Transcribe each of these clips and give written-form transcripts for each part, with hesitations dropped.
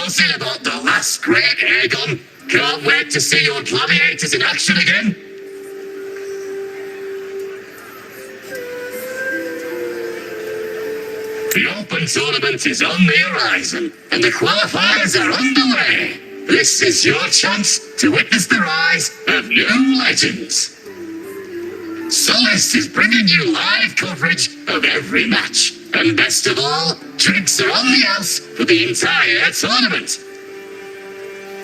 buzzing about the last great air gun. Can't wait to see your gladiators in action again. The Open Tournament is on the horizon, and the qualifiers are underway. This is your chance to witness the rise of new legends. Solace is bringing you live coverage of every match. And best of all, drinks are on the house for the entire tournament.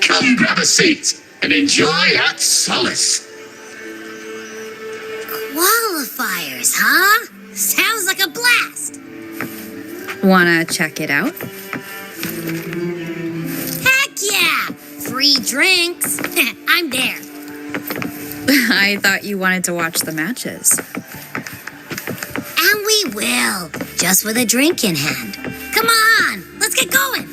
Come grab a seat and enjoy at Solace. Qualifiers, huh? Sounds like a blast. Wanna check it out? Heck yeah! Free drinks. I'm there. I thought you wanted to watch the matches. And we will, just with a drink in hand. Come on, let's get going.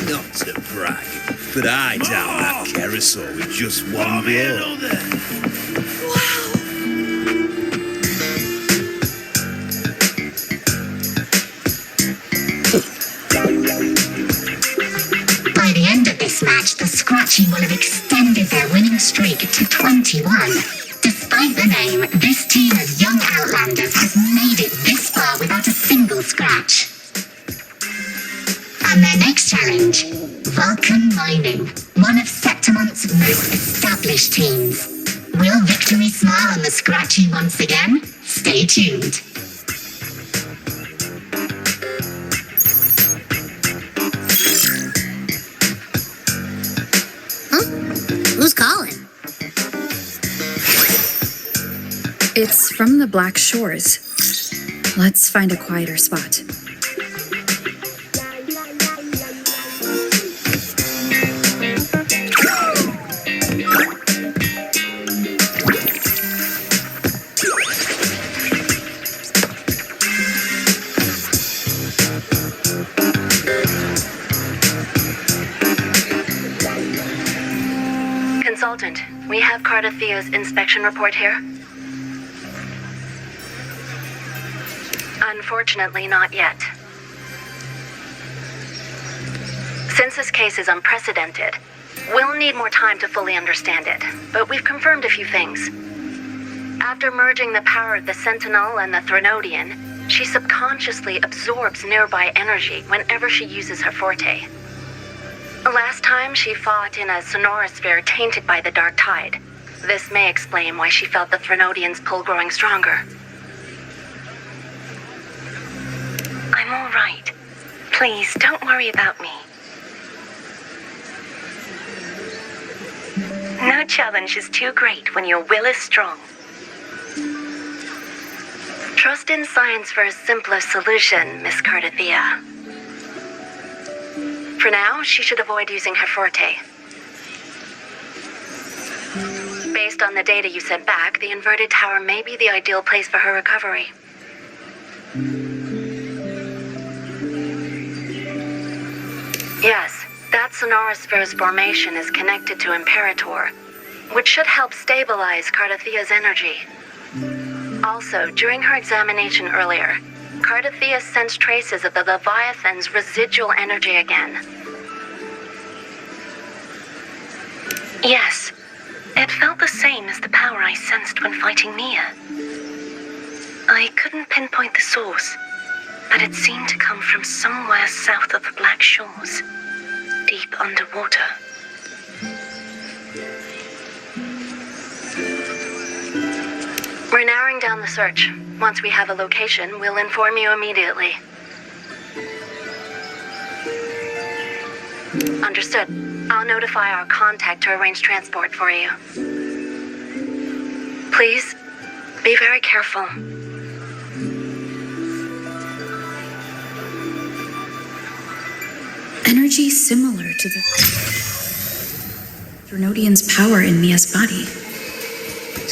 Not to brag, but I down that carousel with just one blow. By the end of this match, the Scratchy will have extended their winning streak to 21. Despite the name, this team of young Outlanders has made it this far without a single scratch. And their next challenge, Vulcan Mining, one of Septimont's most established teams. Will victory smile on the Scratchy once again? Stay tuned. Who's calling? It's from the Black Shores. Let's find a quieter spot. Consultant, we have Cardathea's inspection report here. Unfortunately, not yet. Since this case is unprecedented, we'll need more time to fully understand it, but we've confirmed a few things. After merging the power of the Sentinel and the Threnodian, she subconsciously absorbs nearby energy whenever she uses her forte. Last time, she fought in a sonorosphere tainted by the Dark Tide. This may explain why she felt the Threnodian's pull growing stronger. I'm all right. Please, don't worry about me. No challenge is too great when your will is strong. Trust in science for a simpler solution, Miss Cardathea. For now, she should avoid using her forte. Based on the data you sent back, the inverted tower may be the ideal place for her recovery. Yes, that sonorosphere's formation is connected to Imperator, which should help stabilize Cardathea's energy. Also, during her examination earlier, Cardathea sensed traces of the Leviathan's residual energy again. Yes, it felt the same as the power I sensed when fighting Nia. I couldn't pinpoint the source, but it seemed to come from somewhere south of the Black Shores, deep underwater. We're narrowing down the search. Once we have a location, we'll inform you immediately. Understood. I'll notify our contact to arrange transport for you. Please, be very careful. Energy similar to the Threnodian's power in Mia's body.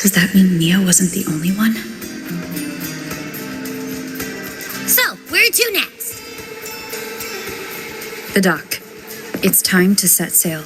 Does that mean Mia wasn't the only one? So, where to next? The dock. It's time to set sail.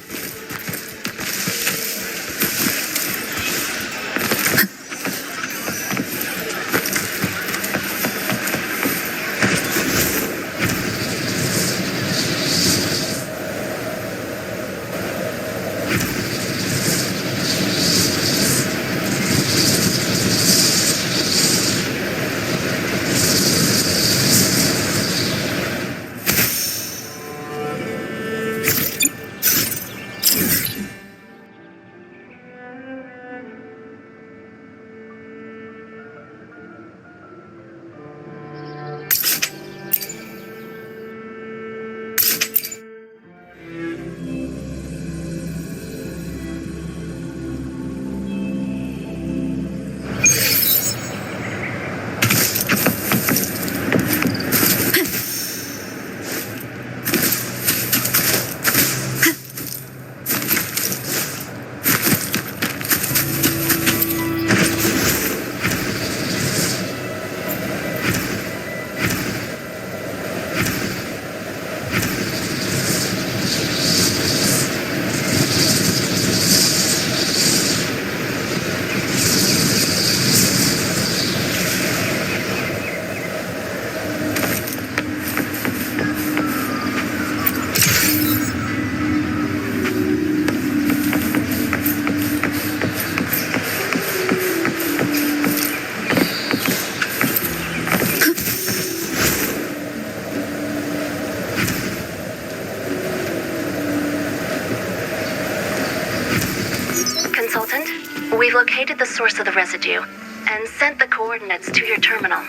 located the source of the residue and sent the coordinates to your terminal.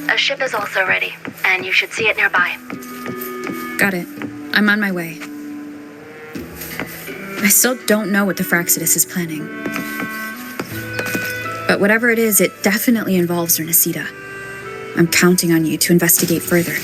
A ship is also ready, and you should see it nearby. Got it. I'm on my way. I still don't know what the Fraxidus is planning. But whatever it is, it definitely involves Renesita. I'm counting on you to investigate further.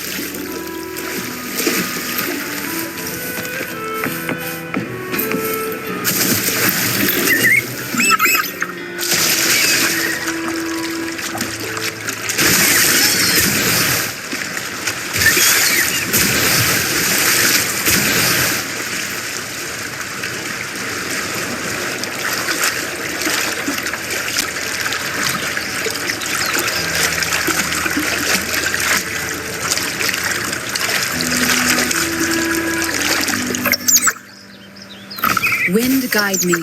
Wind guide me.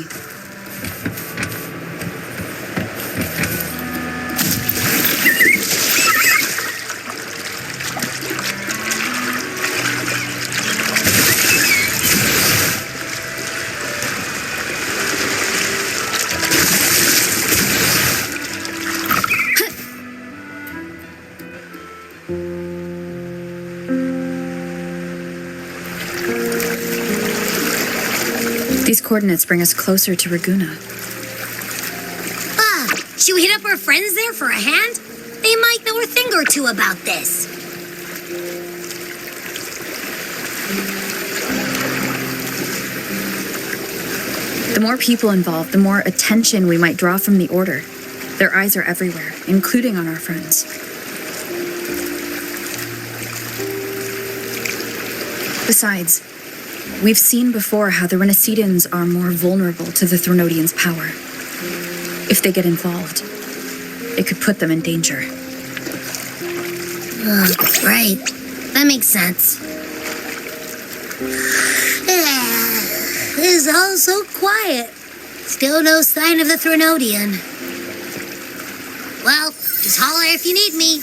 These coordinates bring us closer to Raguna. Should we hit up our friends there for a hand? They might know a thing or two about this. The more people involved, the more attention we might draw from the Order. Their eyes are everywhere, including on our friends. Besides, we've seen before how the Renesitans are more vulnerable to the Threnodians' power. If they get involved, it could put them in danger. Right. That makes sense. It's all so quiet. Still no sign of the Threnodian. Well, just holler if you need me.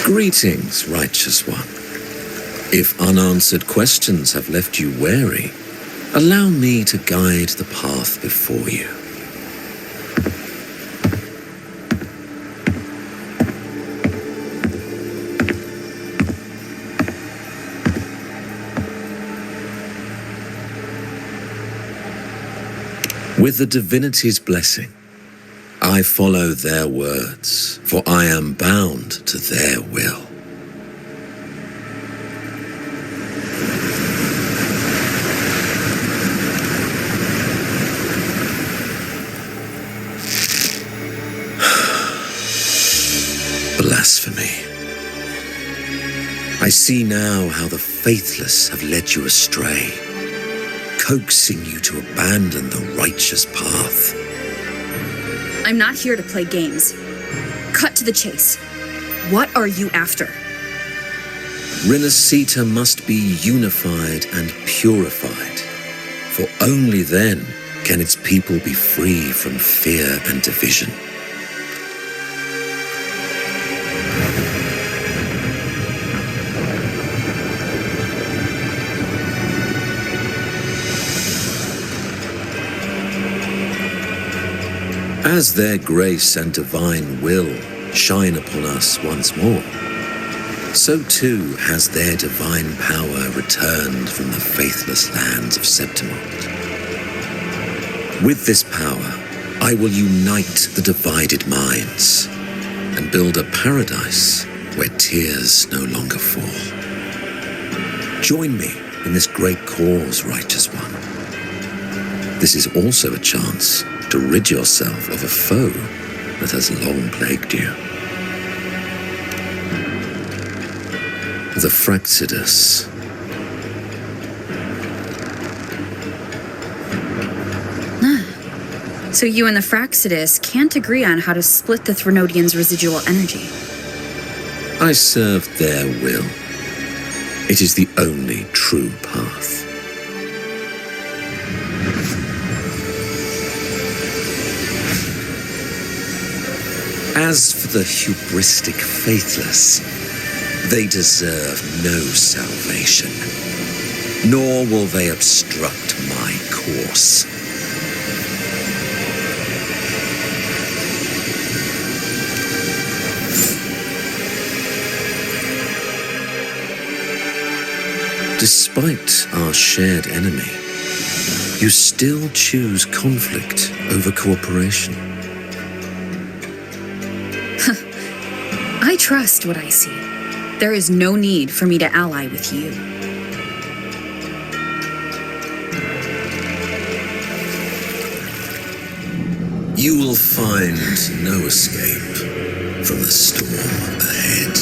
Greetings, righteous one. If unanswered questions have left you wary, allow me to guide the path before you. With the divinity's blessing, I follow their words, for I am bound to their will. Blasphemy. I see now how the faithless have led you astray, coaxing you to abandon the righteous path. I'm not here to play games. Cut to the chase. What are you after? Renesita must be unified and purified, for only then can its people be free from fear and division. As their grace and divine will shine upon us once more, so too has their divine power returned from the faithless lands of Septimont. With this power, I will unite the divided minds and build a paradise where tears no longer fall. Join me in this great cause, righteous one. This is also a chance to rid yourself of a foe that has long plagued you. The Fractsidus. So you and the Fractsidus can't agree on how to split the Threnodians' residual energy. I serve their will. It is the only true path. As for the hubristic faithless, they deserve no salvation, nor will they obstruct my course. Despite our shared enemy, you still choose conflict over cooperation. I trust what I see. There is no need for me to ally with you. You will find no escape from the storm ahead.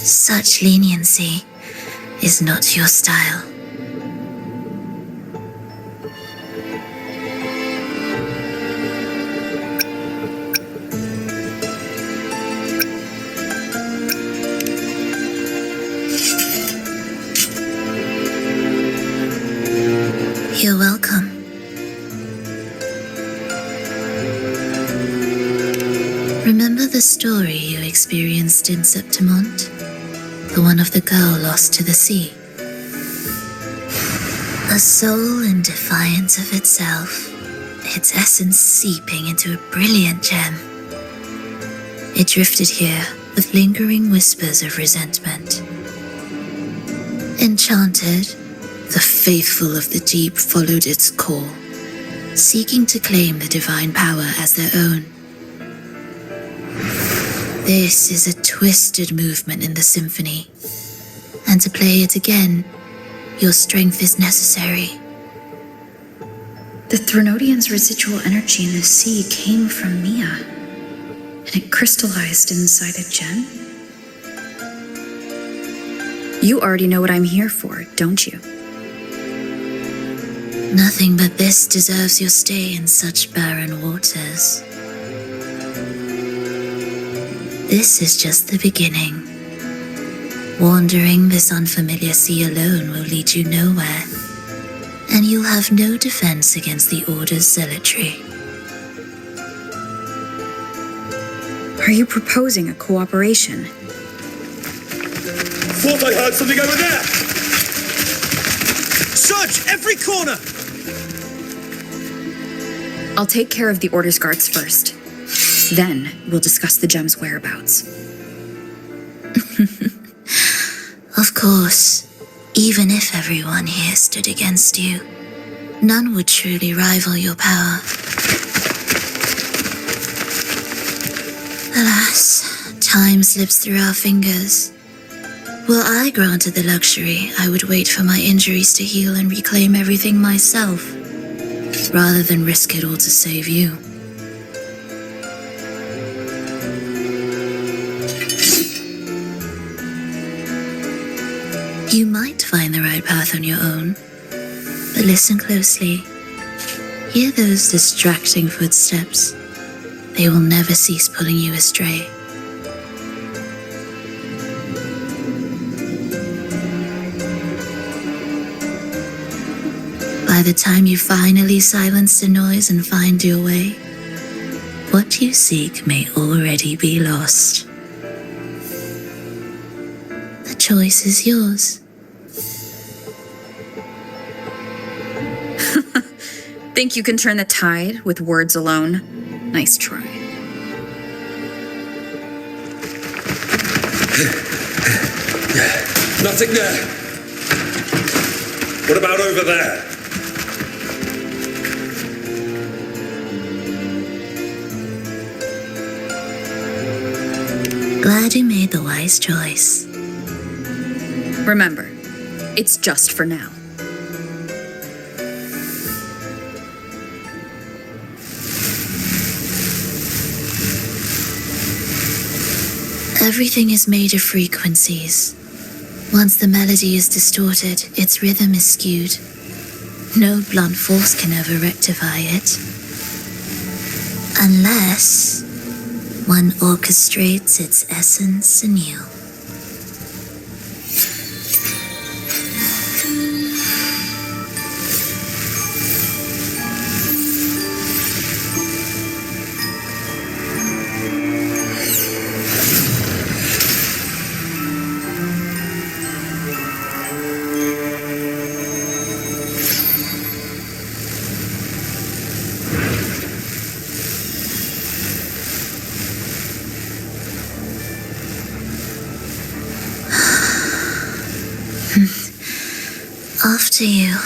Such leniency is not your style. You're welcome. Remember the story you experienced in Septimont? The one of the girl lost to the sea. A soul in defiance of itself, its essence seeping into a brilliant gem. It drifted here with lingering whispers of resentment. Enchanted, the faithful of the deep followed its call, seeking to claim the divine power as their own. This is a twisted movement in the symphony, and to play it again, your strength is necessary. The Threnodians' residual energy in the sea came from Mia, and it crystallized inside a gem. You already know what I'm here for, don't you? Nothing but this deserves your stay in such barren waters. This is just the beginning. Wandering this unfamiliar sea alone will lead you nowhere, and you'll have no defense against the Order's zealotry. Are you proposing a cooperation? Thought I heard something over there! Search every corner! I'll take care of the Order's guards first. Then we'll discuss the gem's whereabouts. Of course, even if everyone here stood against you, none would truly rival your power. Alas, time slips through our fingers. Were I granted the luxury, I would wait for my injuries to heal and reclaim everything myself, rather than risk it all to save you. You might find the right path on your own, but listen closely. Hear those distracting footsteps. They will never cease pulling you astray. By the time you finally silence the noise and find your way, what you seek may already be lost. The choice is yours. Think you can turn the tide with words alone? Nice try. Nothing there. What about over there? Glad you made the wise choice. Remember, it's just for now. Everything is made of frequencies. Once the melody is distorted, its rhythm is skewed. No blunt force can ever rectify it. Unless one orchestrates its essence anew. After you.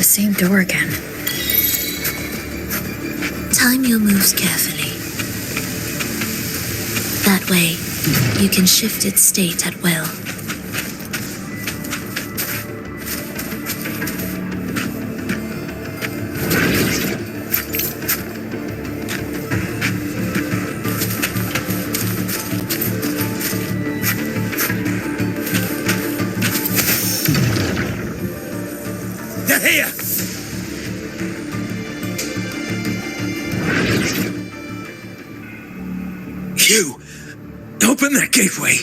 Same door again. Time your moves carefully. That way, you can shift its state at will. They're here! You! Open that gateway!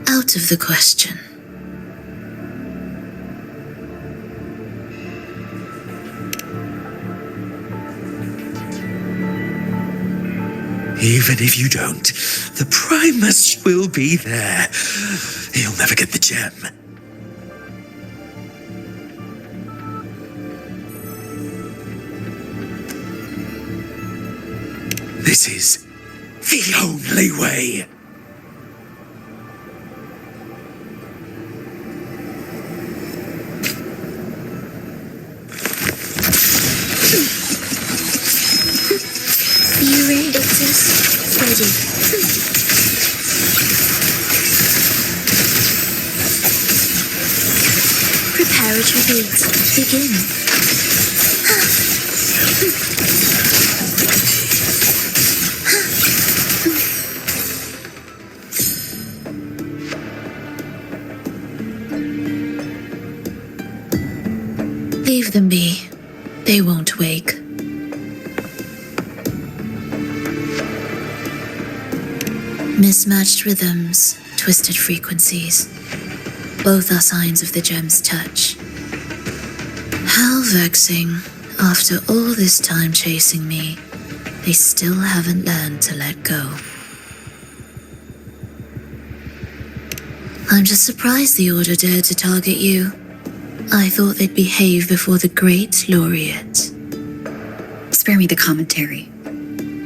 Out of the question. Even if you don't, the Primus will be there. He'll never get the gem. This is the only way. You ready? It's ready. Prepare a tribute. Begin. Leave them be. They won't wake. Mismatched rhythms, twisted frequencies. Both are signs of the gem's touch. How vexing. After all this time chasing me, they still haven't learned to let go. I'm just surprised the Order dared to target you. I thought they'd behave before the great laureate. Spare me the commentary.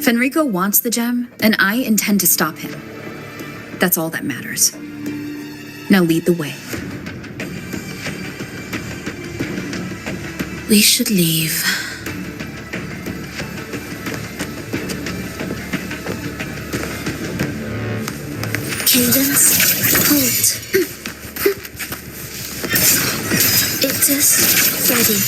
Fenrico wants the gem, and I intend to stop him. That's all that matters. Now lead the way. We should leave. Cadence, halt. Ictus, ready.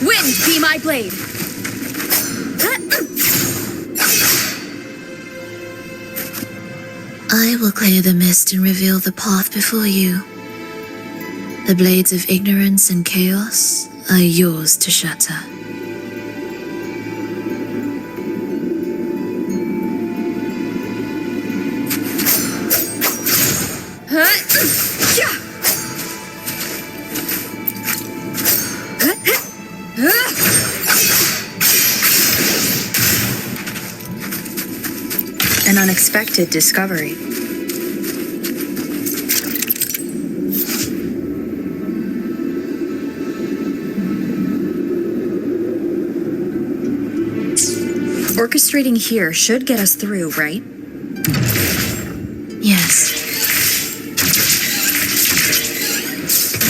Wind, be my blade. I will clear the mist and reveal the path before you. The blades of ignorance and chaos are yours to shatter. An unexpected discovery. Orchestrating here should get us through, right? Yes.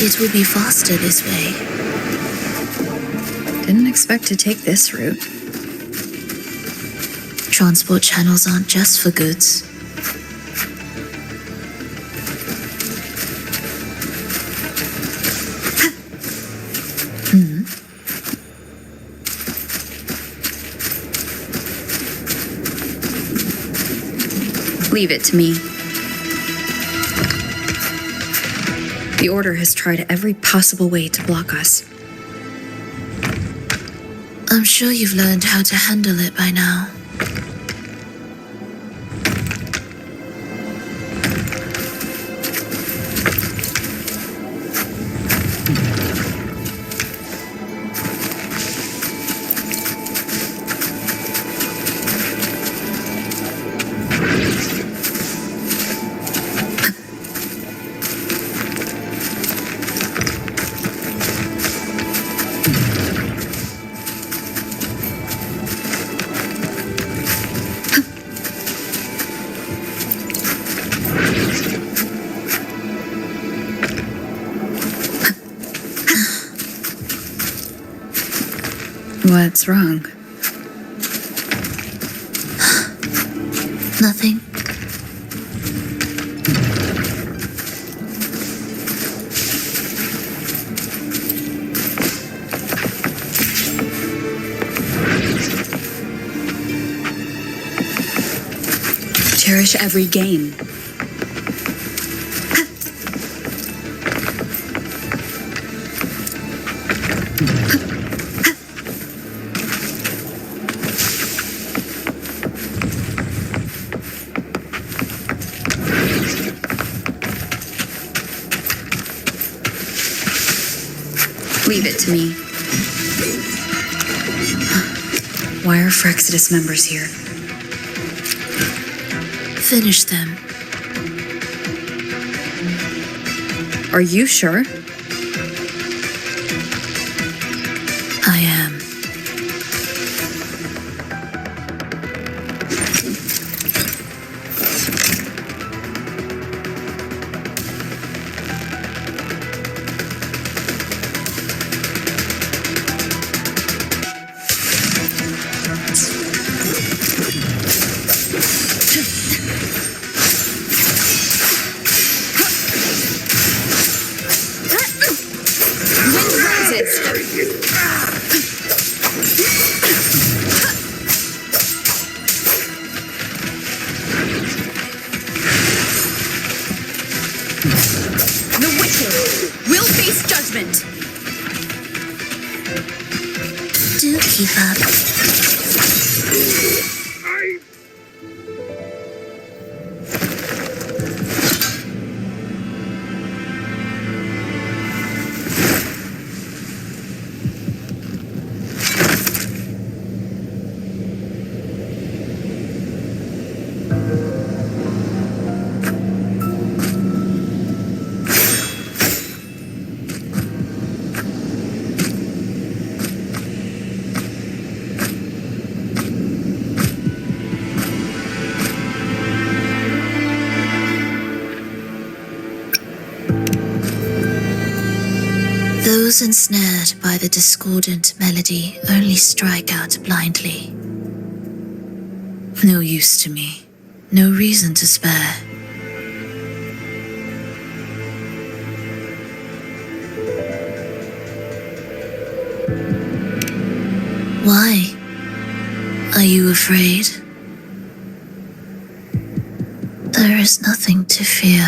It will be faster this way. Didn't expect to take this route. Transport channels aren't just for goods. Leave it to me. The Order has tried every possible way to block us. I'm sure you've learned how to handle it by now. What's wrong? Nothing. Cherish every gain. Leave it to me. Why are Frexodus members here? Finish them. Are you sure? I am. The wicked will face judgment. Do keep up. Those ensnared by the discordant melody only strike out blindly. No use to me, no reason to spare. Why? Are you afraid? There is nothing to fear.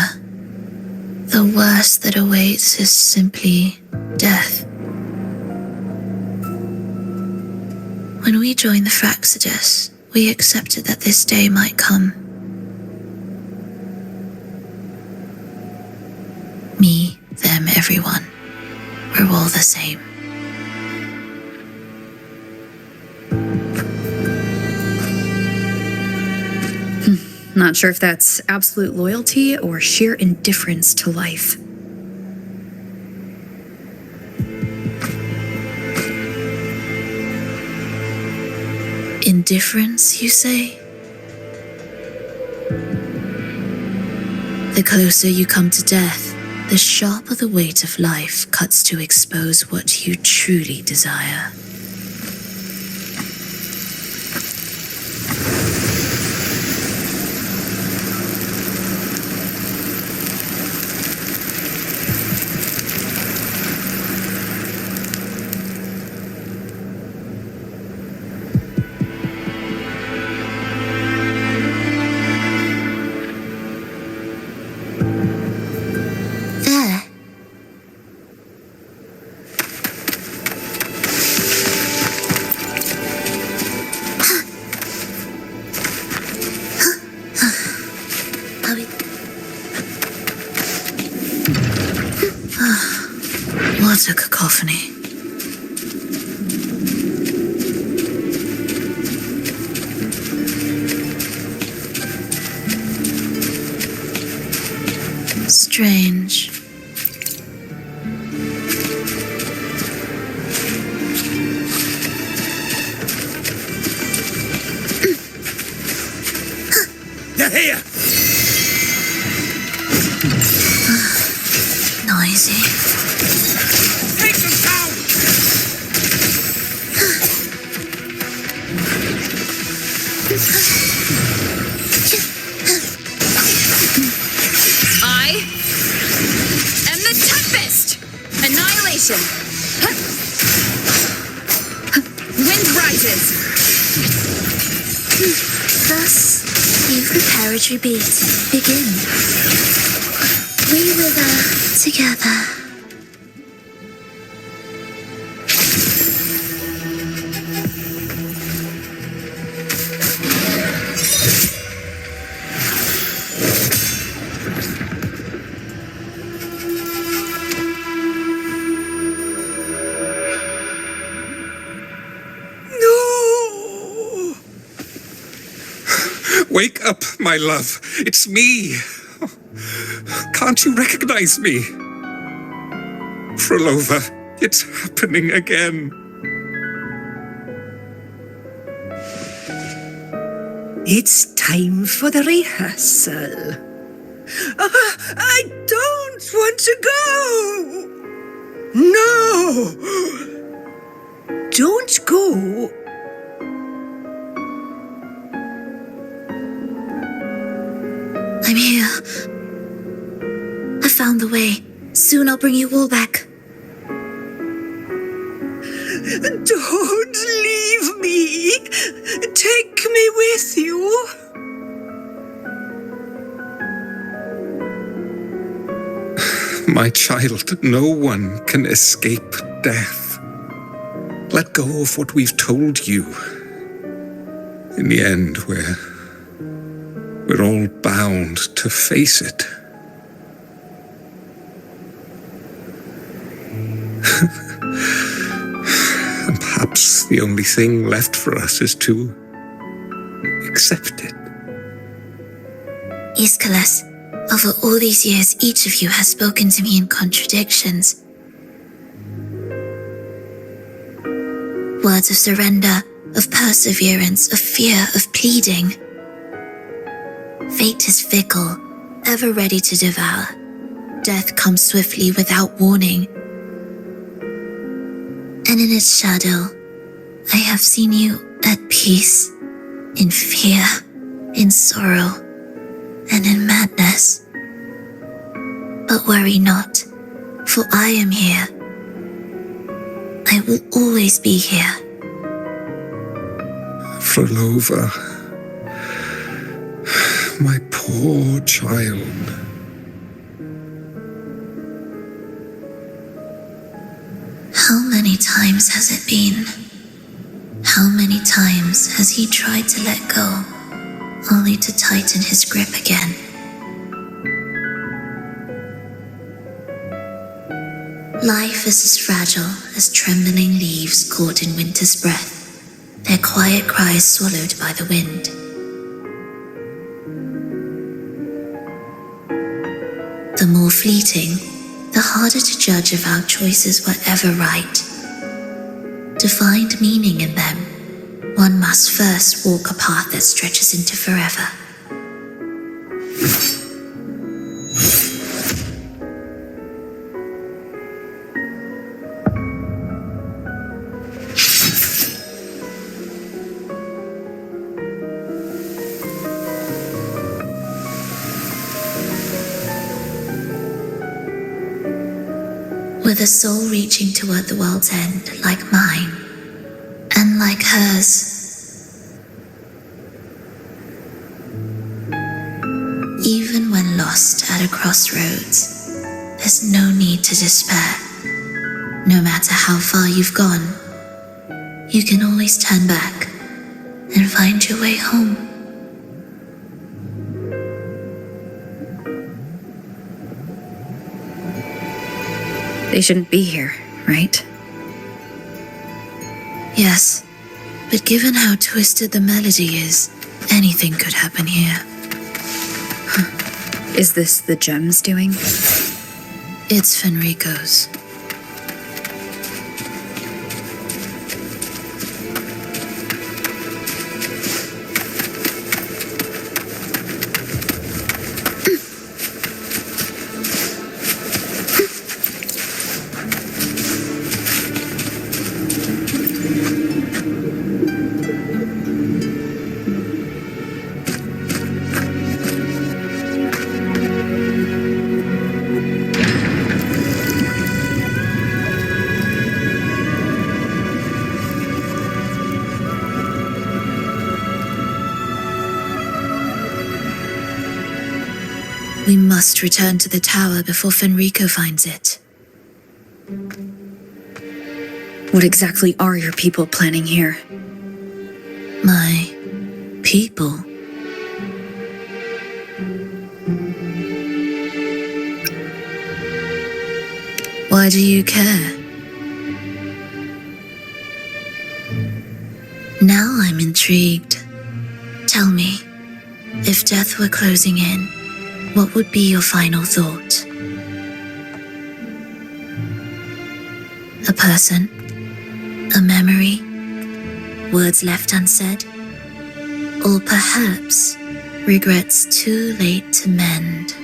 The worst that awaits is simply death. When we joined the Phrolova, we accepted that this day might come. Me, them, everyone. We're all the same. Not sure if that's absolute loyalty or sheer indifference to life. Indifference, you say? The closer you come to death, the sharper the weight of life cuts to expose what you truly desire. What a cacophony. Strange. They're here! Noisy. Take them down! I am the Tempest! Annihilation! Wind rises! Thus, you preparatory beat begin. We wither together. No! Wake up, my love. It's me. Can't you recognize me? Phrolova, it's happening again. It's time for the rehearsal. I don't want to go! No! Don't go! I'm here. I found the way. Soon I'll bring you all back. Don't leave me! Take me with you! My child, no one can escape death. Let go of what we've told you. In the end, we're all bound to face it. And perhaps the only thing left for us is to accept it. Aeschylus, over all these years, each of you has spoken to me in contradictions. Words of surrender, of perseverance, of fear, of pleading. Fate is fickle, ever ready to devour. Death comes swiftly without warning. and in its shadow, I have seen you at peace, in fear, in sorrow, and in madness. But worry not, for I am here. I will always be here. Phrolova, my poor child. How many times has it been? How many times has he tried to let go, only to tighten his grip again? Life is as fragile as trembling leaves caught in winter's breath, their quiet cries swallowed by the wind. The more fleeting, the harder to judge if our choices were ever right. To find meaning in them, one must first walk a path that stretches into forever. With a soul reaching toward the world's end like mine, and like hers. Even when lost at a crossroads, there's no need to despair. No matter how far you've gone, you can always turn back and find your way home. They shouldn't be here, right? Yes, but given how twisted the melody is, anything could happen here. Is this the gem's doing? It's Fenrico's. We must return to the tower before Fenrico finds it. What exactly are your people planning here? My people? Why do you care? Now I'm intrigued. Tell me, if death were closing in, what would be your final thought? A person? A memory? Words left unsaid? Or perhaps regrets too late to mend?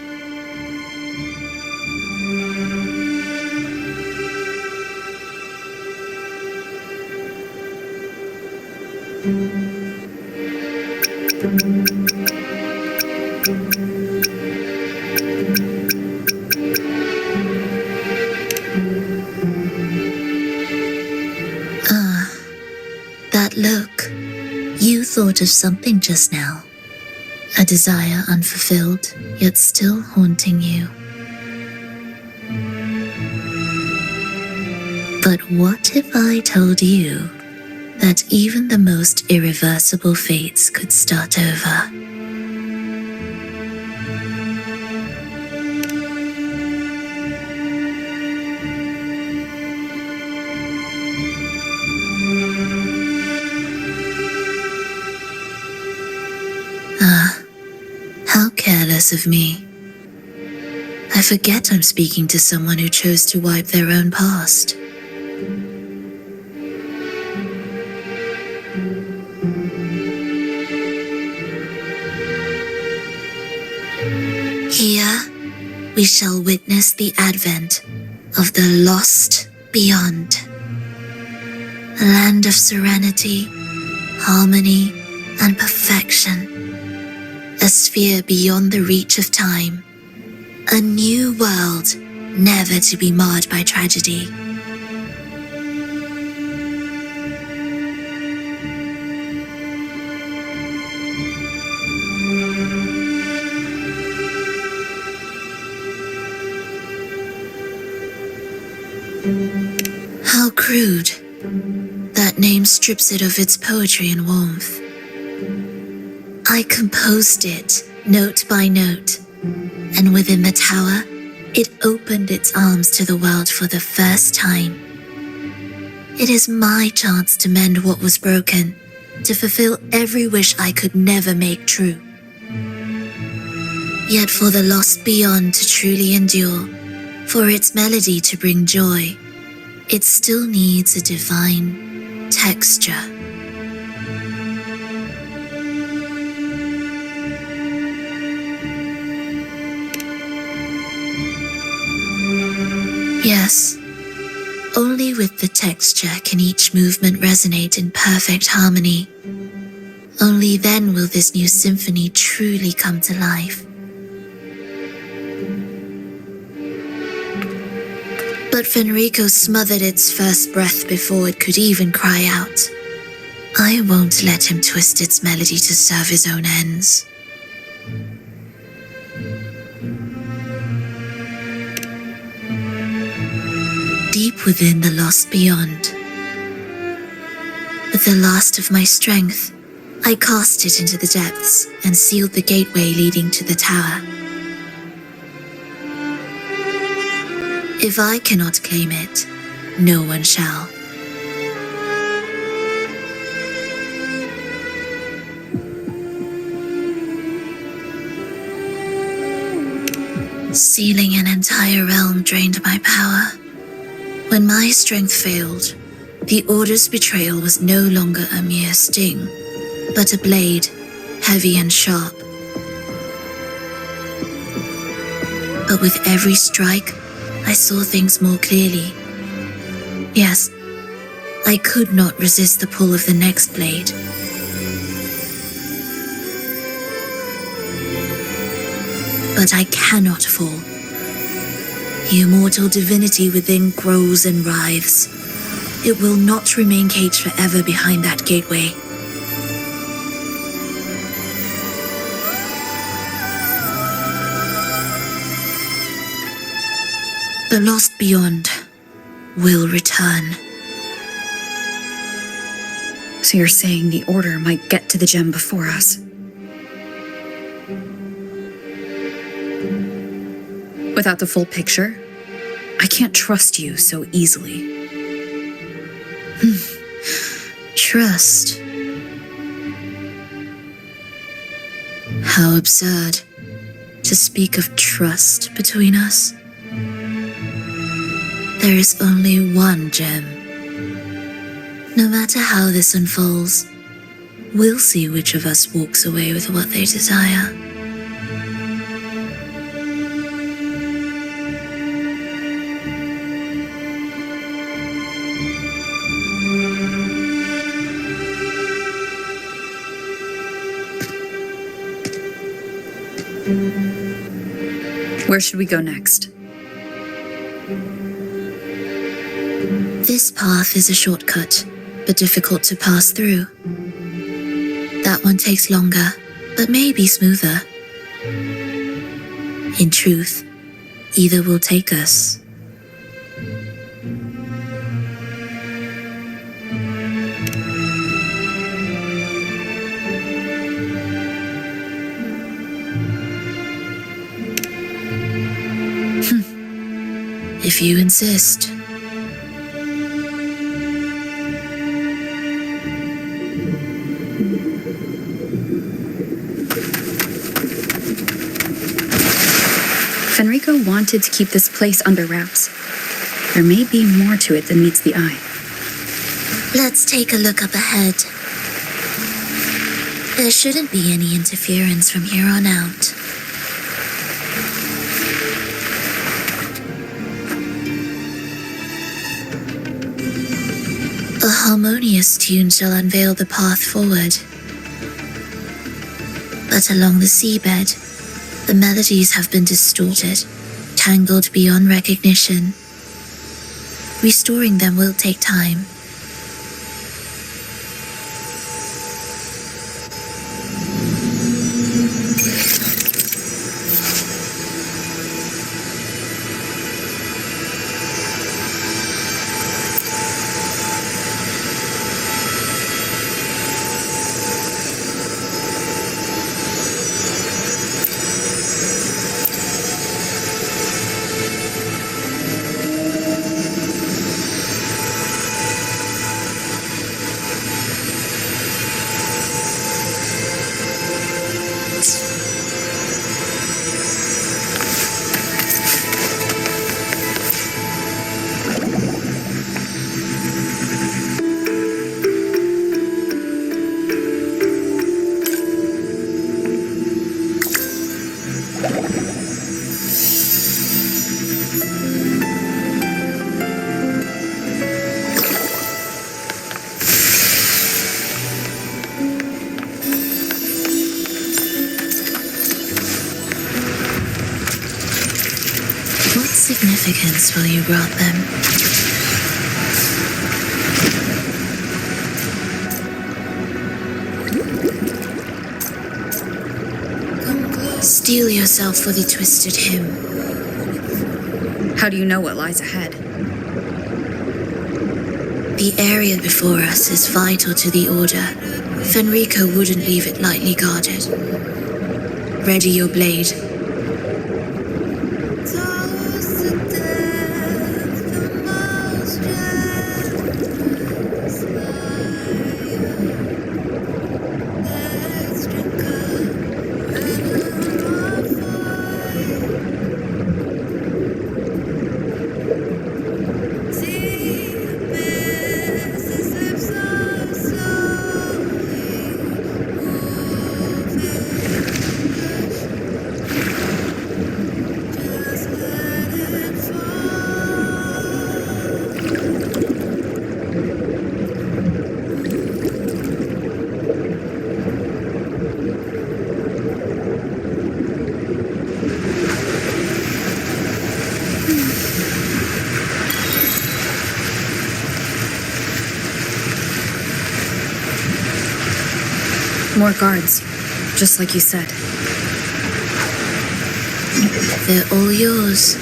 That look. You thought of something just now. A desire unfulfilled, yet still haunting you. But what if I told you that even the most irreversible fates could start over? How careless of me. I forget I'm speaking to someone who chose to wipe their own past. Here, we shall witness the advent of the lost beyond. A land of serenity, harmony, and perfection. A sphere beyond the reach of time. A new world, never to be marred by tragedy. How crude. That name strips it of its poetry and warmth. I composed it, note by note, and within the tower, it opened its arms to the world for the first time. It is my chance to mend what was broken, to fulfill every wish I could never make true. Yet for the lost beyond to truly endure, for its melody to bring joy, it still needs a divine texture. Yes, only with the texture can each movement resonate in perfect harmony. Only then will this new symphony truly come to life. But Fenrico smothered its first breath before it could even cry out. I won't let him twist its melody to serve his own ends. Deep within the lost beyond, with the last of my strength, I cast it into the depths and sealed the gateway leading to the tower. If I cannot claim it, no one shall. Sealing an entire realm drained my power. When my strength failed, the Order's betrayal was no longer a mere sting, but a blade, heavy and sharp. But with every strike, I saw things more clearly. Yes, I could not resist the pull of the next blade. But I cannot fall. The immortal divinity within grows and writhes. It will not remain caged forever behind that gateway. The lost beyond will return. So you're saying the Order might get to the gem before us? Without the full picture, I can't trust you so easily. Trust. How absurd to speak of trust between us. There is only one gem. No matter how this unfolds, we'll see which of us walks away with what they desire. Where should we go next? This path is a shortcut, but difficult to pass through. That one takes longer, but may be smoother. In truth, either will take us. If you insist. Fenrico wanted to keep this place under wraps. There may be more to it than meets the eye. Let's take a look up ahead. There shouldn't be any interference from here on out. A harmonious tune shall unveil the path forward. But along the seabed, the melodies have been distorted, tangled beyond recognition. Restoring them will take time. Significance will you grant them? Steel yourself for the twisted hymn. How do you know what lies ahead? The area before us is vital to the Order. Fenrico wouldn't leave it lightly guarded. Ready your blade. More guards, just like you said. They're all yours.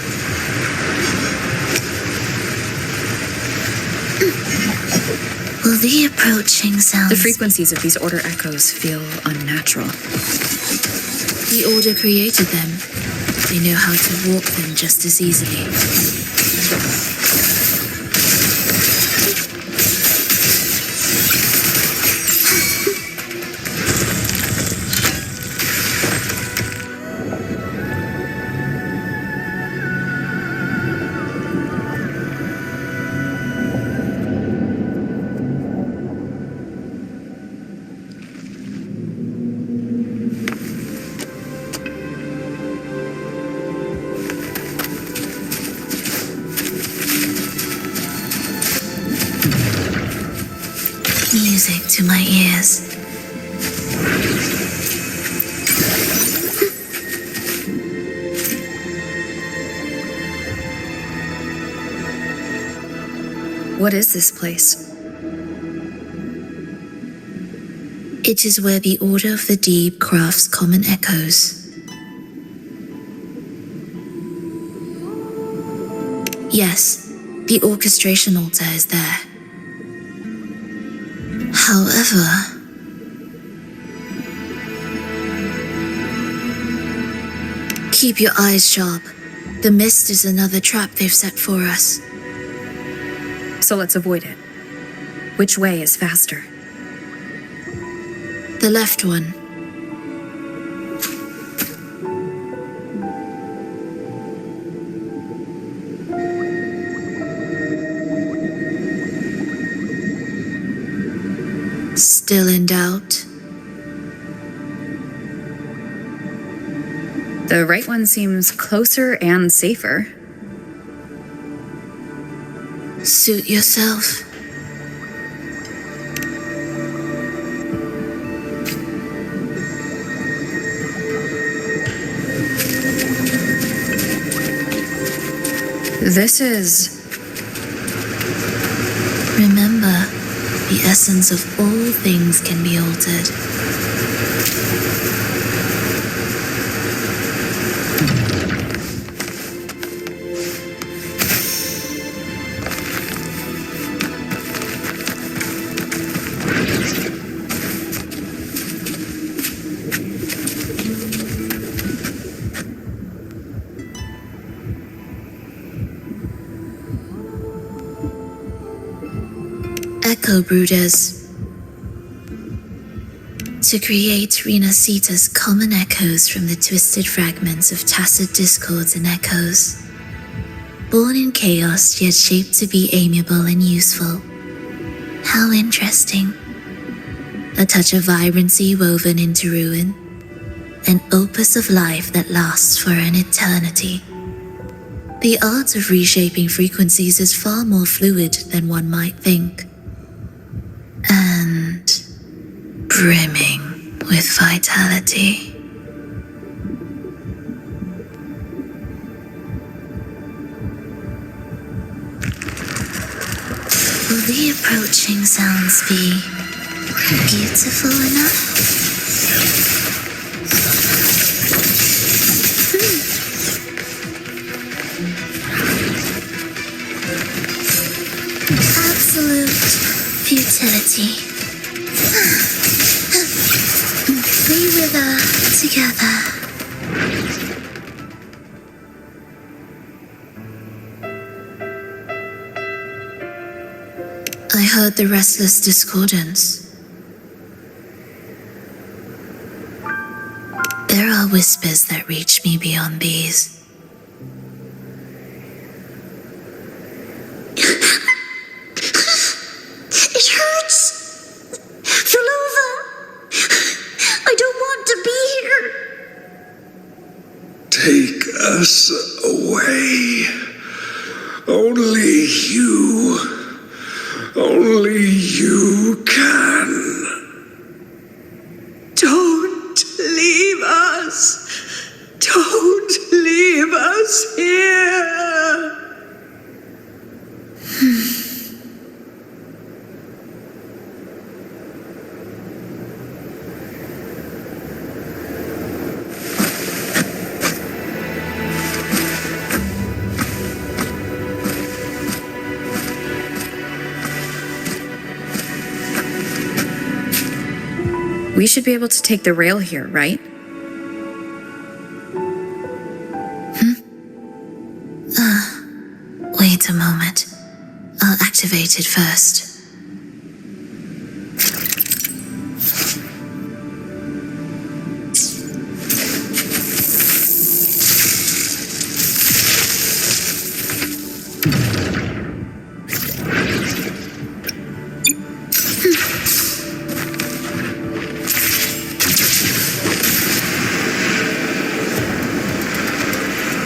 Will the approaching sounds... The frequencies of these Order echoes feel unnatural. The Order created them. They know how to walk them just as easily. Music to my ears. What is this place? It is where the Order of the Deep crafts common echoes. Yes, the orchestration altar is there. However, keep your eyes sharp. The mist is another trap they've set for us. So let's avoid it. Which way is faster? The left one. Still in doubt? The right one seems closer and safer. Suit yourself. This is... Remember, the essence of all things can be altered. Echo Brooders. To create Rena Sita's common echoes from the twisted fragments of tacit discords and echoes. Born in chaos, yet shaped to be amiable and useful. How interesting. A touch of vibrancy woven into ruin. An opus of life that lasts for an eternity. The art of reshaping frequencies is far more fluid than one might think. And brimming with vitality. Will the approaching sounds be beautiful enough? Absolute futility. We wither together. I heard the restless discordance. There are whispers that reach me beyond these. It hurts! Phrolova! I don't want to be here! Take us away. Only you can. Don't leave us! Don't leave us here! We should be able to take the rail here, right? Wait a moment. I'll activate it first.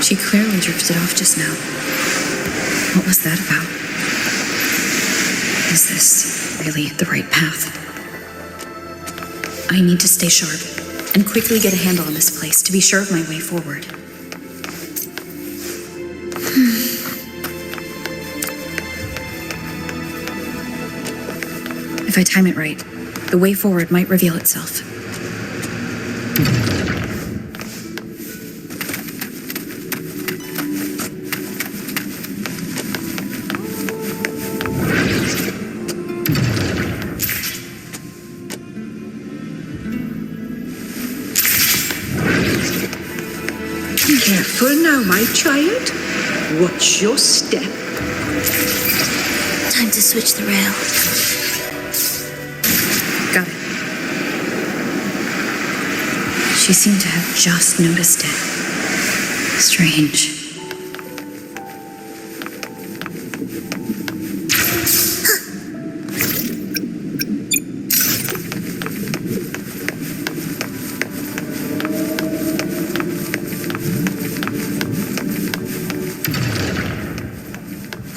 She clearly drifted off just now. What was that about? Is this really the right path? I need to stay sharp and quickly get a handle on this place to be sure of my way forward. If I time it right, the way forward might reveal itself. Careful now, my child. Watch your step. Time to switch the rail. Got it. She seemed to have just noticed it. Strange.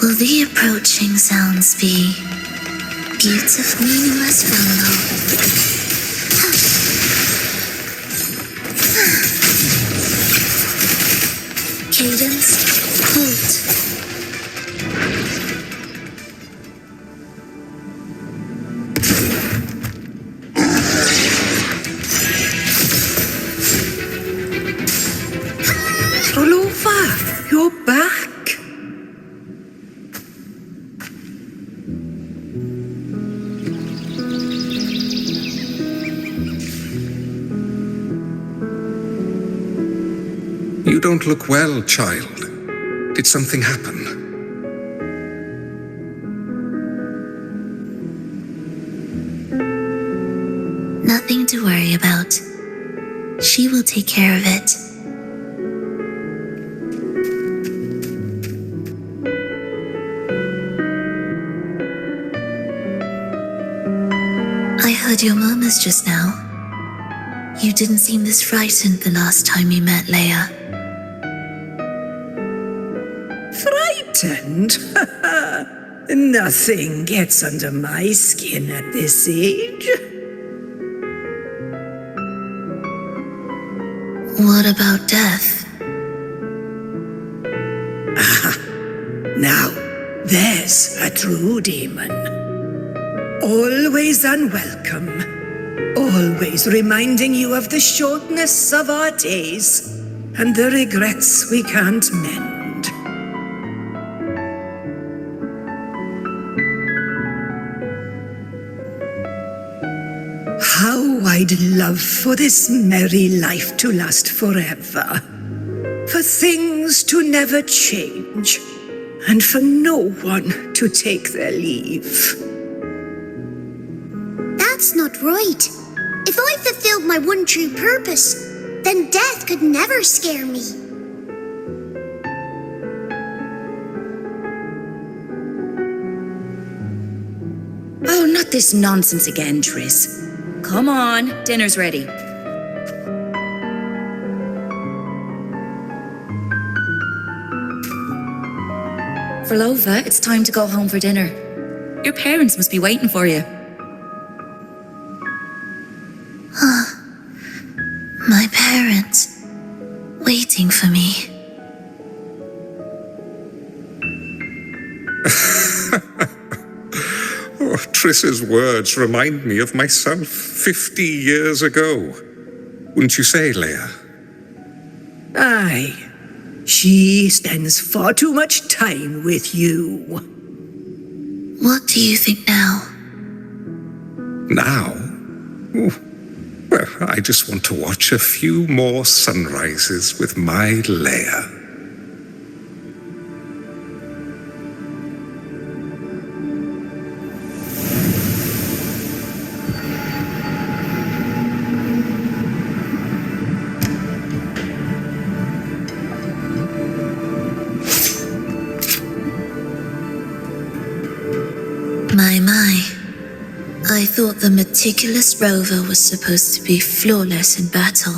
Will the approaching sounds be beautiful, meaningless vulnerable? Cadence, halt. don't look well, child. Did something happen? Nothing to worry about. She will take care of it. I heard your murmurs just now. You didn't seem this frightened the last time we met, Leia. Frightened? Nothing gets under my skin at this age. What about death? Now, there's a true demon. Always unwelcome. Always reminding you of the shortness of our days and the regrets we can't mend. How I'd love for this merry life to last forever. For things to never change, and for no one to take their leave. That's not right. If I fulfilled my one true purpose, then death could never scare me. Oh, not this nonsense again, Triss. Come on, dinner's ready. Phrolova, it's time to go home for dinner. Your parents must be waiting for you. My parents, waiting for me. Oh, Triss's words remind me of myself 50 years ago. Wouldn't you say, Leia? Aye. She spends far too much time with you. What do you think now? Now? Oh, well, I just want to watch a few more sunrises with my Leia. I thought the meticulous rover was supposed to be flawless in battle.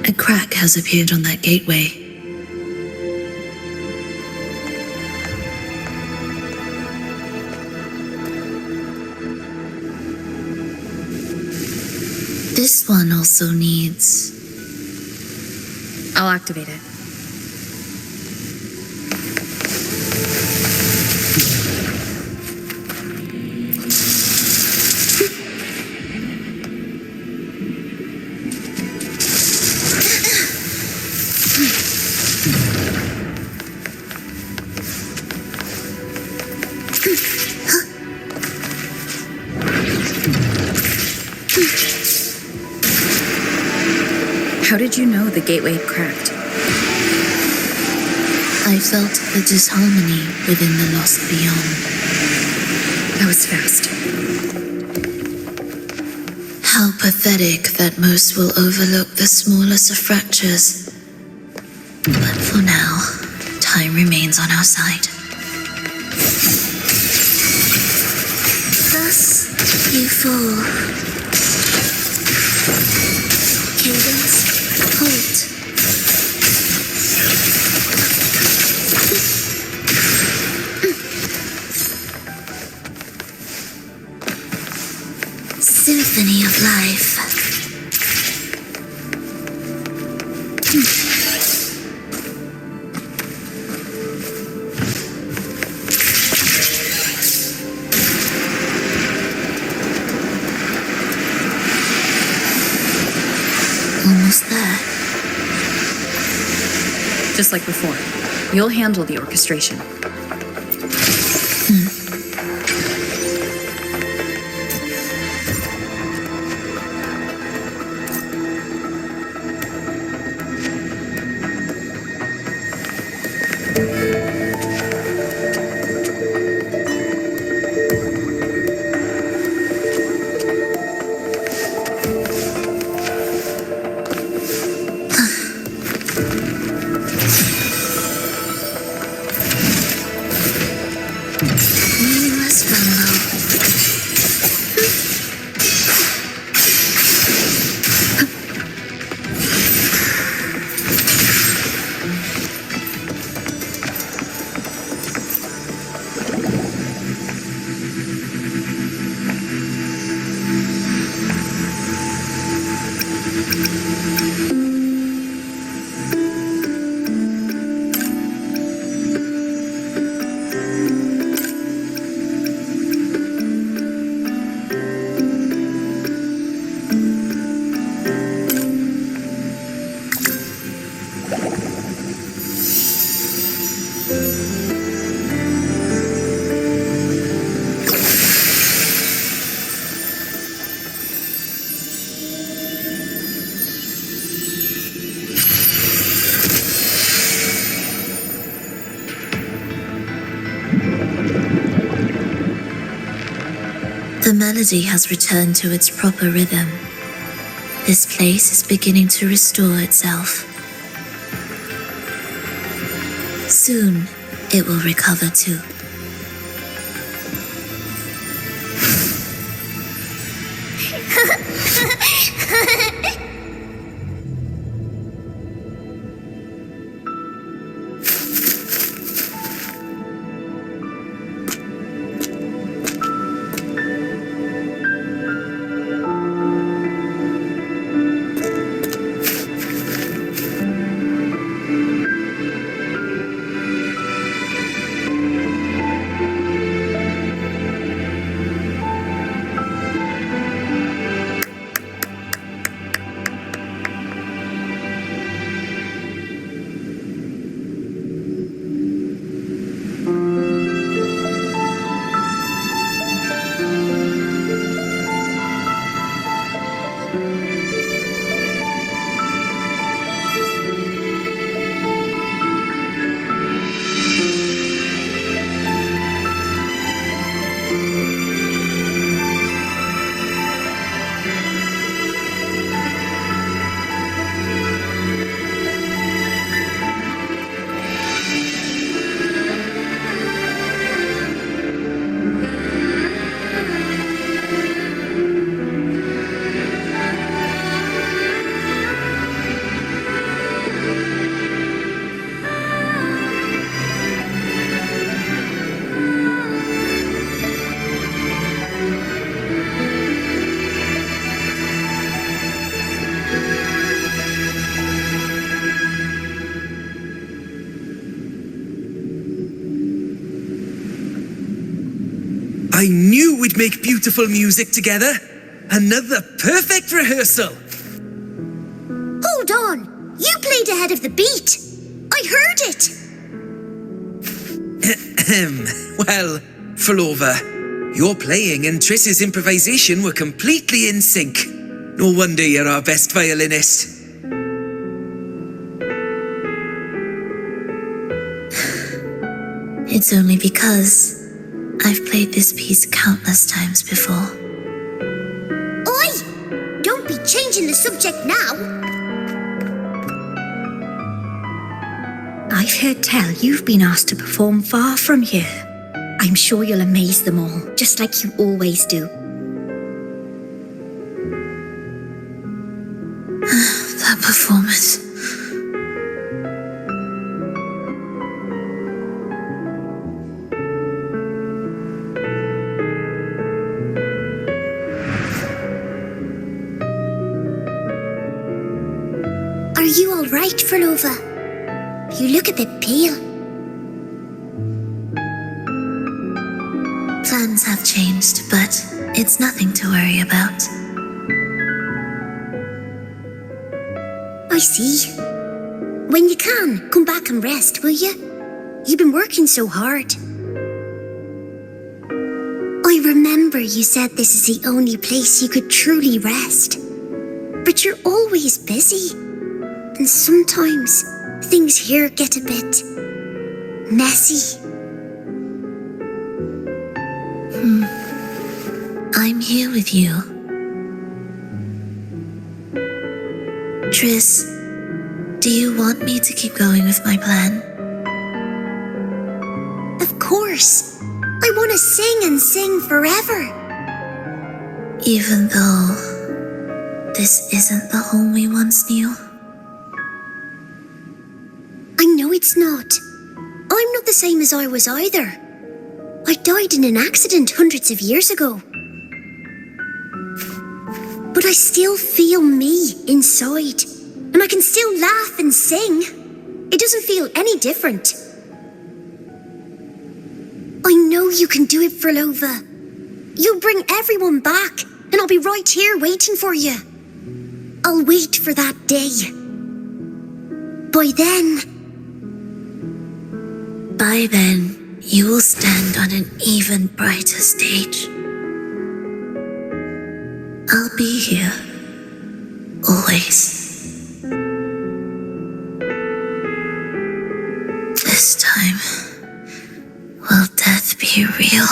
A crack has appeared on that gateway. This one also needs... I'll activate it. How did you know the gateway had cracked? I felt the disharmony within the lost beyond. That was fast. How pathetic that most will overlook the smallest of fractures. But for now, time remains on our side. Thus, you fall. Cadence, halt. Symphony of life. Almost there. Just like before, you'll handle the orchestration. The melody has returned to its proper rhythm. This place is beginning to restore itself. Soon, it will recover too. I knew we'd make beautiful music together. Another perfect rehearsal. Hold on! You played ahead of the beat! I heard it! Well, Phrolova, your playing and Triss's improvisation were completely in sync. No wonder you're our best violinist. It's only because I've played this piece countless times before. Oi! Don't be changing the subject now! I've heard tell you've been asked to perform far from here. I'm sure you'll amaze them all, just like you always do. That performance. Are you all right, Phrolova? You look a bit pale. Plans have changed, but it's nothing to worry about. I see. When you can, come back and rest, will you? You've been working so hard. I remember you said this is the only place you could truly rest. But you're always busy. And sometimes things here get a bit messy. I'm here with you. Triss, do you want me to keep going with my plan? Of course. I want to sing and sing forever. Even though this isn't the home we once knew? I know it's not. I'm not the same as I was either. I died in an accident hundreds of years ago. But I still feel me inside. And I can still laugh and sing. It doesn't feel any different. I know you can do it, Phrolova. You'll bring everyone back, and I'll be right here waiting for you. I'll wait for that day. By then, you will stand on an even brighter stage. I'll be here, always. This time, will death be real?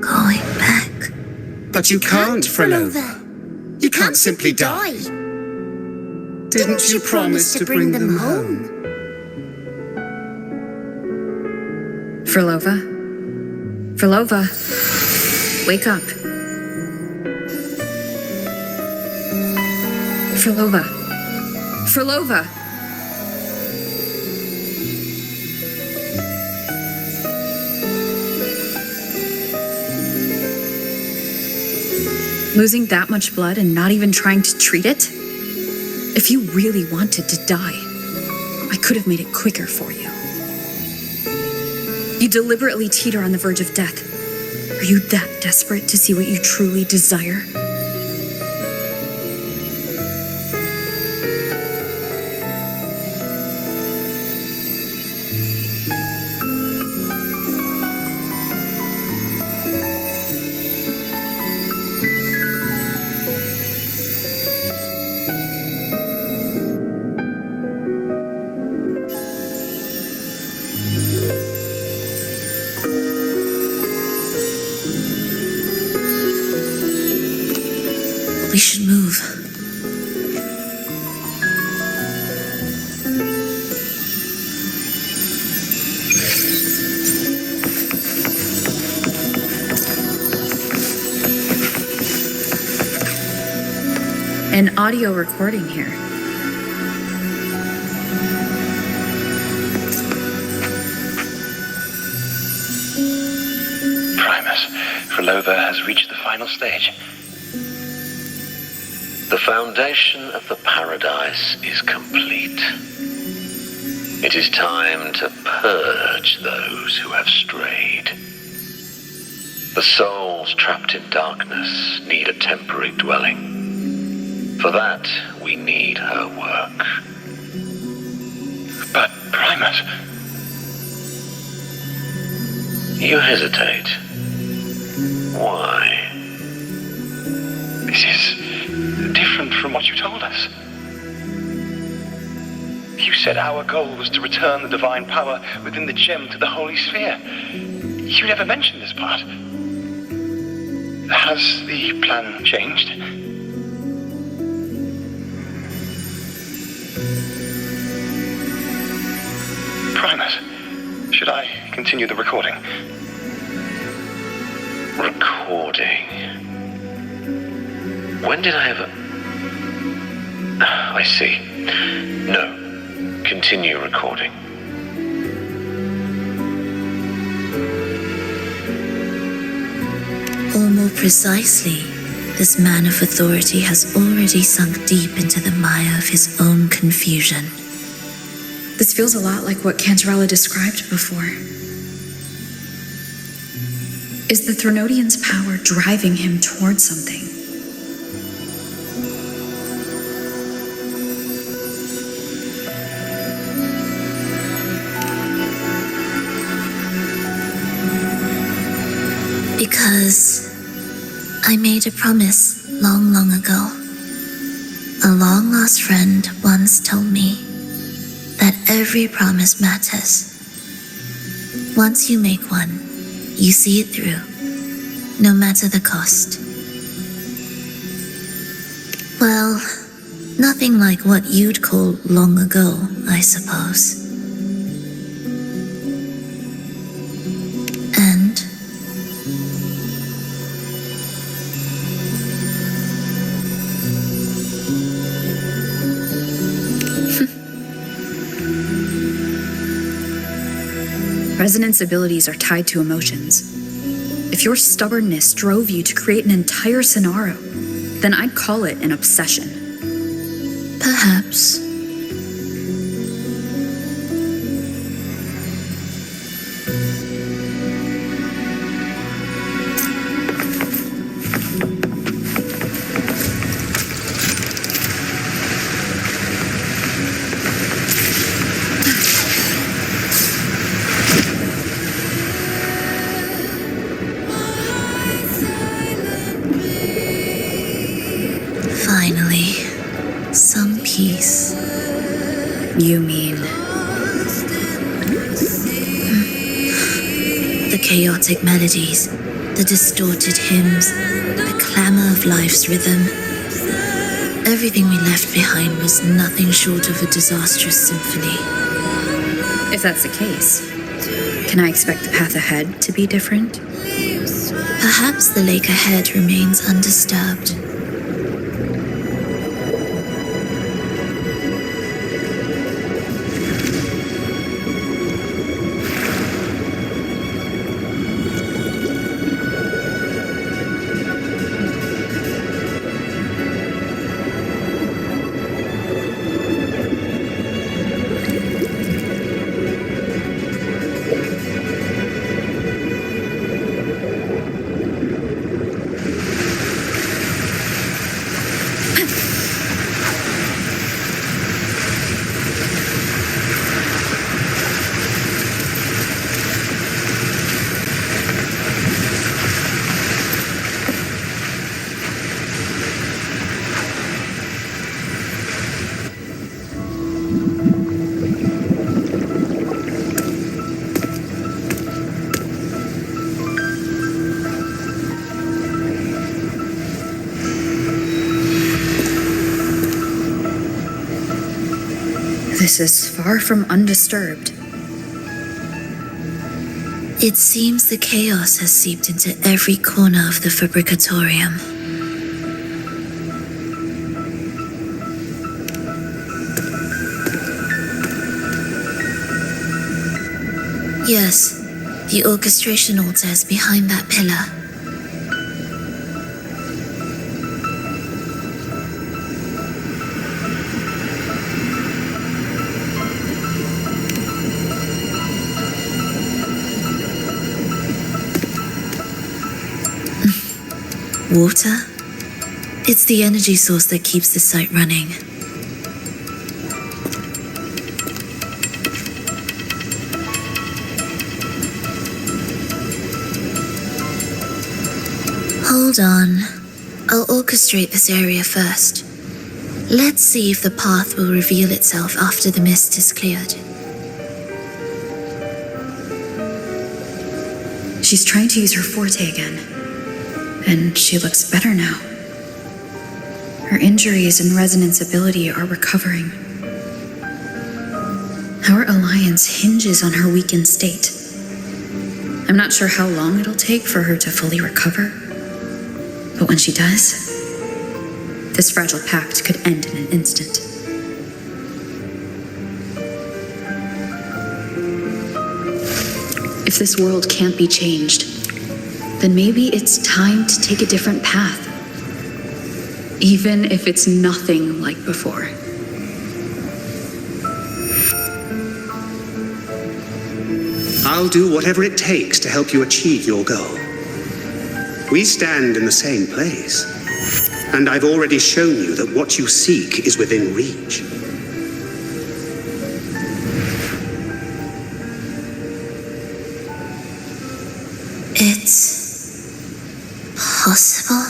going back. But you can't, Phrolova. You can't simply die. Didn't you promise to bring them home? Phrolova? Phrolova, wake up. Phrolova. Phrolova! Losing that much blood and not even trying to treat it? If you really wanted to die, I could have made it quicker for you. You deliberately teeter on the verge of death. Are you that desperate to see what you truly desire? We should move. An audio recording here. Primus, Phrolova has reached the final stage. The foundation of the paradise is complete. It is time to purge those who have strayed. The souls trapped in darkness need a temporary dwelling. For that, we need her work. But, Primus... You hesitate. Why? This is different from what you told us. You said our goal was to return the divine power within the gem to the Holy Sphere. You never mentioned this part. Has the plan changed? Primus, should I continue the recording? Recording? When did I ever... I see. No. Continue recording. Or more precisely, this man of authority has already sunk deep into the mire of his own confusion. This feels a lot like what Cantarella described before. Is the Threnodian's power driving him towards something? Because I made a promise long, long ago. A long-lost friend once told me that every promise matters. Once you make one, you see it through, no matter the cost. Well, nothing like what you'd call long ago, I suppose. And Resonance abilities are tied to emotions. If your stubbornness drove you to create an entire scenario, then I'd call it an obsession. perhaps. Finally, some peace. You mean... The chaotic melodies, The distorted hymns, the clamor of life's rhythm. Everything we left behind was nothing short of a disastrous symphony. If that's the case, can I expect the path ahead to be different? Perhaps the lake ahead remains undisturbed. This is far from undisturbed. It seems the chaos has seeped into every corner of the Fabricatorium. Yes, the orchestration altar is behind that pillar. Water? It's the energy source that keeps the site running. Hold on. I'll orchestrate this area first. Let's see if the path will reveal itself after the mist is cleared. She's trying to use her forte again. And she looks better now. Her injuries and resonance ability are recovering. Our alliance hinges on her weakened state. I'm not sure how long it'll take for her to fully recover, but when she does, this fragile pact could end in an instant. If this world can't be changed, then maybe it's time to take a different path. Even if it's nothing like before. I'll do whatever it takes to help you achieve your goal. We stand in the same place, and I've already shown you that what you seek is within reach. It's possible?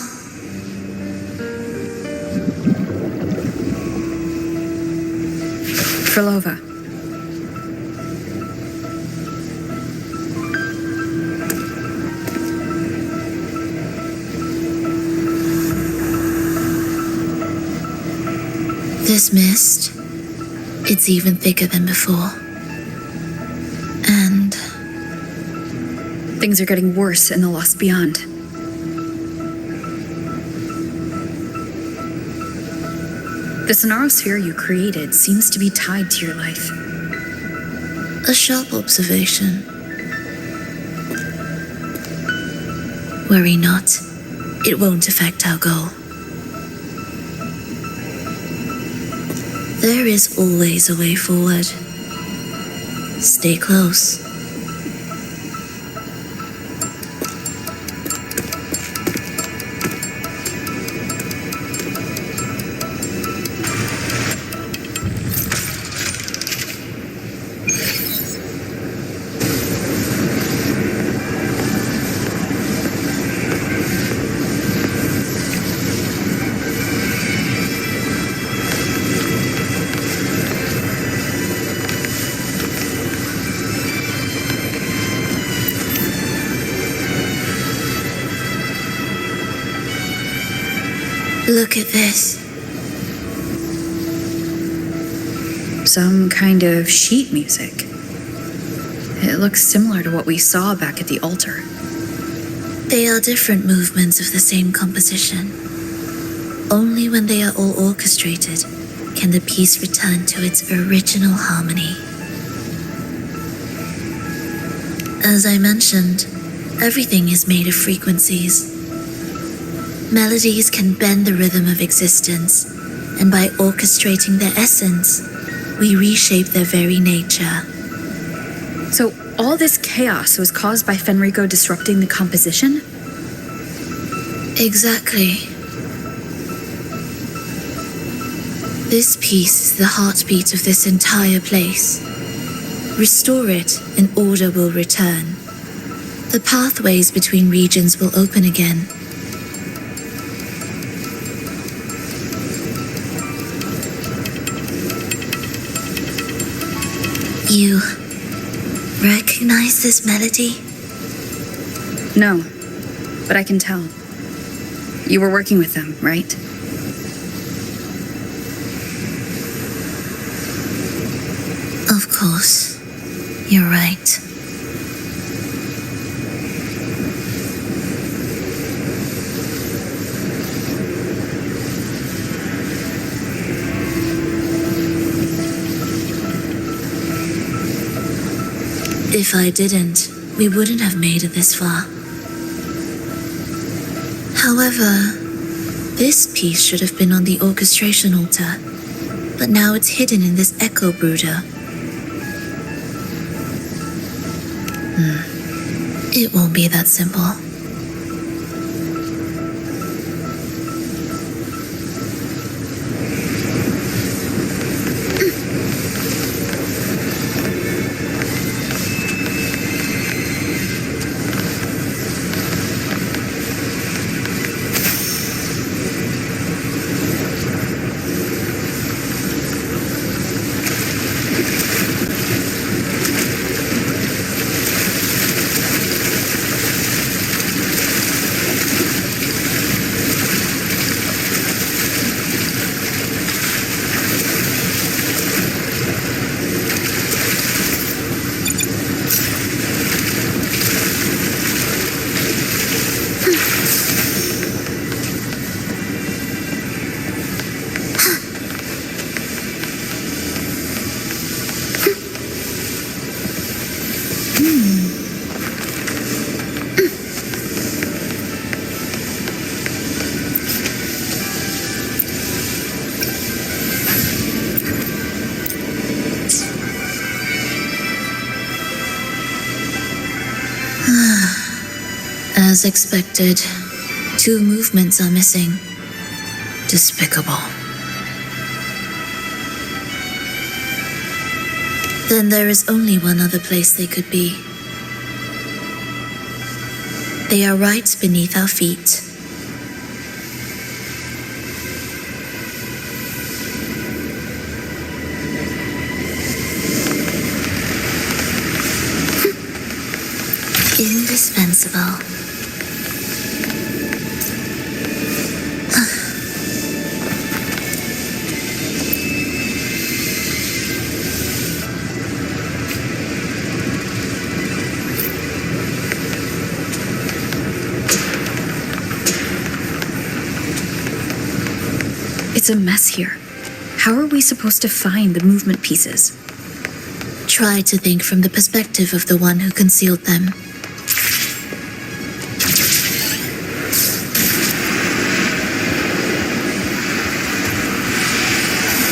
Phrolova. This mist, it's even thicker than before. And things are getting worse in the Lost Beyond. The sonarosphere you created seems to be tied to your life. a sharp observation. Worry not. It won't affect our goal. There is always a way forward. Stay close. Look at this. Some kind of sheet music. It looks similar to what we saw back at the altar. They are different movements of the same composition. Only when they are all orchestrated can the piece return to its original harmony. As I mentioned, everything is made of frequencies. Melodies can bend the rhythm of existence, and by orchestrating their essence, we reshape their very nature. So all this chaos was caused by Fenrico disrupting the composition? Exactly. This piece is the heartbeat of this entire place. Restore it, and order will return. The pathways between regions will open again. You recognize this melody? No, but I can tell. You were working with them, right? Of course. You're right. If I didn't, we wouldn't have made it this far. However, this piece should have been on the orchestration altar, but now it's hidden in this echo brooder. It won't be that simple. As expected, 2 movements are missing. Despicable. Then there is only one other place they could be. They are right beneath our feet. Indispensable. It's a mess here. How are we supposed to find the movement pieces? Try to think from the perspective of the one who concealed them.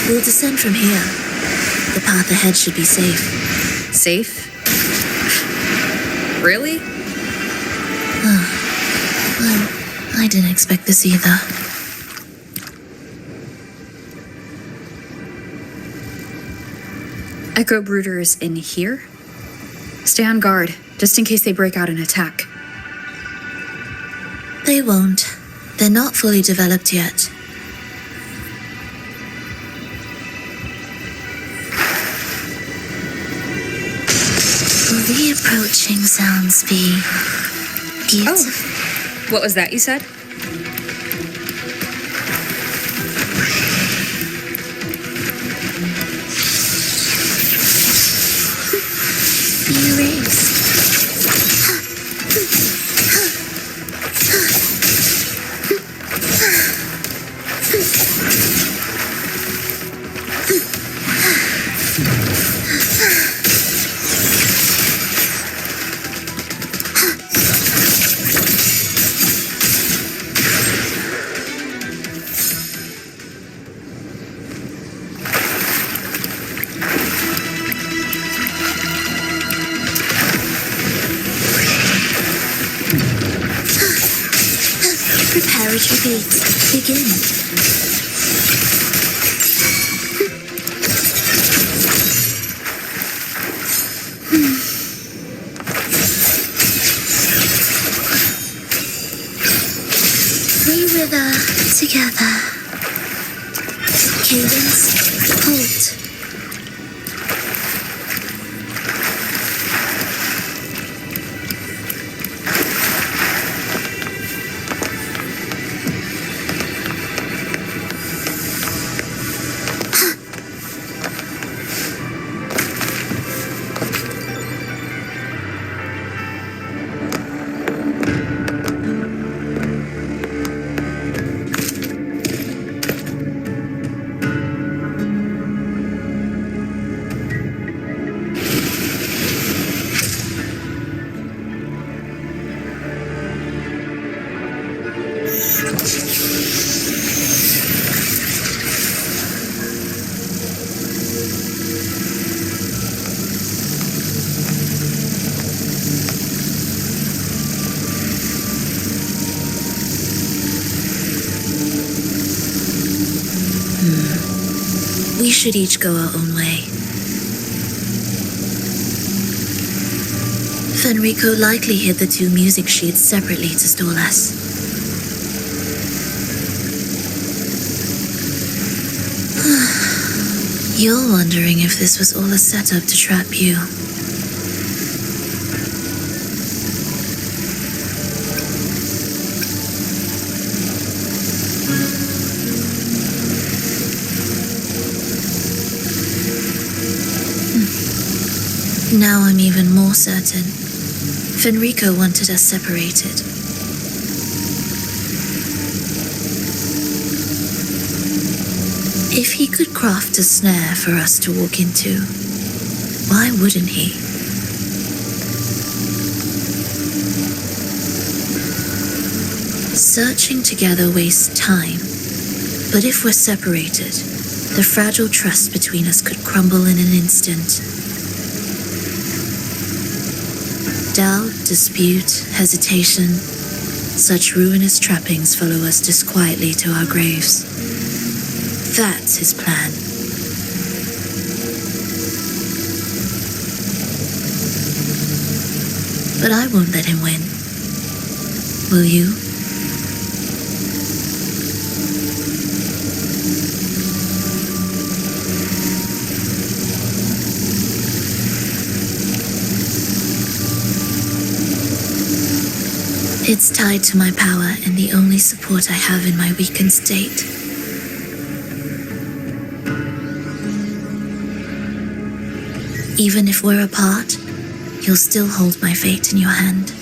We'll descend from here. The path ahead should be safe. Safe? Really? Well, I didn't expect this either. Echo brooders in here? Stay on guard, just in case they break out and attack. They won't. They're not fully developed yet. Will the approaching sounds be beautiful? Oh, what was that you said? Prepare retreat. Begin. We wither together. Cadence, halt. We should each go our own way. Fenrico likely hid the two music sheets separately to stall us. You're wondering if this was all a setup to trap you. Now I'm even more certain. Fenrico wanted us separated. If he could craft a snare for us to walk into, why wouldn't he? Searching together wastes time, but if we're separated, the fragile trust between us could crumble in an instant. Doubt, dispute, hesitation, such ruinous trappings follow us disquietly to our graves. That's his plan. But I won't let him win. Will you? It's tied to my power and the only support I have in my weakened state. Even if we're apart, you'll still hold my fate in your hand.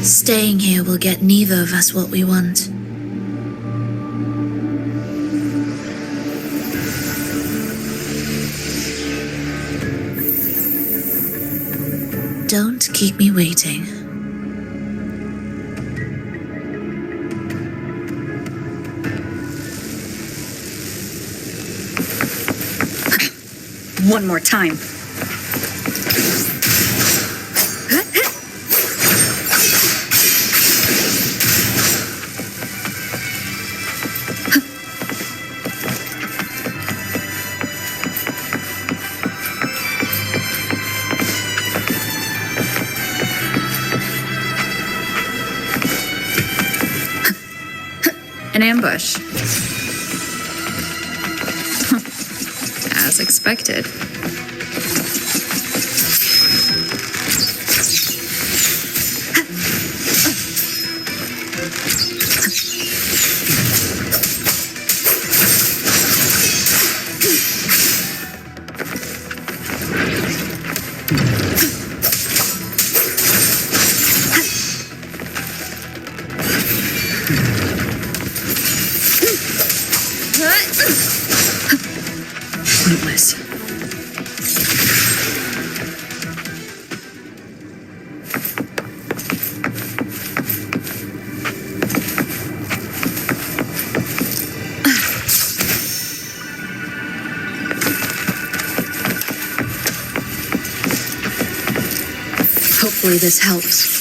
Staying here will get neither of us what we want. Don't keep me waiting. One more time. An ambush. As expected. pointless. Hopefully this helps.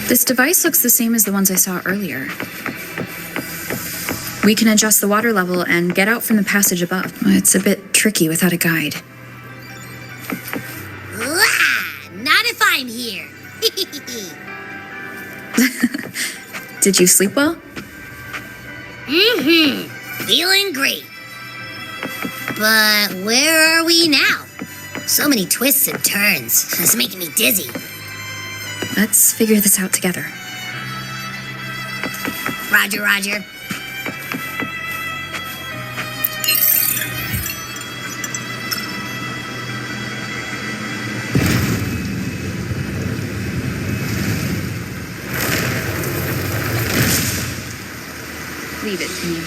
This device looks the same as the ones I saw earlier. We can adjust the water level and get out from the passage above. It's a bit tricky without a guide. Not if I'm here. Did you sleep well? Feeling great. But where are we now? So many twists and turns. It's making me dizzy. Let's figure this out together. Roger, roger. Leave it to me.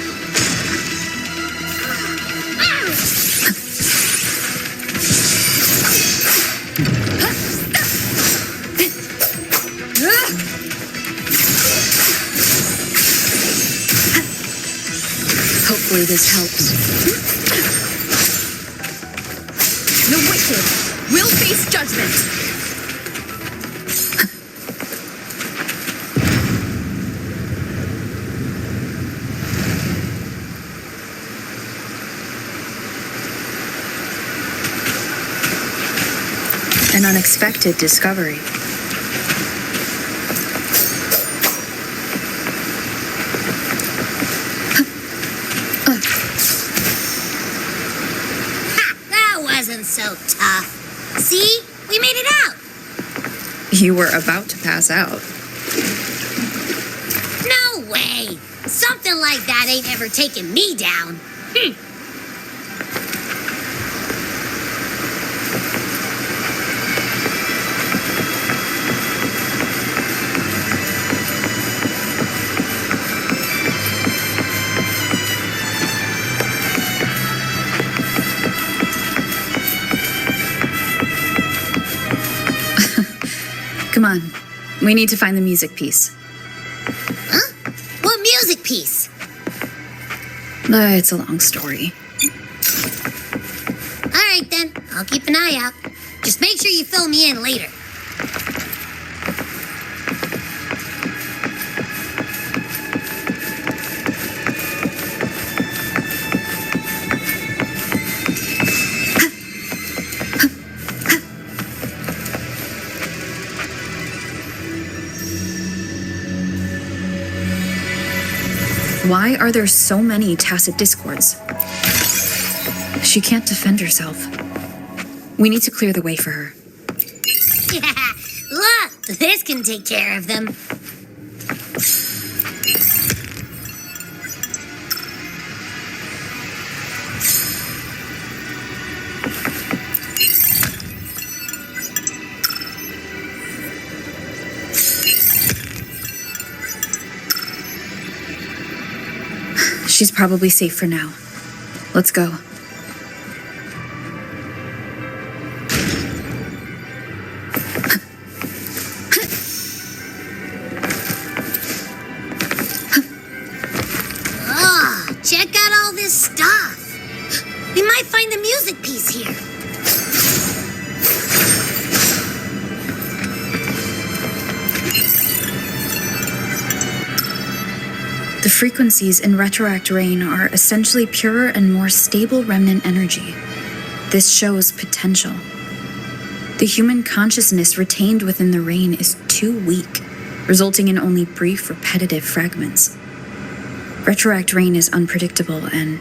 Hopefully this helps. The wicked will face judgment. An unexpected discovery. That wasn't so tough. See? We made it out. You were about to pass out. No way. Something like that ain't ever taken me down. Come on. We need to find the music piece. Huh? What music piece? It's a long story. All right, then. I'll keep an eye out. Just make sure you fill me in later. Why are there so many tacit discords? She can't defend herself. We need to clear the way for her. Look, this can take care of them. She's probably safe for now. Let's go. Oh, check out all this stuff. We might find the music piece here. The frequencies in Retroact Rain are essentially purer and more stable remnant energy. This shows potential. The human consciousness retained within the rain is too weak, resulting in only brief, repetitive fragments. Retroact Rain is unpredictable and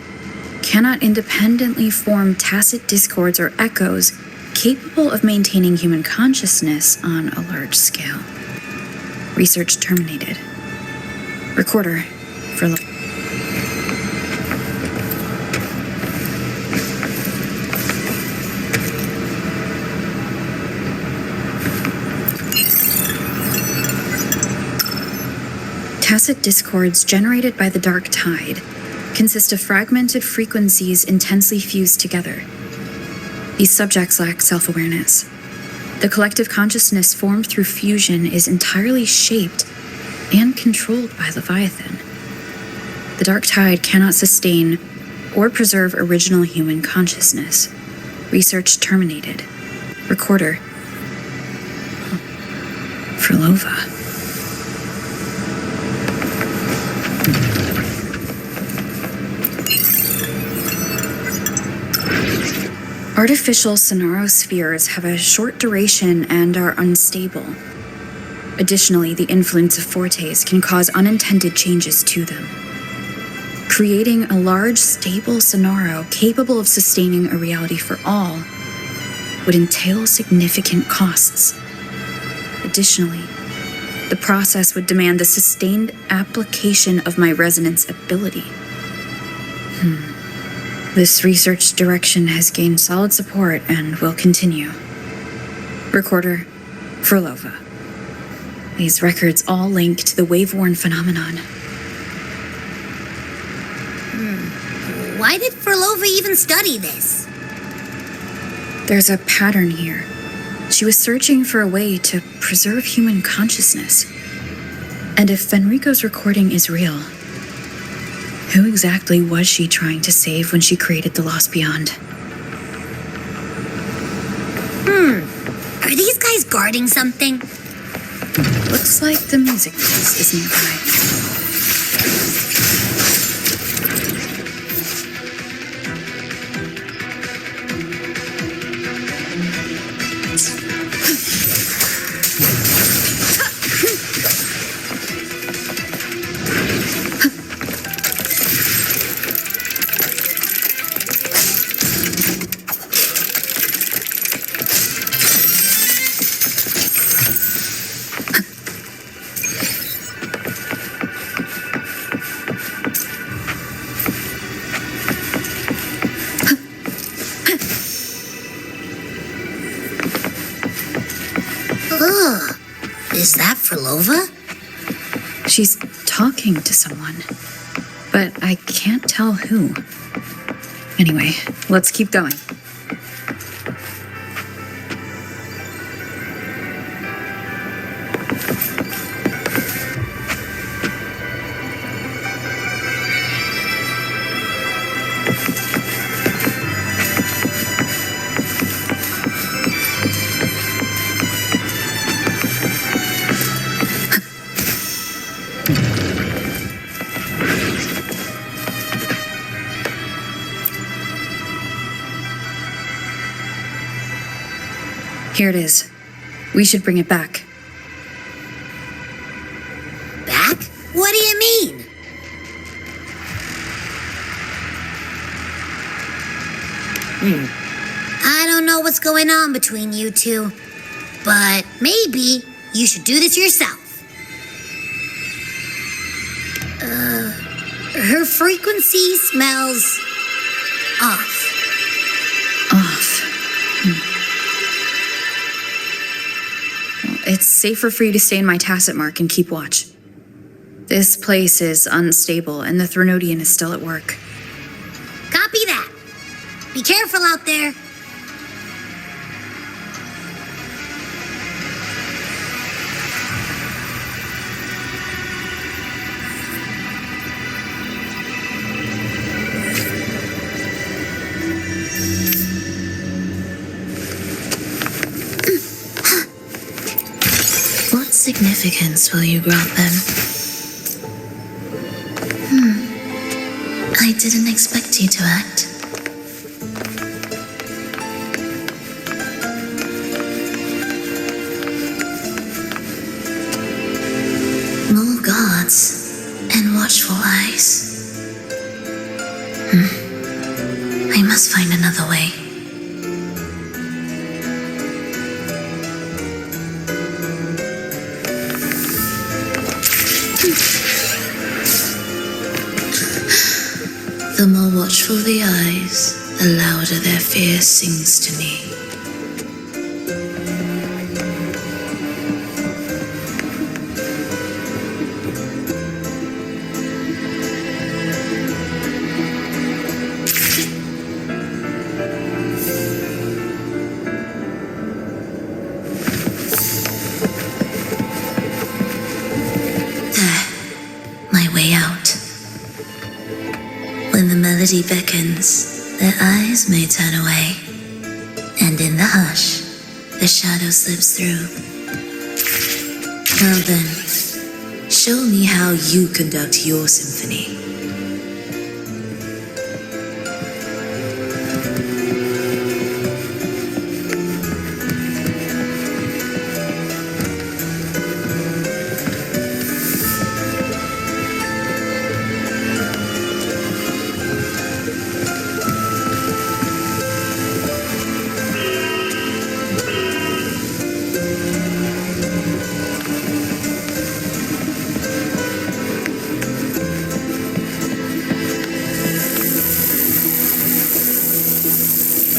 cannot independently form tacit discords or echoes capable of maintaining human consciousness on a large scale. Research terminated. Recorder. Phrolova. opposite discords generated by the dark tide consist of fragmented frequencies intensely fused together. These subjects lack self-awareness. The collective consciousness formed through fusion is entirely shaped and controlled by Leviathan. The dark tide cannot sustain or preserve original human consciousness. Research terminated. Recorder. Phrolova. Artificial sonarospheres have a short duration and are unstable. Additionally, the influence of fortes can cause unintended changes to them. Creating a large, stable sonaro capable of sustaining a reality for all would entail significant costs. Additionally, the process would demand the sustained application of my resonance ability. This research direction has gained solid support and will continue. Recorder, Phrolova. These records all link to the wave-worn phenomenon. Why did Phrolova even study this? There's a pattern here. She was searching for a way to preserve human consciousness. And if Fenrico's recording is real, who exactly was she trying to save when she created the Lost Beyond? Are these guys guarding something? Looks like the music piece is nearby. Is that Phrolova? She's talking to someone, but I can't tell who. Anyway, let's keep going. Here it is. We should bring it back. Back? What do you mean? I don't know what's going on between you two, but maybe you should do this yourself. Her frequency smells off. It's safer for you to stay in my tacit mark and keep watch. This place is unstable, and the Threnodian is still at work. Copy that. Be careful out there. What significance will you grant them? I didn't expect you to act. More guards and watchful eyes. I must find another way. The more watchful the eyes, the louder their fear sings to me. When the melody beckons, their eyes may turn away, and in the hush, the shadow slips through. Now then, show me how you conduct your symphony.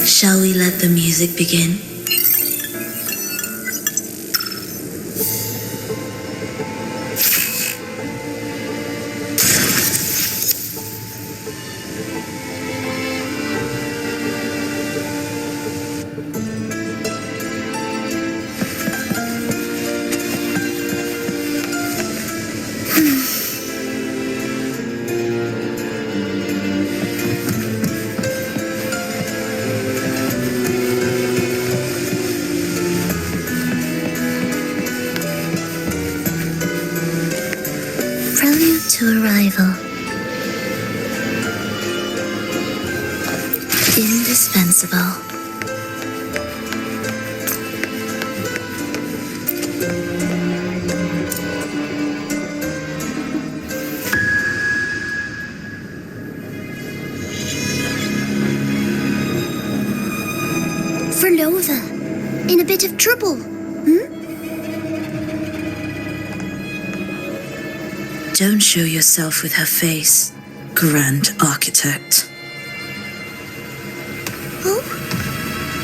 Shall we let the music begin? To arrival. Indispensable. Phrolova, in a bit of trouble, Don't show yourself with her face, Grand Architect. Oh,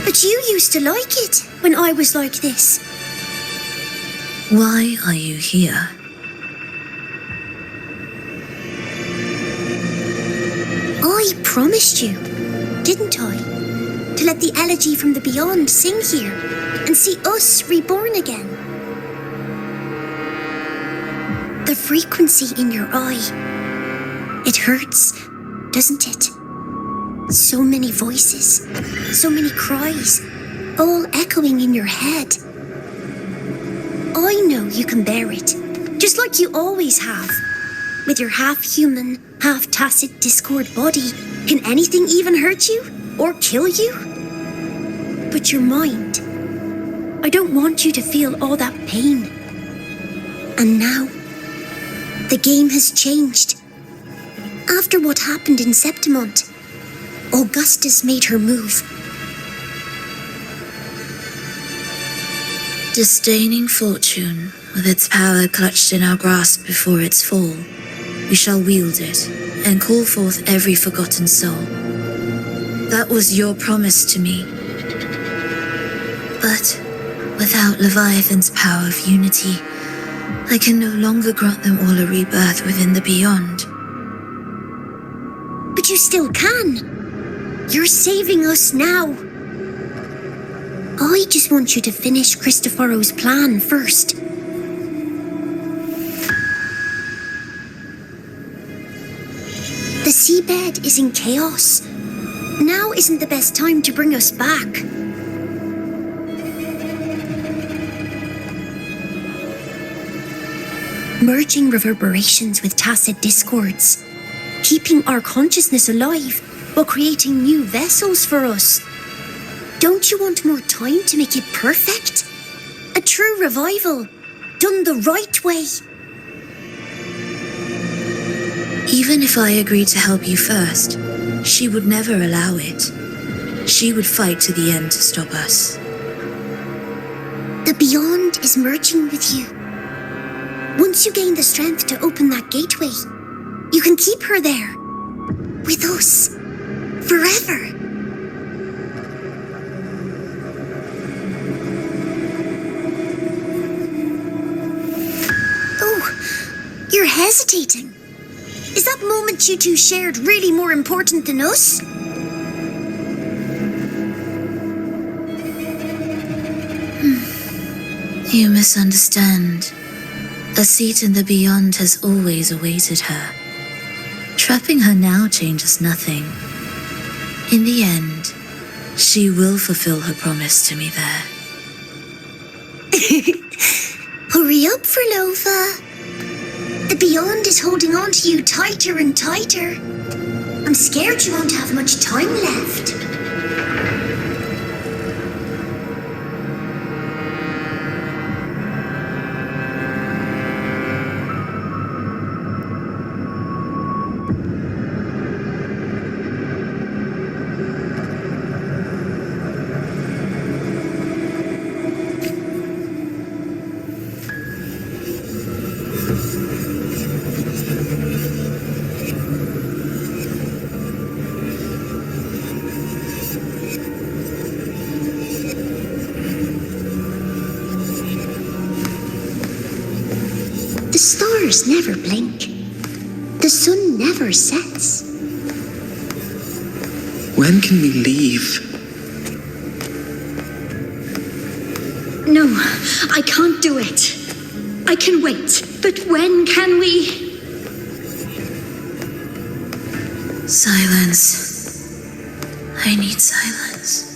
but you used to like it when I was like this. Why are you here? I promised you, didn't I? To let the elegy from the beyond sing here and see us reborn again. The frequency in your eye. It hurts, doesn't it? So many voices, so many cries, all echoing in your head. I know you can bear it, just like you always have. With your half-human, half-tacit Discord body, can anything even hurt you or kill you? But your mind, I don't want you to feel all that pain. And now, the game has changed. After what happened in Septimont, Augustus made her move. Disdaining fortune, with its power clutched in our grasp before its fall, we shall wield it and call forth every forgotten soul. That was your promise to me. But without Leviathan's power of unity, I can no longer grant them all a rebirth within the beyond. But you still can. You're saving us now. I just want you to finish Cristoforo's plan first. The seabed is in chaos. Now isn't the best time to bring us back. Merging reverberations with tacit discords, keeping our consciousness alive while creating new vessels for us. Don't you want more time to make it perfect? A true revival, done the right way. Even if I agreed to help you first, she would never allow it. She would fight to the end to stop us. The beyond is merging with you. Once you gain the strength to open that gateway, you can keep her there. With us. Forever. Oh, you're hesitating. Is that moment you two shared really more important than us? You misunderstand. A seat in the beyond has always awaited her. Trapping her now changes nothing. In the end, she will fulfill her promise to me there. Hurry up, Phrolova. The Beyond is holding on to you tighter and tighter. I'm scared you won't have much time left. The stars never blink. The sun never sets. When can we leave? No, I can't do it. I can wait, but when can we? Silence. I need silence.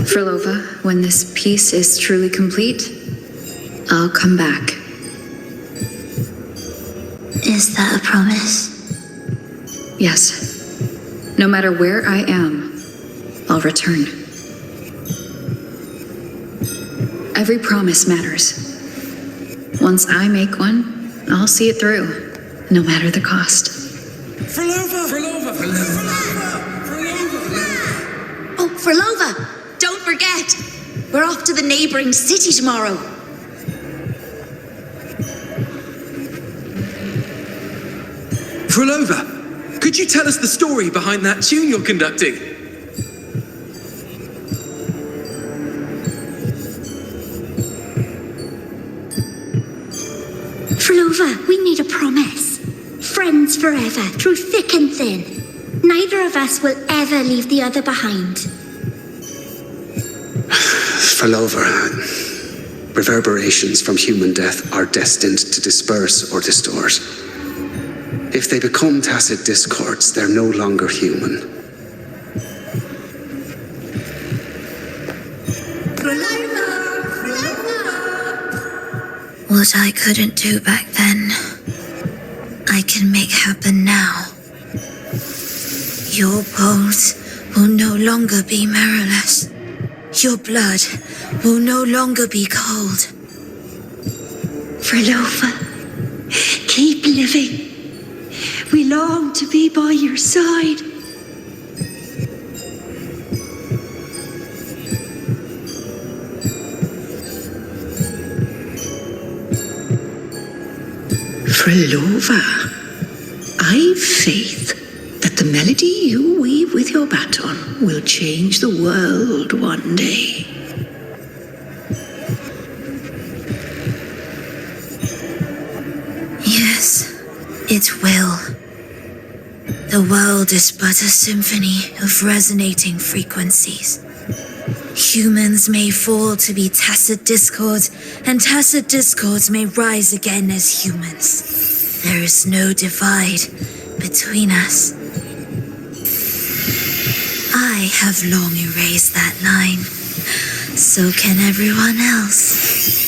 Phrolova, when this piece is truly complete, I'll come back. Is that a promise? Yes. No matter where I am, I'll return. Every promise matters. Once I make one, I'll see it through, no matter the cost. Phrolova! Phrolova! Phrolova! Oh, Phrolova! Don't forget! We're off to the neighboring city tomorrow. Phrolova! Could you tell us the story behind that tune you're conducting? Phrolova, we need a promise. Friends forever, through thick and thin. Neither of us will ever leave the other behind. Phrolova, reverberations from human death are destined to disperse or distort. If they become tacit discords, they're no longer human. What I couldn't do back then, I can make happen now. Your bones will no longer be marrowless. Your blood will no longer be cold. Phrolova, keep living. We long to be by your side. Phrolova, I've faith that the melody you weave with your baton will change the world one day. Yes, it will. The world is but a symphony of resonating frequencies. Humans may fall to be tacit discords, and tacit discords may rise again as humans. There is no divide between us. I have long erased that line. So can everyone else.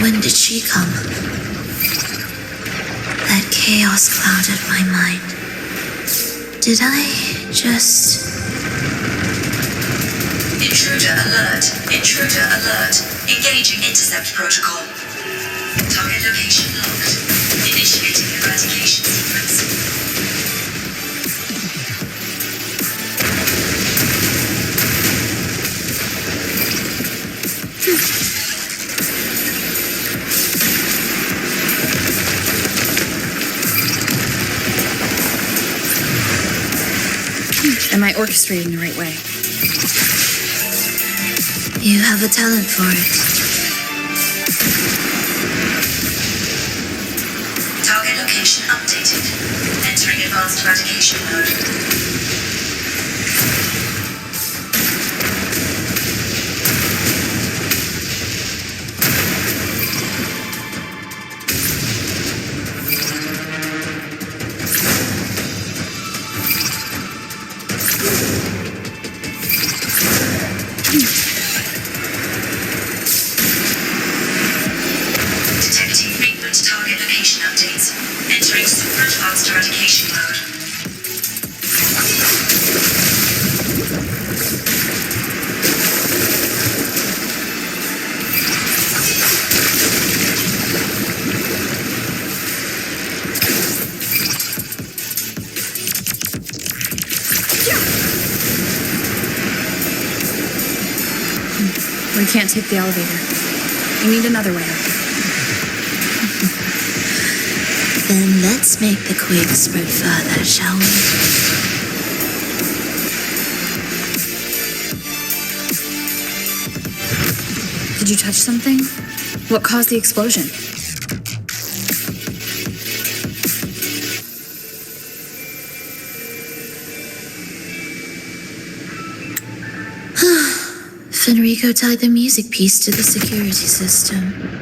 When did she come? That chaos clouded my mind. Did I just... Intruder alert. Intruder alert. Engaging intercept protocol. Target location locked. Initiating eradication sequence. Am I orchestrating the right way? You have a talent for it. Target location updated. Entering advanced eradication mode. Detecting frequent target location updates. Entering super advanced eradication mode. We can't take the elevator. We need another way up. Then let's make the quake spread further, shall we? Did you touch something? What caused the explosion? Fenrico tied the music piece to the security system.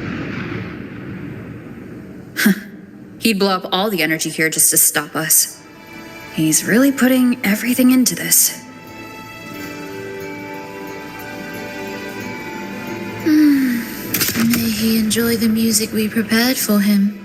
He'd blow up all the energy here just to stop us. He's really putting everything into this. May he enjoy the music we prepared for him.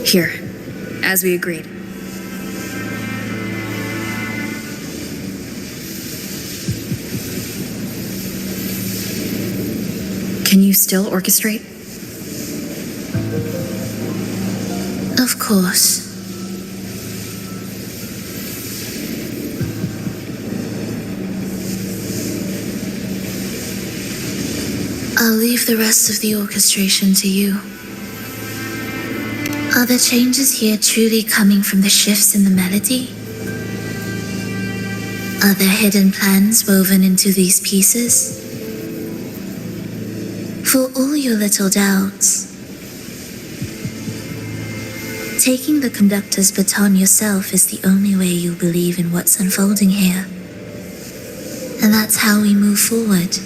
Here, as we agreed. Can you still orchestrate? Of course. I'll leave the rest of the orchestration to you. Are the changes here truly coming from the shifts in the melody? Are there hidden plans woven into these pieces? For all your little doubts, taking the conductor's baton yourself is the only way you'll believe in what's unfolding here. And that's how we move forward.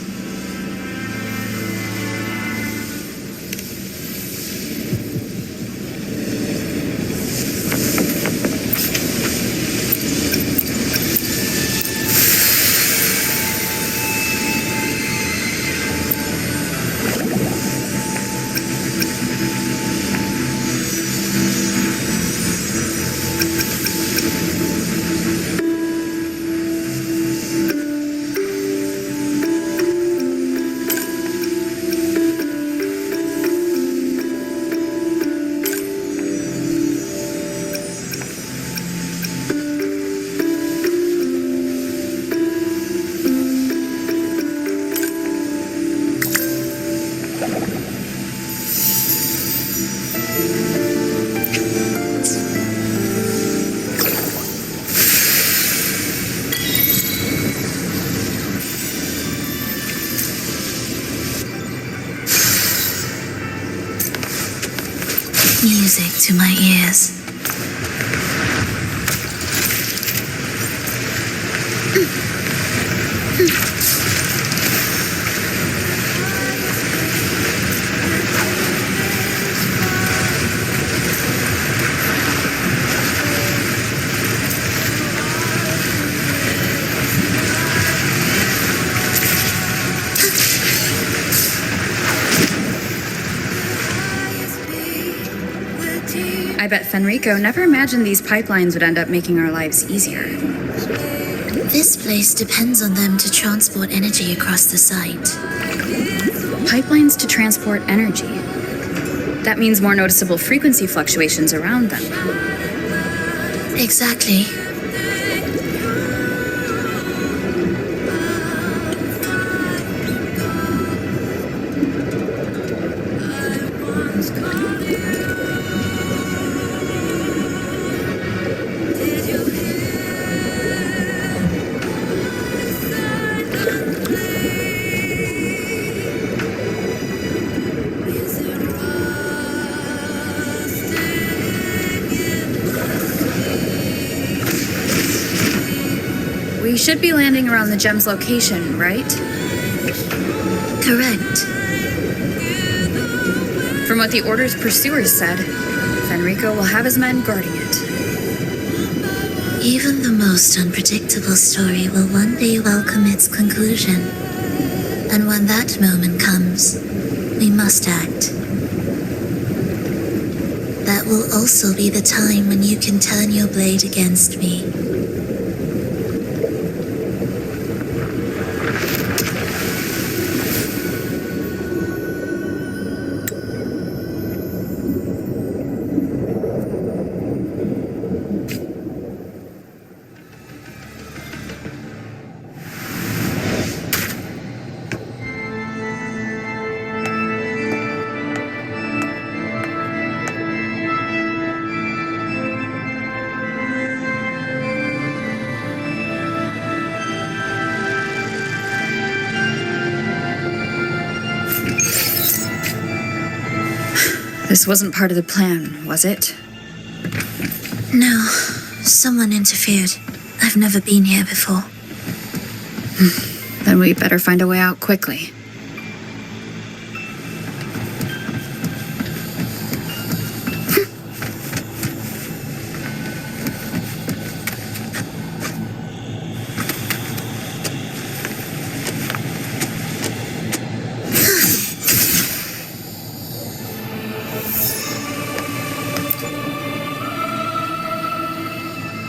Music to my ears. I bet Fenrico never imagined these pipelines would end up making our lives easier. This place depends on them to transport energy across the site. Pipelines to transport energy. That means more noticeable frequency fluctuations around them. Exactly. We should be landing around the gem's location, right? Correct. From what the Order's pursuers said, Fenrico will have his men guarding it. Even the most unpredictable story will one day welcome its conclusion. And when that moment comes, we must act. That will also be the time when you can turn your blade against me. This wasn't part of the plan, was it? No, someone interfered. I've never been here before. Then we better find a way out quickly.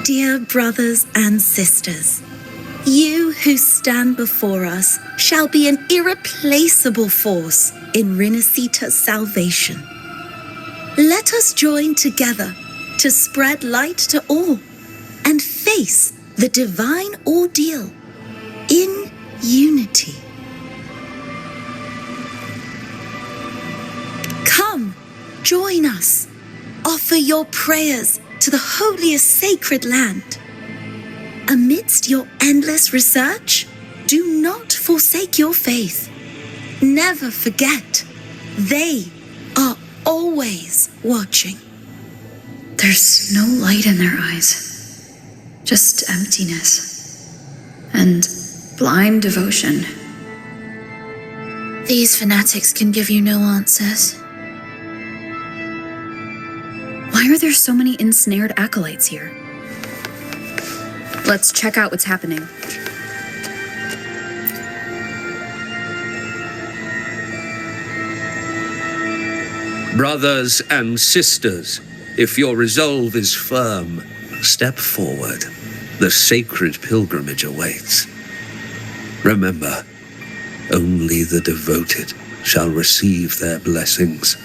Dear brothers and sisters, you who stand before us shall be an irreplaceable force in Rinasita's salvation. Let us join together to spread light to all and face the divine ordeal in unity. Come, join us. Offer your prayers to the holiest sacred land. Amidst your endless research, do not forsake your faith. Never forget, they are always watching. There's no light in their eyes, just emptiness and blind devotion. These fanatics can give you no answers. Why are there so many ensnared acolytes here? Let's check out what's happening. Brothers and sisters, if your resolve is firm, step forward. The sacred pilgrimage awaits. Remember, only the devoted shall receive their blessings.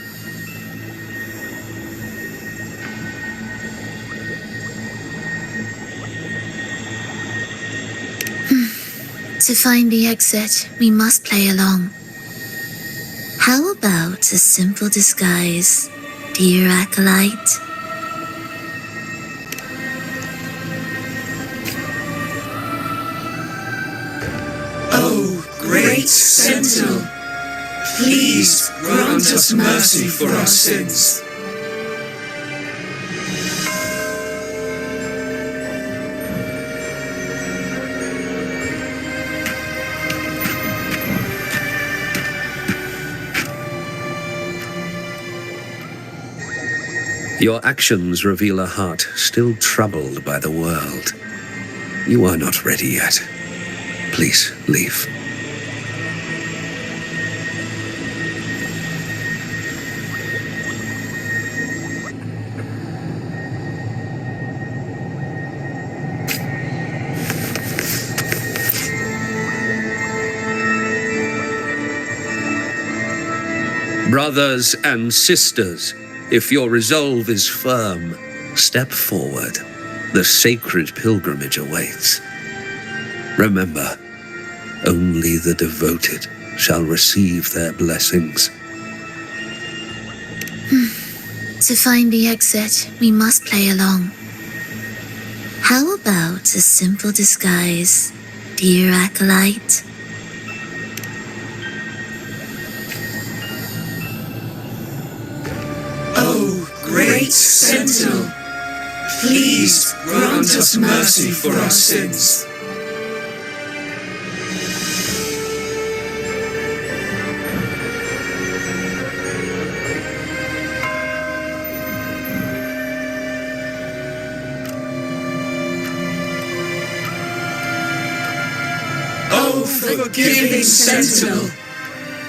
To find the exit, we must play along. How about a simple disguise, dear acolyte? Oh, great Sentinel, please grant us mercy for our sins. Your actions reveal a heart still troubled by the world. You are not ready yet. Please leave. Brothers and sisters, if your resolve is firm, step forward. The sacred pilgrimage awaits. Remember, only the devoted shall receive their blessings. To find the exit, we must play along. How about a simple disguise, dear acolyte? O great Sentinel, please grant us mercy for our sins. O forgiving Sentinel,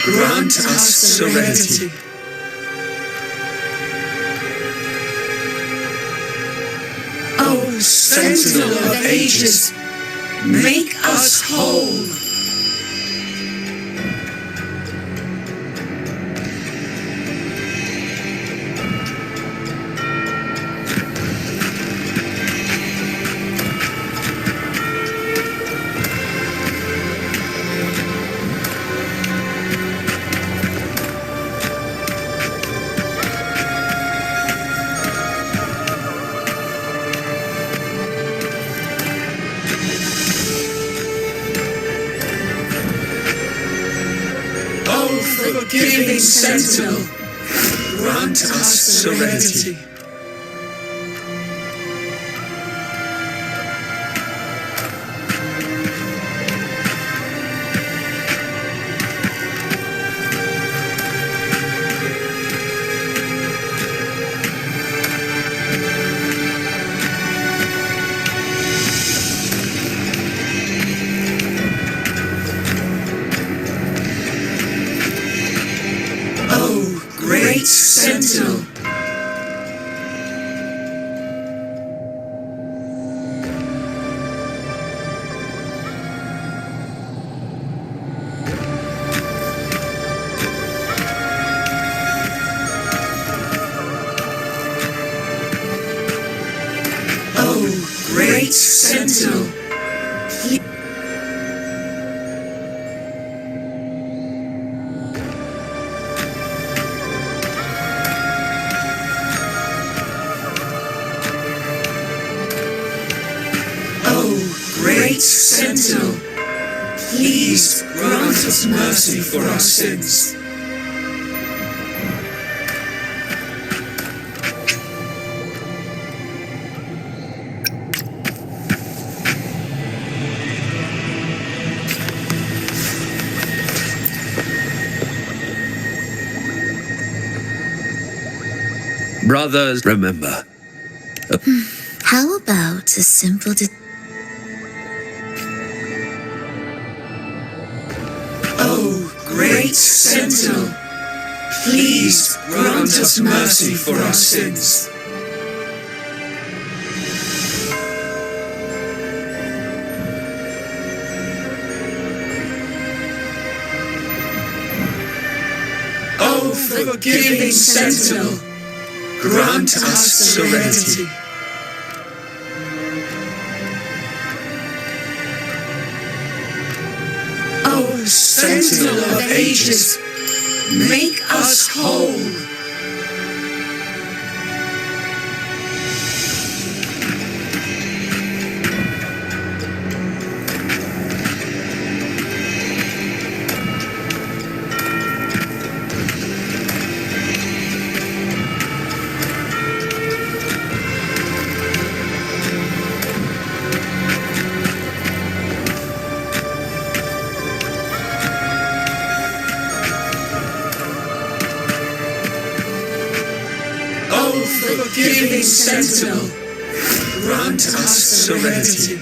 grant us serenity. O Sentinel of ages, make us whole. Forgiving Sentinel, grant us serenity. Great Sentinel. Oh, great Sentinel. Great Sentinel, please grant us mercy for our sins. Brothers, remember. How about a simple Great Sentinel, please grant us mercy for our sins. O forgiving Sentinel, grant us serenity. O Sentinel of ages, make us whole. Forgiving Sentinel, grant us serenity.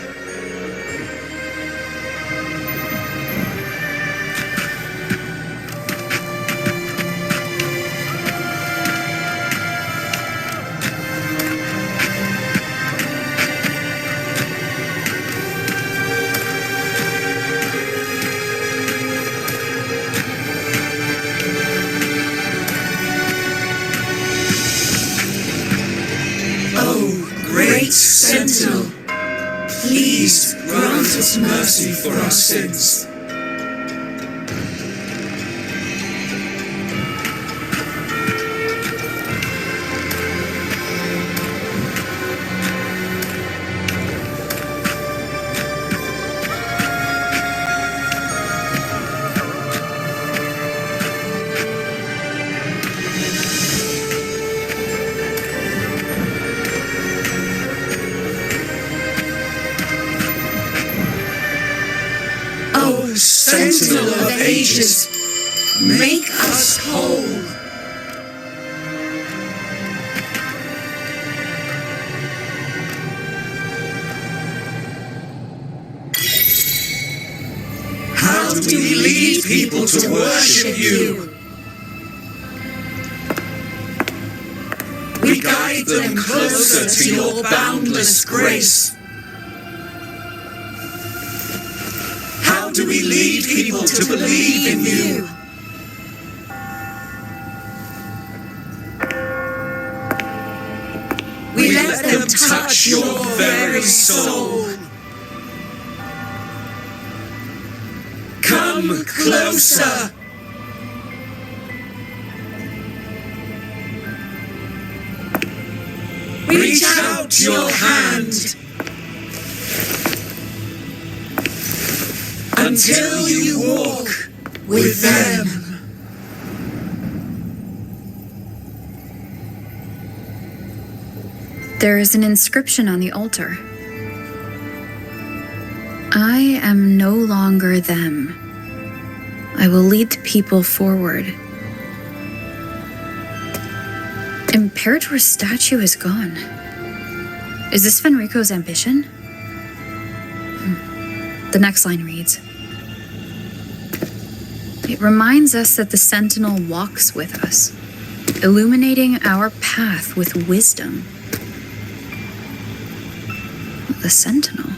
us mercy for our sins. Sentinel of ages, make us whole. How do we lead people to worship you? We guide them closer to your boundless grace. How do we lead people to believe in you? We let them touch your very soul. Come closer. Reach out your hand. Until you walk with them. There is an inscription on the altar. I am no longer them. I will lead the people forward. Imperator's statue is gone. Is this Fenrico's ambition? The next line reads, it reminds us that the Sentinel walks with us, illuminating our path with wisdom. The Sentinel?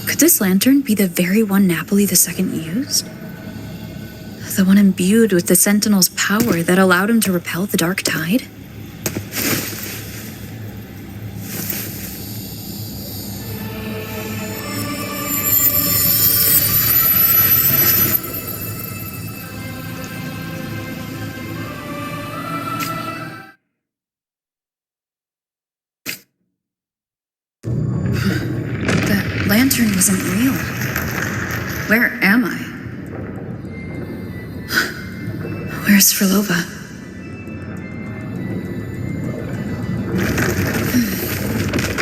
Could this lantern be the very one Napoli II used? The one imbued with the Sentinel's power that allowed him to repel the Dark Tide? The lantern wasn't real. Where am I? Where's Phrolova?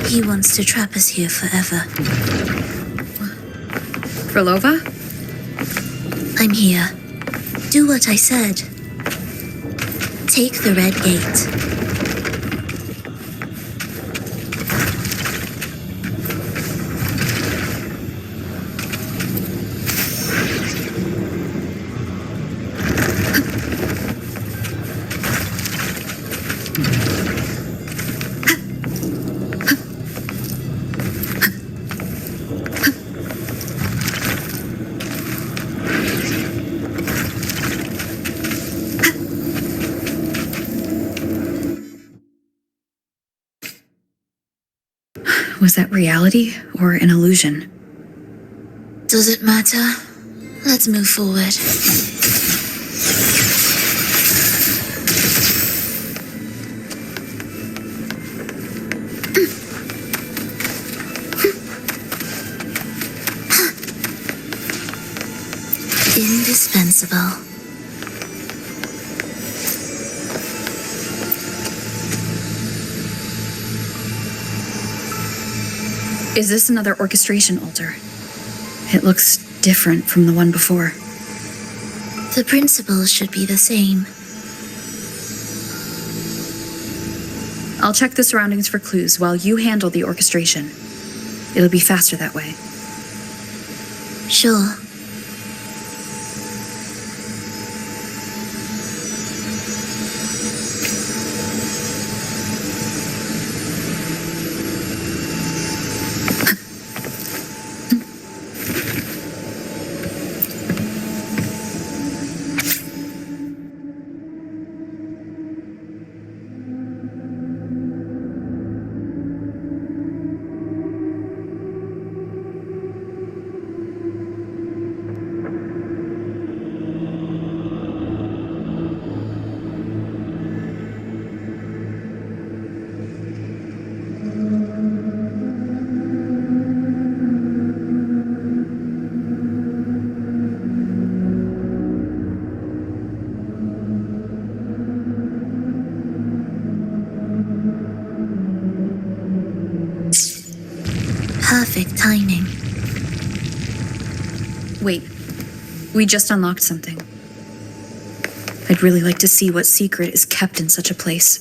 He wants to trap us here forever. Phrolova? I'm here. Do what I said. Take the red gate. Was that reality or an illusion? Does it matter? Let's move forward. Indispensable. Is this another orchestration altar? It looks different from the one before. The principles should be the same. I'll check the surroundings for clues while you handle the orchestration. It'll be faster that way. Sure. Wait, we just unlocked something. I'd really like to see what secret is kept in such a place.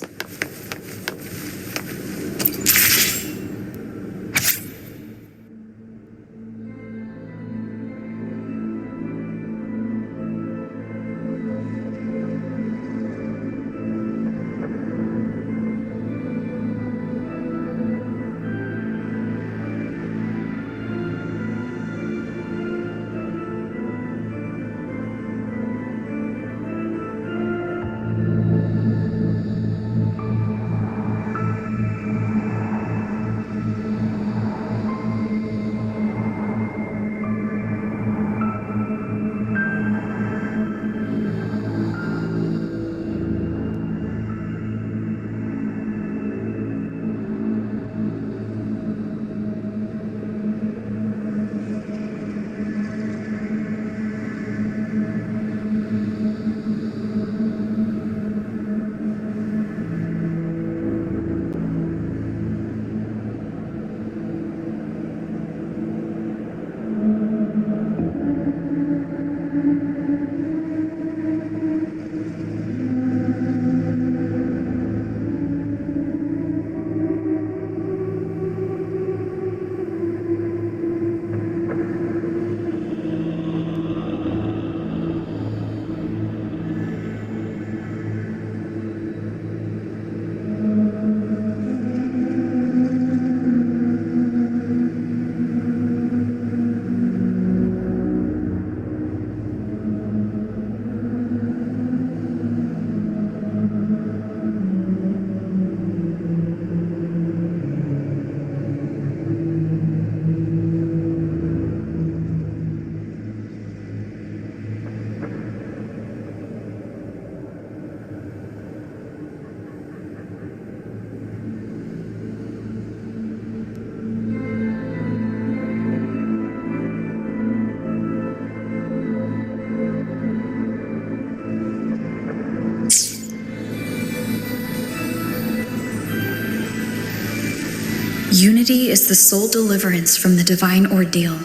Unity is the sole deliverance from the divine ordeal.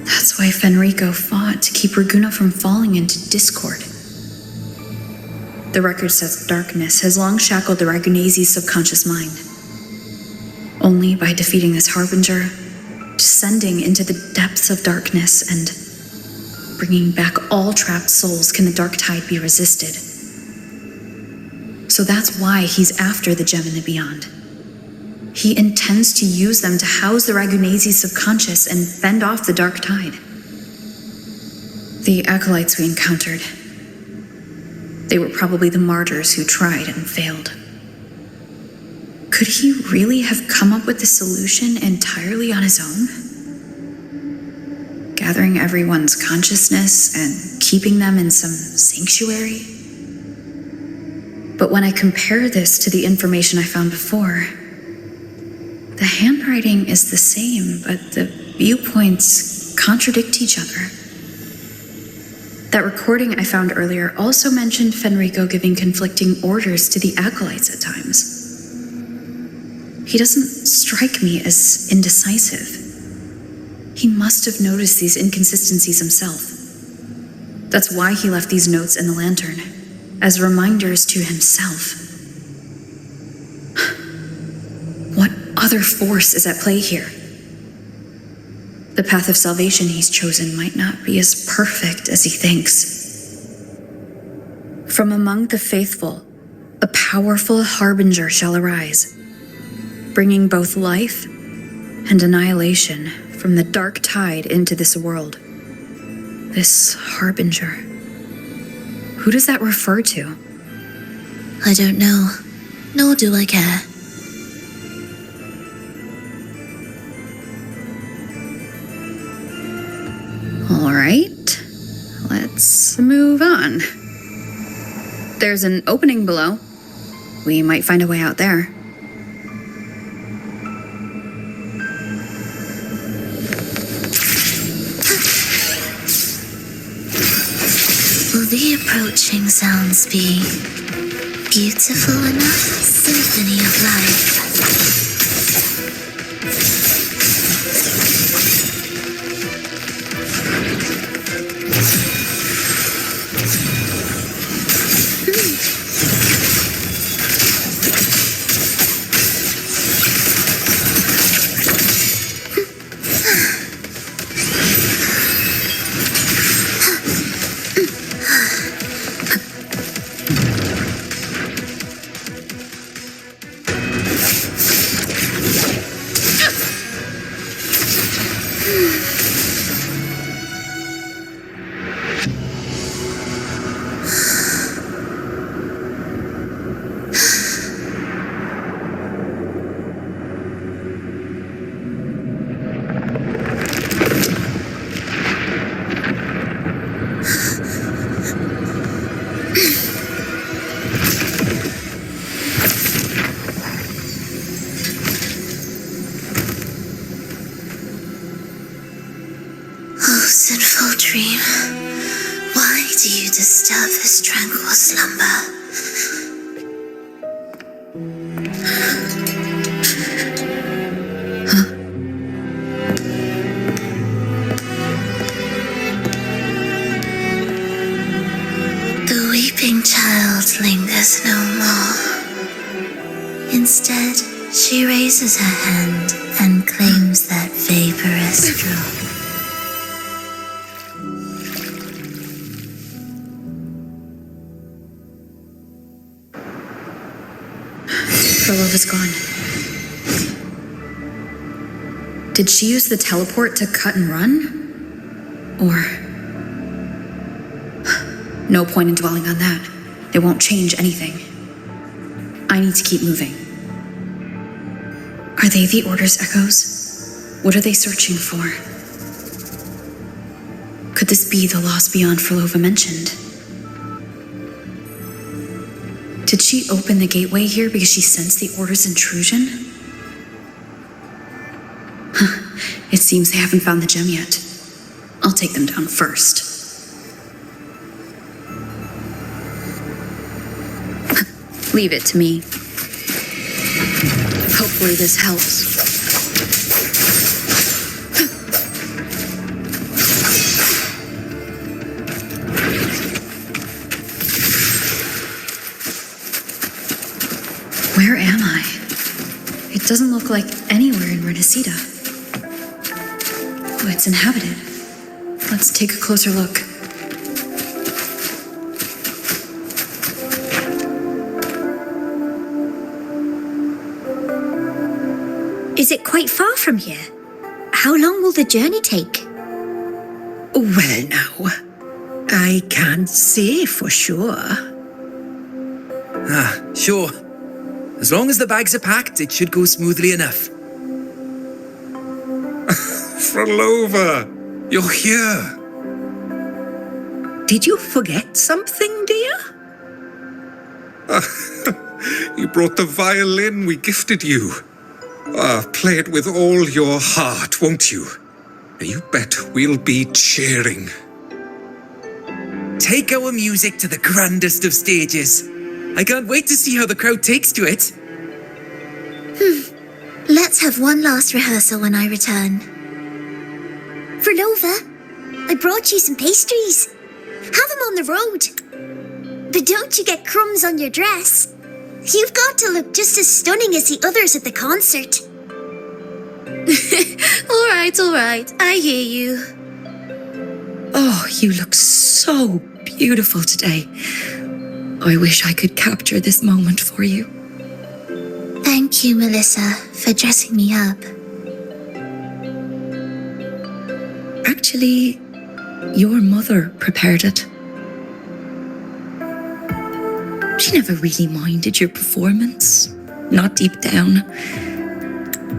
That's why Fenrico fought to keep Raguna from falling into discord. The record says darkness has long shackled the Ragunese's subconscious mind. Only by defeating this harbinger, descending into the depths of darkness, and bringing back all trapped souls can the dark tide be resisted. So that's why he's after the gem in the beyond. He intends to use them to house the Ragunese's subconscious and fend off the dark tide. The acolytes we encountered, they were probably the martyrs who tried and failed. Could he really have come up with the solution entirely on his own? Gathering everyone's consciousness and keeping them in some sanctuary? But when I compare this to the information I found before, the handwriting is the same, but the viewpoints contradict each other. That recording I found earlier also mentioned Fenrico giving conflicting orders to the acolytes at times. He doesn't strike me as indecisive. He must have noticed these inconsistencies himself. That's why he left these notes in the lantern, as reminders to himself. What other force is at play here? The path of salvation he's chosen might not be as perfect as he thinks. From among the faithful, a powerful harbinger shall arise, bringing both life and annihilation from the dark tide into this world. This harbinger. Who does that refer to? I don't know, nor do I care. All right, let's move on. There's an opening below. We might find a way out there. Will the approaching sounds be beautiful enough? Symphony of life. sinful dream, why do you disturb this tranquil slumber? The weeping child lingers no more. Instead, she raises her hand and claims that vaporous drop. Phrolova's gone. Did she use the teleport to cut and run? Or... No point in dwelling on that. It won't change anything. I need to keep moving. Are they the Order's echoes? What are they searching for? Could this be the lost beyond Phrolova mentioned? Did she open the gateway here because she sensed the Order's intrusion? It seems they haven't found the gem yet. I'll take them down first. Leave it to me. Hopefully this helps. Where am I? It doesn't look like anywhere in Renacita. Oh, it's inhabited. Let's take a closer look. Is it quite far from here? How long will the journey take? Well, now, I can't say for sure. Sure. As long as the bags are packed, it should go smoothly enough. Phrolova, you're here. Did you forget something, dear? You brought the violin we gifted you. Play it with all your heart, won't you? You bet we'll be cheering. Take our music to the grandest of stages. I can't wait to see how the crowd takes to it. Let's have one last rehearsal when I return. Phrolova, I brought you some pastries. Have them on the road. But don't you get crumbs on your dress. You've got to look just as stunning as the others at the concert. All right, I hear you. Oh, you look so beautiful today. I wish I could capture this moment for you. Thank you, Melissa, for dressing me up. Actually, your mother prepared it. She never really minded your performance, not deep down.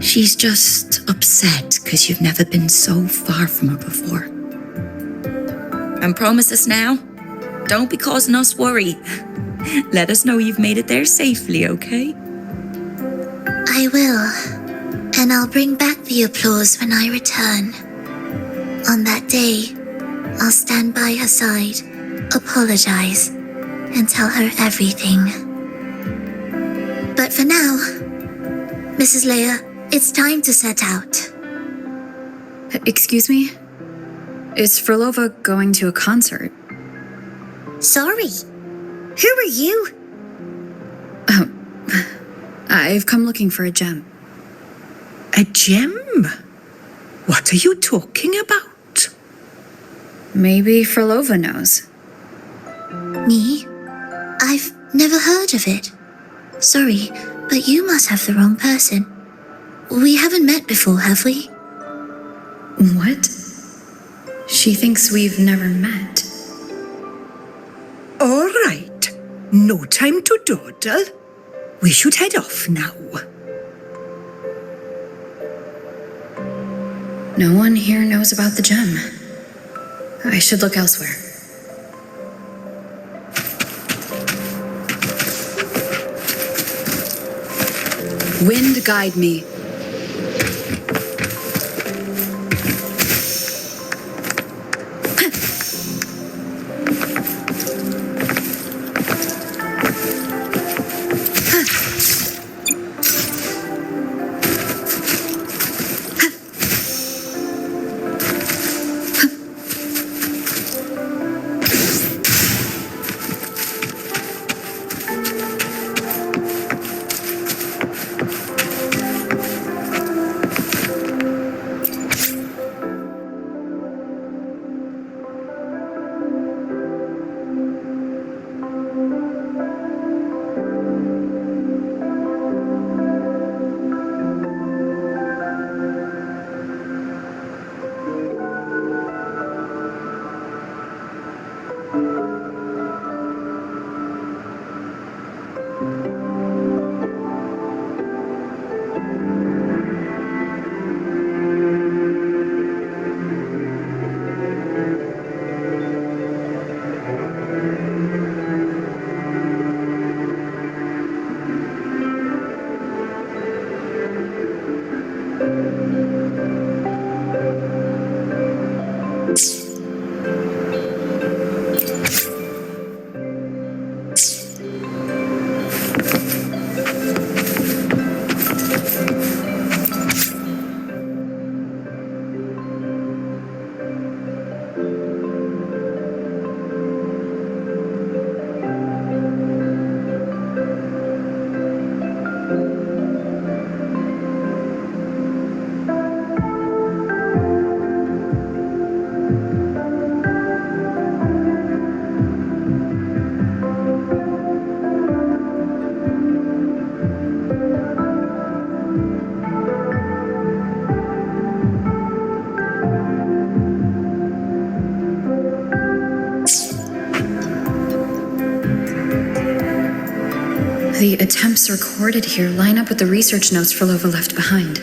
She's just upset because you've never been so far from her before. And promise us now, don't be causing us worry. Let us know you've made it there safely, okay? I will, and I'll bring back the applause when I return. On that day, I'll stand by her side, apologize, and tell her everything. But for now, Mrs. Leia, it's time to set out. Excuse me? Is Phrolova going to a concert? Sorry. Who are you? I've come looking for a gem. A gem? What are you talking about? Maybe Phrolova knows. Me? I've never heard of it. Sorry, but you must have the wrong person. We haven't met before, have we? What? She thinks we've never met. All right. No time to dawdle. We should head off now. No one here knows about the gem. I should look elsewhere. Wind guide me. The attempts recorded here line up with the research notes Phrolova left behind.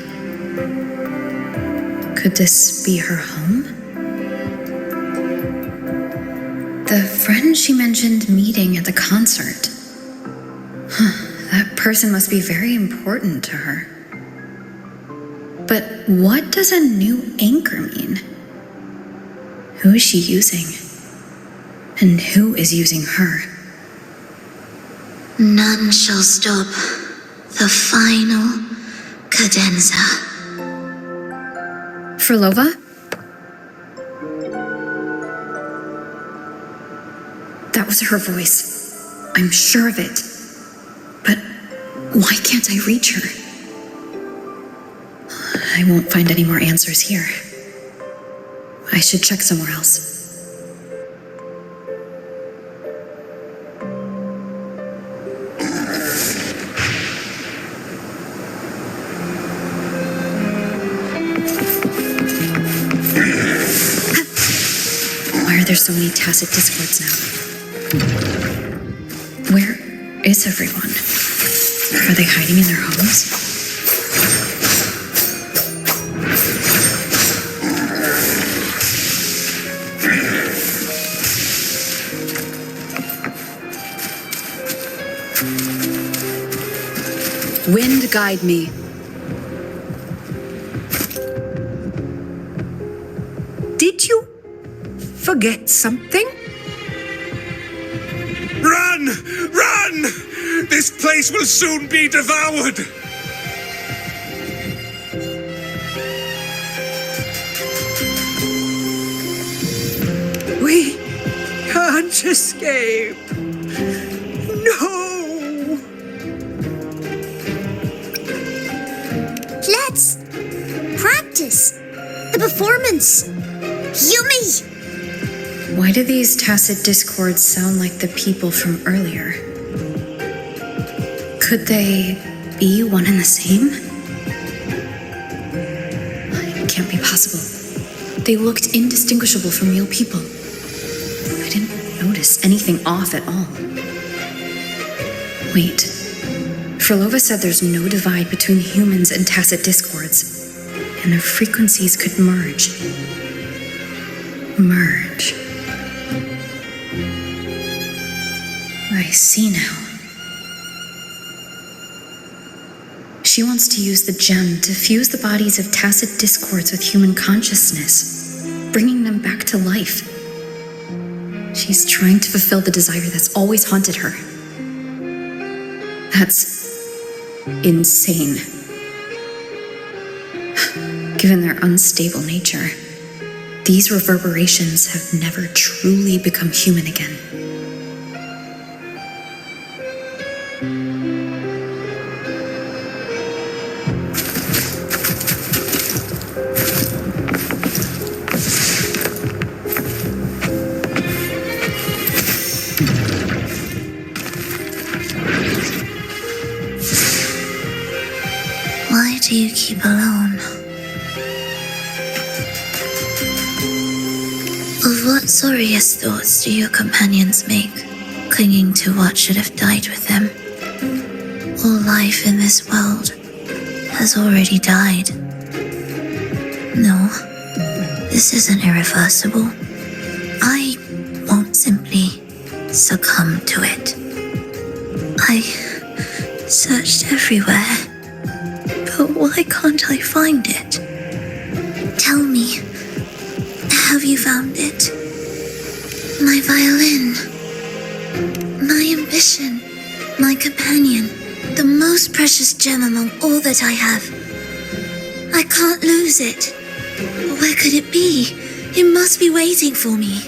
Could this be her home? The friend she mentioned meeting at the concert. That person must be very important to her. But what does a new anchor mean? Who is she using? And who is using her? None shall stop the final cadenza. Phrolova? That was her voice. I'm sure of it. But why can't I reach her? I won't find any more answers here. I should check somewhere else. Why are there so many tacit discords now? Where is everyone? Are they hiding in their homes? Wind guide me. Did you forget something? Run! Run! This place will soon be devoured! We can't escape. No! Let's practice the performance. Yummy! Why do these tacit discords sound like the people from earlier? Could they be one and the same? It can't be possible. They looked indistinguishable from real people. I didn't notice anything off at all. Wait. Phrolova said there's no divide between humans and tacit discords, and their frequencies could merge. Merge. I see now. She wants to use the gem to fuse the bodies of tacit discords with human consciousness, bringing them back to life. She's trying to fulfill the desire that's always haunted her. That's insane. Given their unstable nature, these reverberations have never truly become human again. Why do you keep alone? Of what sorriest thoughts do your companions make, clinging to what should have died with them? All life in this world has already died. No, this isn't irreversible. I won't simply succumb to it. I searched everywhere, but why can't I find it? Tell me, have you found it? My violin, my ambition, my companion, the most precious gem among all that I have. I can't lose it. Where could it be? It must be waiting for me.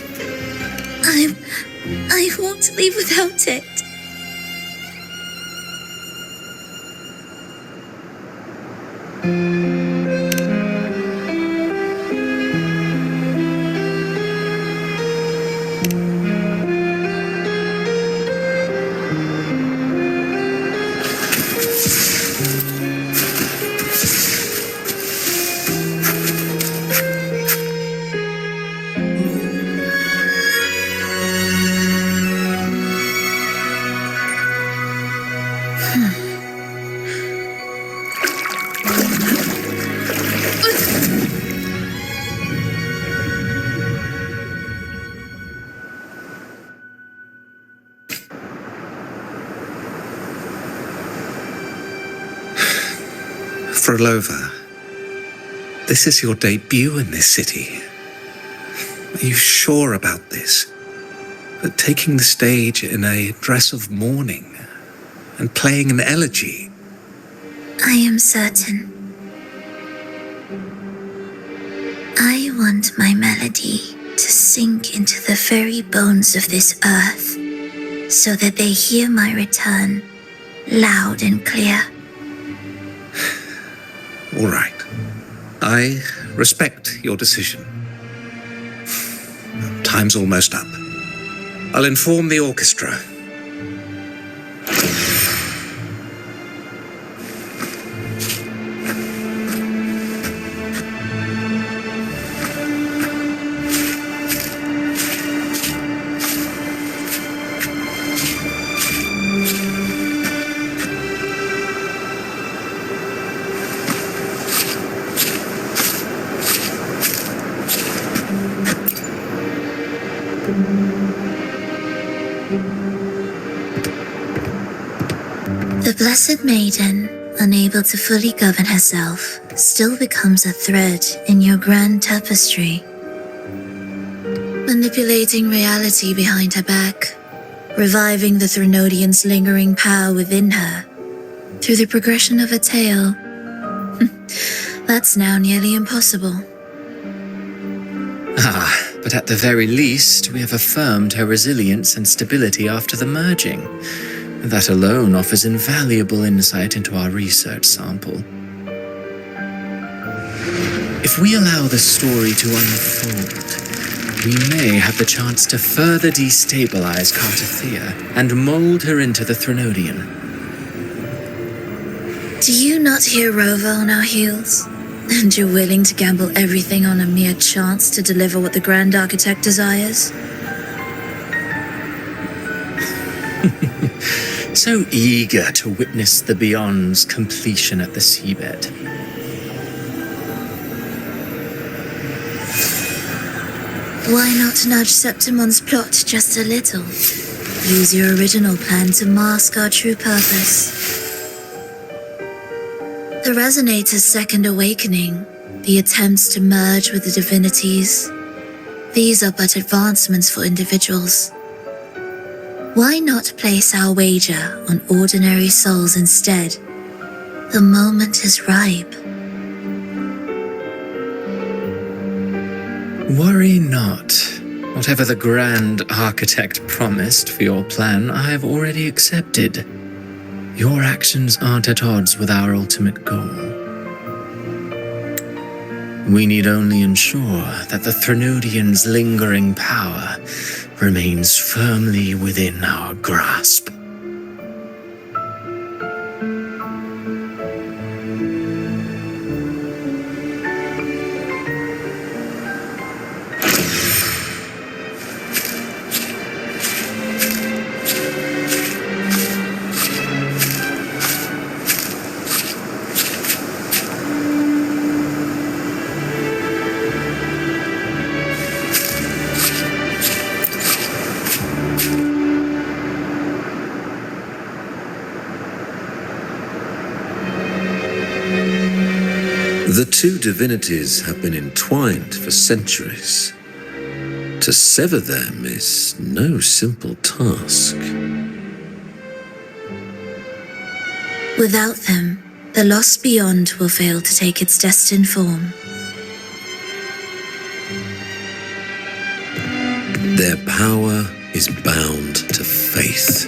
I won't leave without it. Phrolova, this is your debut in this city. Are you sure about this? That taking the stage in a dress of mourning and playing an elegy? I am certain. I want my melody to sink into the very bones of this earth, so that they hear my return loud and clear. All right. I respect your decision. Time's almost up. I'll inform the orchestra. The Blessed Maiden, unable to fully govern herself, still becomes a thread in your grand tapestry, manipulating reality behind her back, reviving the Threnodian's lingering power within her through the progression of a tale. That's now nearly impossible. But at the very least, we have affirmed her resilience and stability after the merging. That alone offers invaluable insight into our research sample. If we allow the story to unfold, we may have the chance to further destabilize Cartathea and mold her into the Threnodian. Do you not hear Rover on our heels? And you're willing to gamble everything on a mere chance to deliver what the Grand Architect desires? So eager to witness the Beyond's completion at the seabed. Why not nudge Septimon's plot just a little? Use your original plan to mask our true purpose. The Resonator's second awakening, the attempts to merge with the divinities, these are but advancements for individuals. Why not place our wager on ordinary souls instead? The moment is ripe. Worry not. Whatever the Grand Architect promised for your plan, I have already accepted. Your actions aren't at odds with our ultimate goal. We need only ensure that the Threnodian's lingering power remains firmly within our grasp. The two divinities have been entwined for centuries. To sever them is no simple task. Without them, the lost beyond will fail to take its destined form. Their power is bound to faith.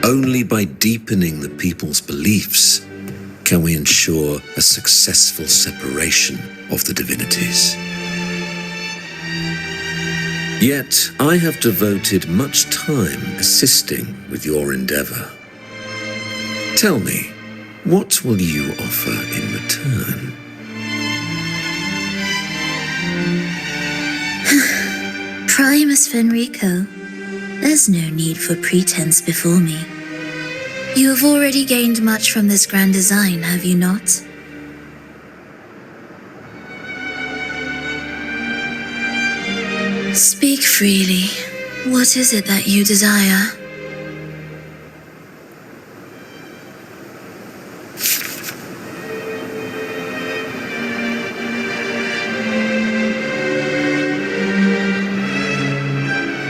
Only by deepening the people's beliefs can we ensure a successful separation of the divinities. Yet, I have devoted much time assisting with your endeavor. Tell me, what will you offer in return? Primus Fenrico, there's no need for pretense before me. You have already gained much from this grand design, have you not? Speak freely. What is it that you desire?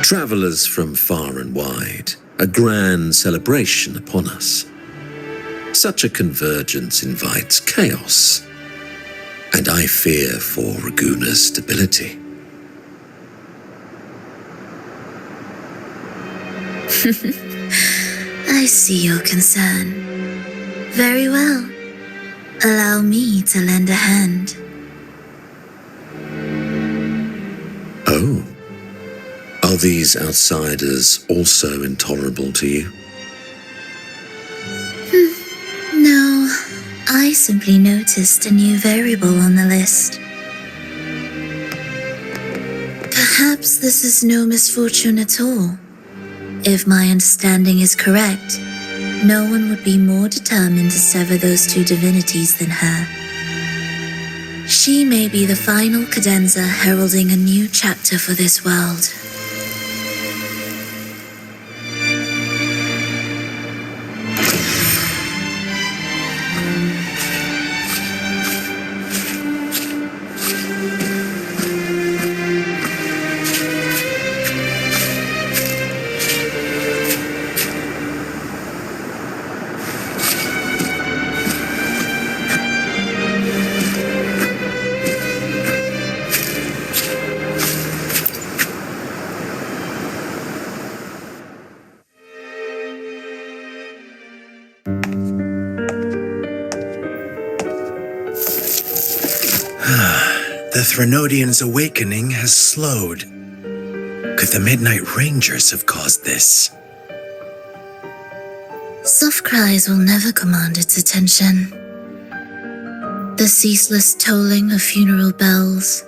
Travellers from far and wide, a grand celebration upon us. Such a convergence invites chaos, and I fear for Raguna's stability. I see your concern. Very well. Allow me to lend a hand. Oh. Are these outsiders also intolerable to you? No, I simply noticed a new variable on the list. Perhaps this is no misfortune at all. If my understanding is correct, no one would be more determined to sever those two divinities than her. She may be the final cadenza heralding a new chapter for this world. The Threnodian's awakening has slowed. Could the Midnight Rangers have caused this? Soft cries will never command its attention. The ceaseless tolling of funeral bells,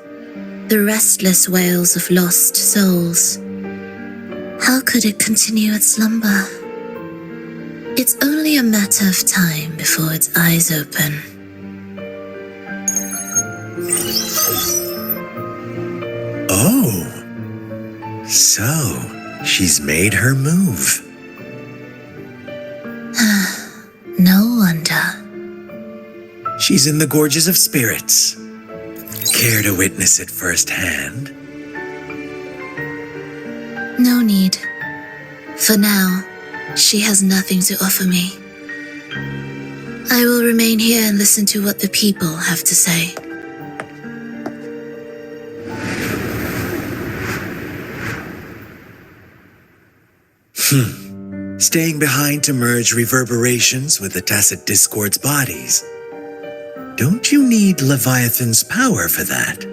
the restless wails of lost souls. How could it continue its slumber? It's only a matter of time before its eyes open. Oh, so she's made her move. No wonder. She's in the Gorges of Spirits. Care to witness it firsthand? No need. For now, she has nothing to offer me. I will remain here and listen to what the people have to say. Staying behind to merge reverberations with the Tacit Discord's bodies. Don't you need Leviathan's power for that?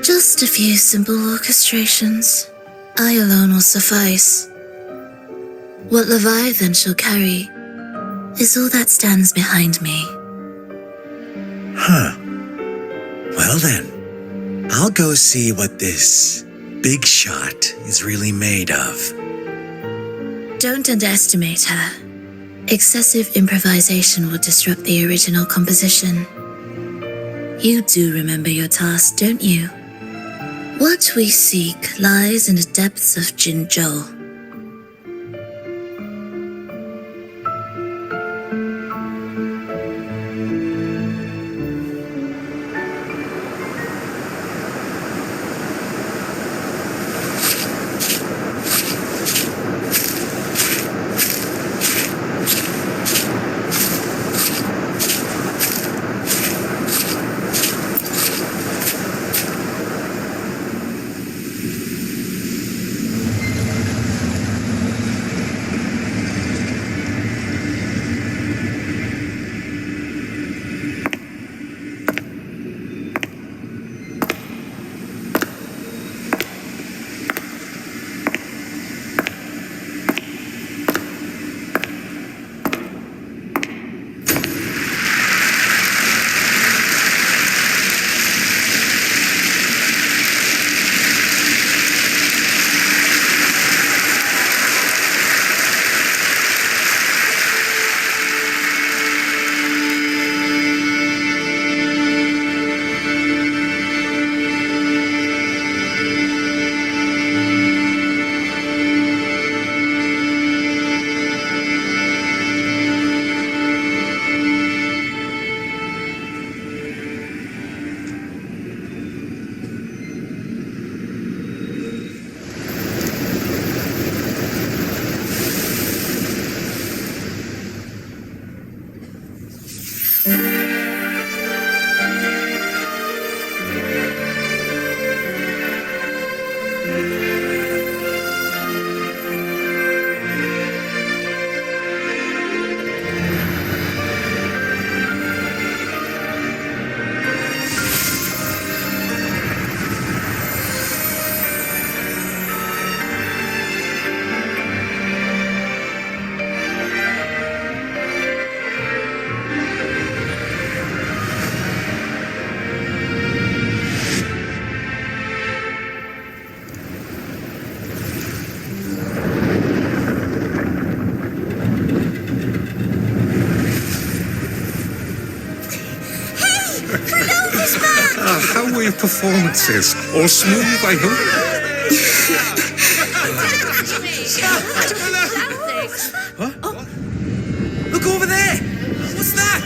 Just a few simple orchestrations. I alone will suffice. What Leviathan shall carry is all that stands behind me. Huh. Well then, I'll go see what this big shot is really made of. Don't underestimate her. Excessive improvisation will disrupt the original composition. You do remember your task, don't you? What we seek lies in the depths of Jinzhou. your performances. All smooth, I hope? Look over there! What's that?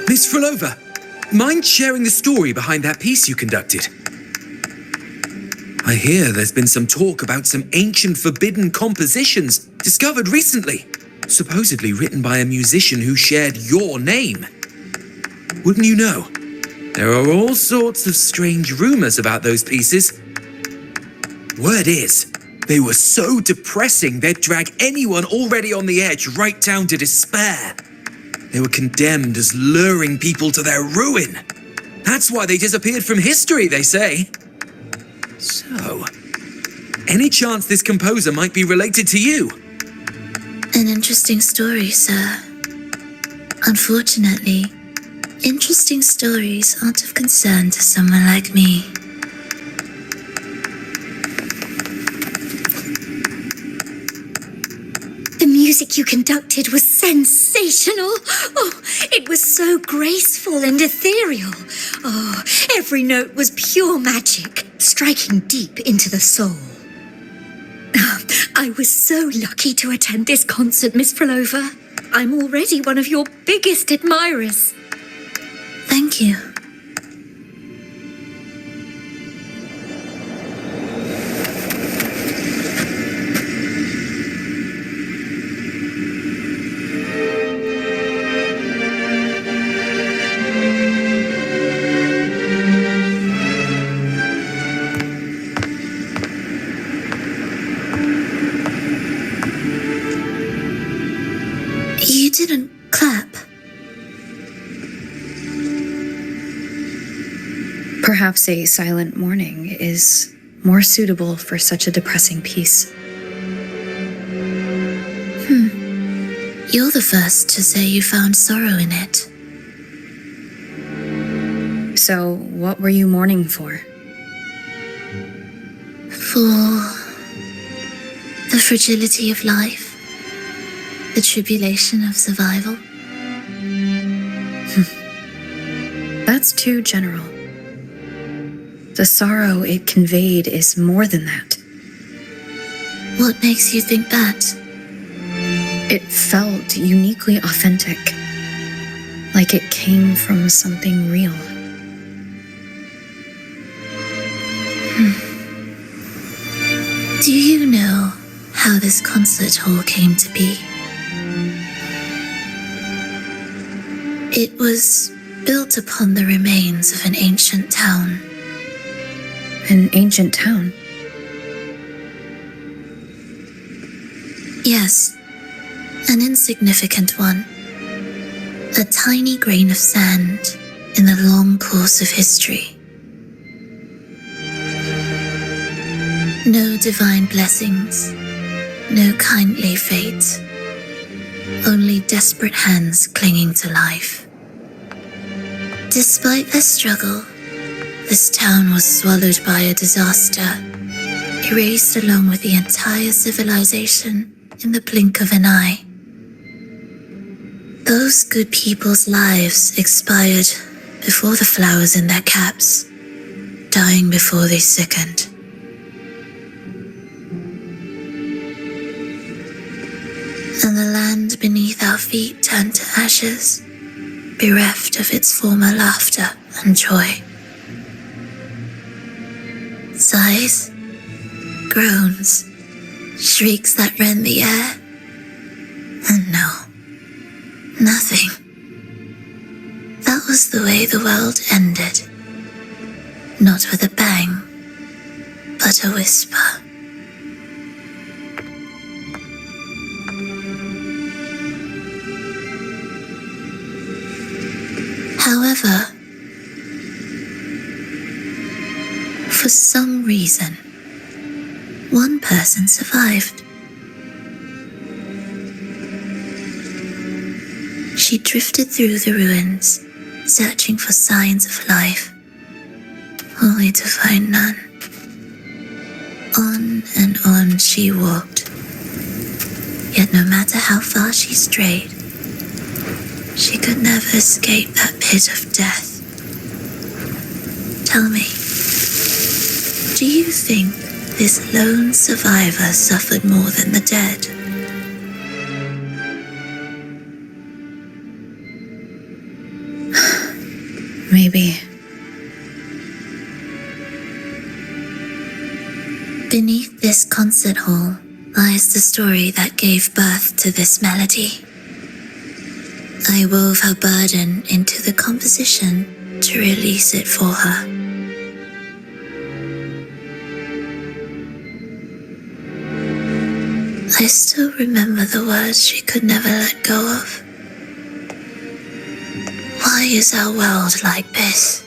Miss Phrolova, mind sharing the story behind that piece you conducted? I hear there's been some talk about some ancient forbidden compositions discovered recently, supposedly written by a musician who shared your name. Wouldn't you know? There are all sorts of strange rumors about those pieces. Word is, they were so depressing they'd drag anyone already on the edge right down to despair. They were condemned as luring people to their ruin. That's why they disappeared from history, they say. So, any chance this composer might be related to you? An interesting story, sir. Unfortunately, interesting stories aren't of concern to someone like me. The music you conducted was sensational. Oh, it was so graceful and ethereal. Oh, every note was pure magic, striking deep into the soul. I was so lucky to attend this concert, Miss Phrolova. I'm already one of your biggest admirers. Thank you. You didn't clap. Perhaps a silent mourning is more suitable for such a depressing piece. You're the first to say you found sorrow in it. So, what were you mourning for? For the fragility of life, the tribulation of survival. That's too general. The sorrow it conveyed is more than that. What makes you think that? It felt uniquely authentic, like it came from something real. Do you know how this concert hall came to be? It was built upon the remains of an ancient town. An ancient town? Yes, an insignificant one. A tiny grain of sand in the long course of history. No divine blessings, no kindly fate, only desperate hands clinging to life. Despite their struggle, this town was swallowed by a disaster, erased along with the entire civilization in the blink of an eye. Those good people's lives expired before the flowers in their caps, dying before they sickened. And the land beneath our feet turned to ashes, bereft of its former laughter and joy. Sighs, groans, shrieks that rend the air, and no, nothing. That was the way the world ended. Not with a bang, but a whisper. However, for some reason, one person survived. She drifted through the ruins, searching for signs of life, only to find none. On and on she walked, yet no matter how far she strayed, she could never escape that pit of death. Tell me, do you think this lone survivor suffered more than the dead? Maybe. Beneath this concert hall lies the story that gave birth to this melody. I wove her burden into the composition to release it for her. I still remember the words she could never let go of. Why is our world like this?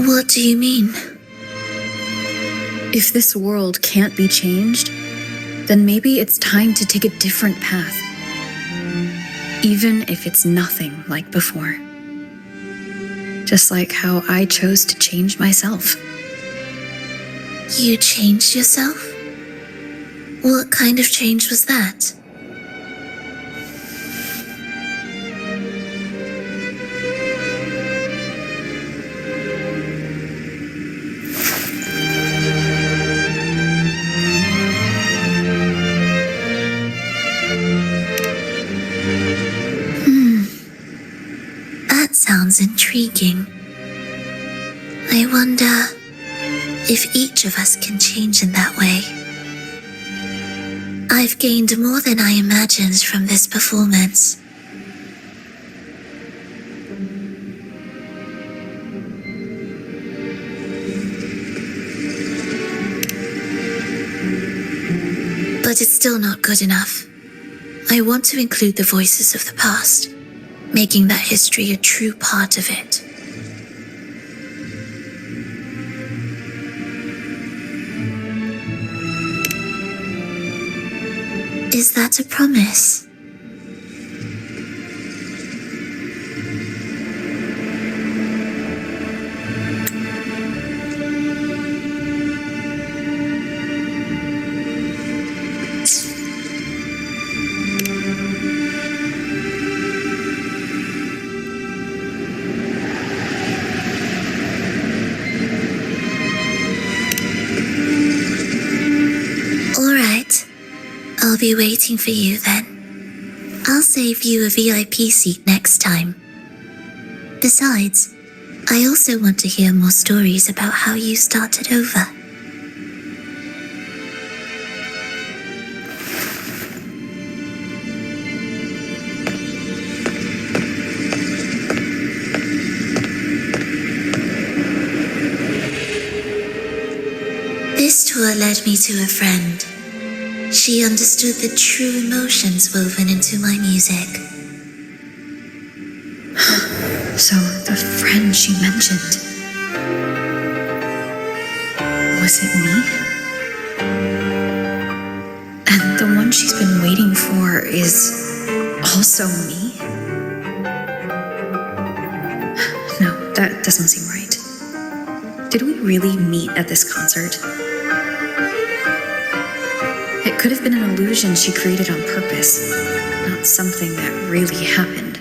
What do you mean? If this world can't be changed, then maybe it's time to take a different path. Even if it's nothing like before. Just like how I chose to change myself. You changed yourself? What kind of change was that? That sounds intriguing. I wonder if each of us can change in that way. I've gained more than I imagined from this performance. But it's still not good enough. I want to include the voices of the past, making that history a true part of it. Is that a promise? All right. I'll be waiting for you then. I'll save you a VIP seat next time. Besides, I also want to hear more stories about how you started over. This tour led me to a friend. She understood the true emotions woven into my music. So, the friend she mentioned. Was it me? And the one she's been waiting for is also me? No, that doesn't seem right. Did we really meet at this concert? It could have been an illusion she created on purpose, not something that really happened.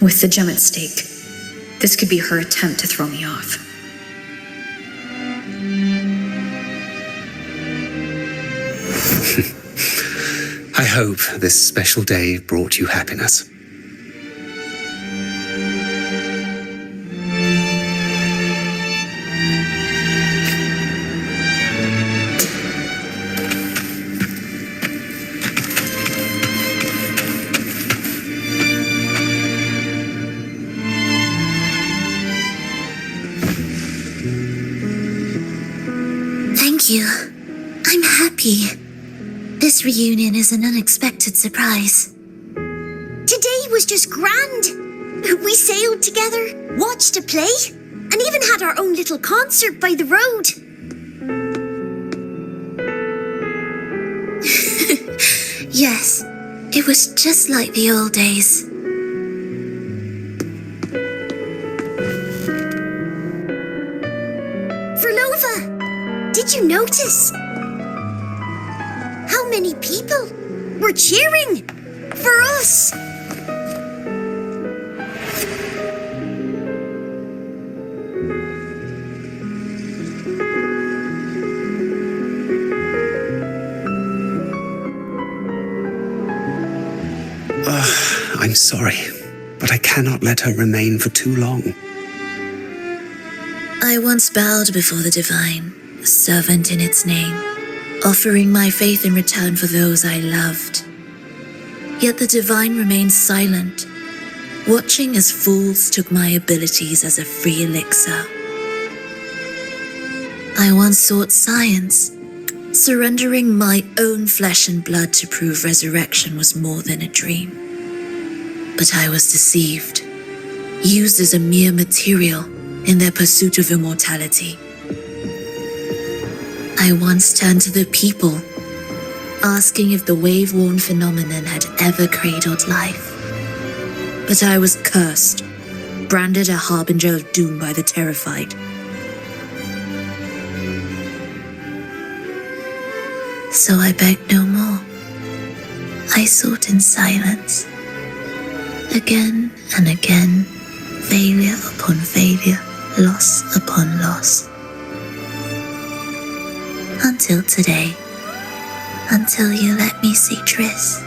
With the gem at stake, this could be her attempt to throw me off. I hope this special day brought you happiness. Thank you. I'm happy. This reunion is an unexpected surprise. Today was just grand. We sailed together, watched a play, and even had our own little concert by the road. Yes, it was just like the old days. Phrolova, did you notice? How many people were cheering for us? I'm sorry, but I cannot let her remain for too long. I once bowed before the divine, a servant in its name, offering my faith in return for those I loved. Yet the divine remained silent, watching as fools took my abilities as a free elixir. I once sought science, surrendering my own flesh and blood to prove resurrection was more than a dream. But I was deceived, used as a mere material in their pursuit of immortality. I once turned to the people, asking if the wave-worn phenomenon had ever cradled life. But I was cursed, branded a harbinger of doom by the terrified. So I begged no more. I sought in silence. Again and again, failure upon failure, loss upon loss. Until today, until you let me see Triss.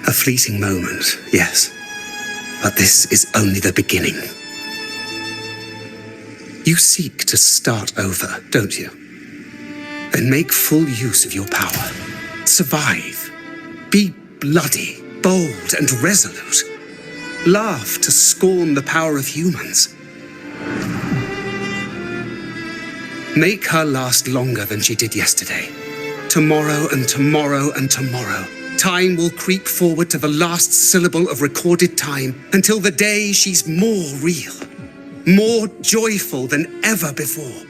A fleeting moment, yes. But this is only the beginning. You seek to start over, don't you? Then make full use of your power. Survive. Be bloody, bold, and resolute. Laugh to scorn the power of humans. Make her last longer than she did yesterday. Tomorrow and tomorrow and tomorrow. Time will creep forward to the last syllable of recorded time until the day she's more real, more joyful than ever before.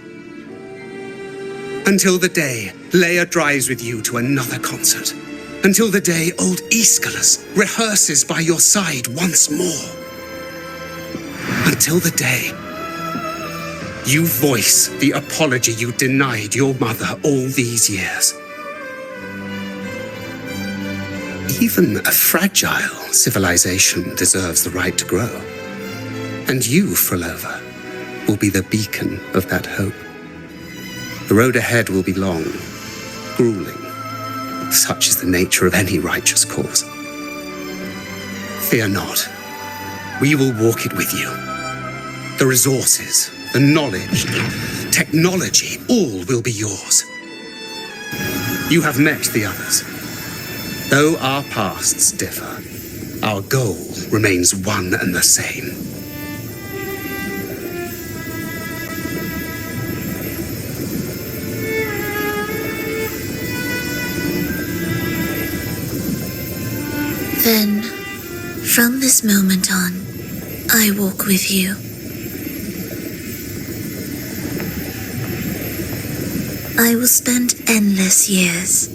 Until the day Leia drives with you to another concert. Until the day old Aeschylus rehearses by your side once more. Until the day you voice the apology you denied your mother all these years. Even a fragile civilization deserves the right to grow. And you, Phrolova, will be the beacon of that hope. The road ahead will be long, grueling. Such is the nature of any righteous cause. Fear not. We will walk it with you. The resources, the knowledge, technology, all will be yours. You have met the others. Though our pasts differ, our goal remains one and the same. Then, from this moment on, I walk with you. I will spend endless years.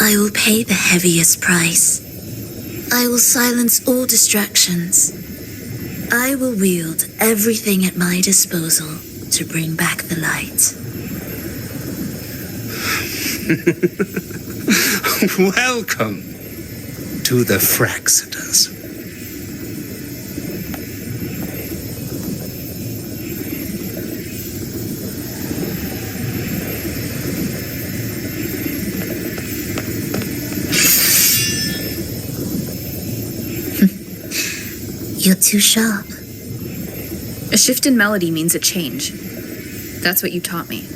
I will pay the heaviest price. I will silence all distractions. I will wield everything at my disposal to bring back the light. Welcome to the Fraxiters. You're too sharp. A shift in melody means a change. That's what you taught me.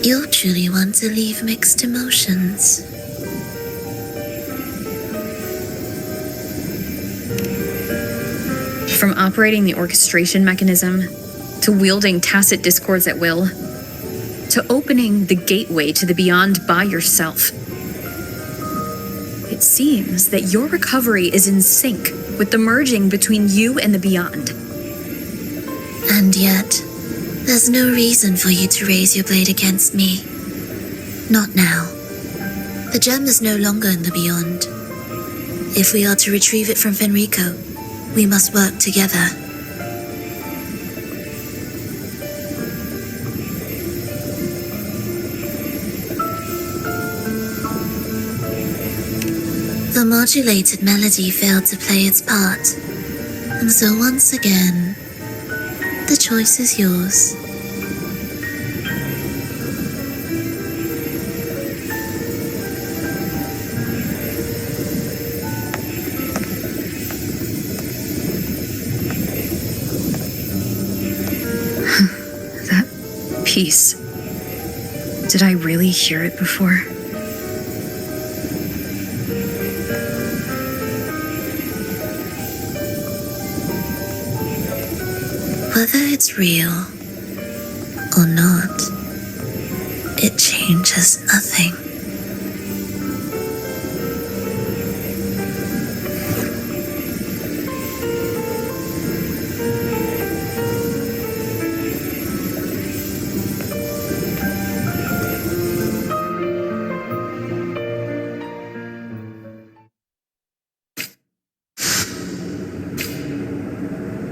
You'll truly want to leave mixed emotions. From operating the orchestration mechanism, to wielding tacit discords at will, to opening the gateway to the beyond by yourself. It seems that your recovery is in sync with the merging between you and the beyond. And yet, there's no reason for you to raise your blade against me. Not now. The gem is no longer in the beyond. If we are to retrieve it from Fenrico, we must work together. The modulated melody failed to play its part, and so once again, the choice is yours. That piece. Did I really hear it before? Whether it's real or not, it changes nothing.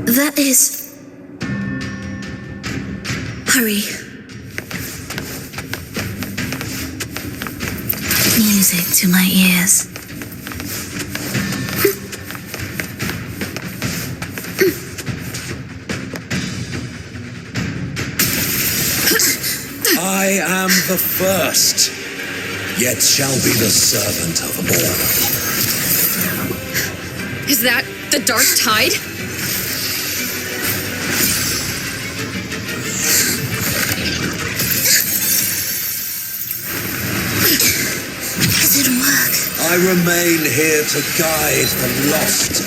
That is... Hurry. Music to my ears. I am the first, yet shall be the servant of all. Is that the dark tide? I remain here to guide the lost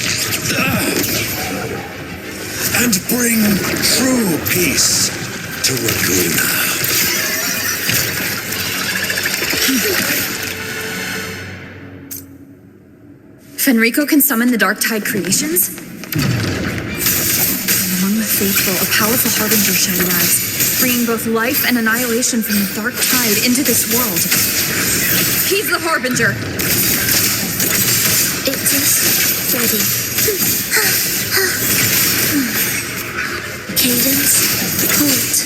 and bring true peace to Raguna. Fenrico can summon the dark tide creations? Among the faithful, a powerful harbinger shall rise, bringing both life and annihilation from the dark tide into this world. He's the harbinger. It is ready. Cadence, hold.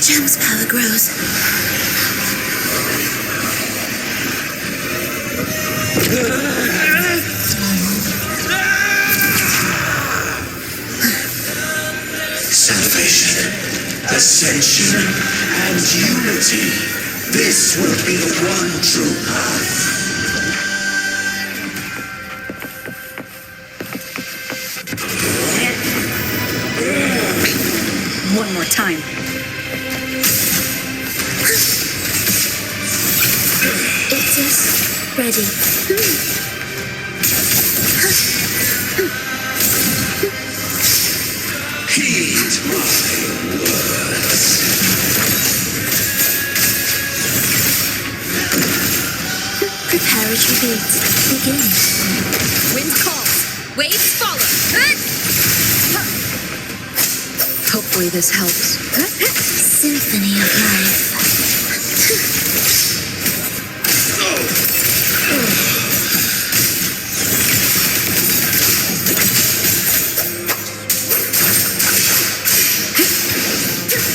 gem's power grows. Salvation, ascension, and unity. This will be the one true path. One more time. It is ready. Heed my words. Prepare retreat. Begin. Wind calls. Waves follow. Hopefully this helps. Symphony of life.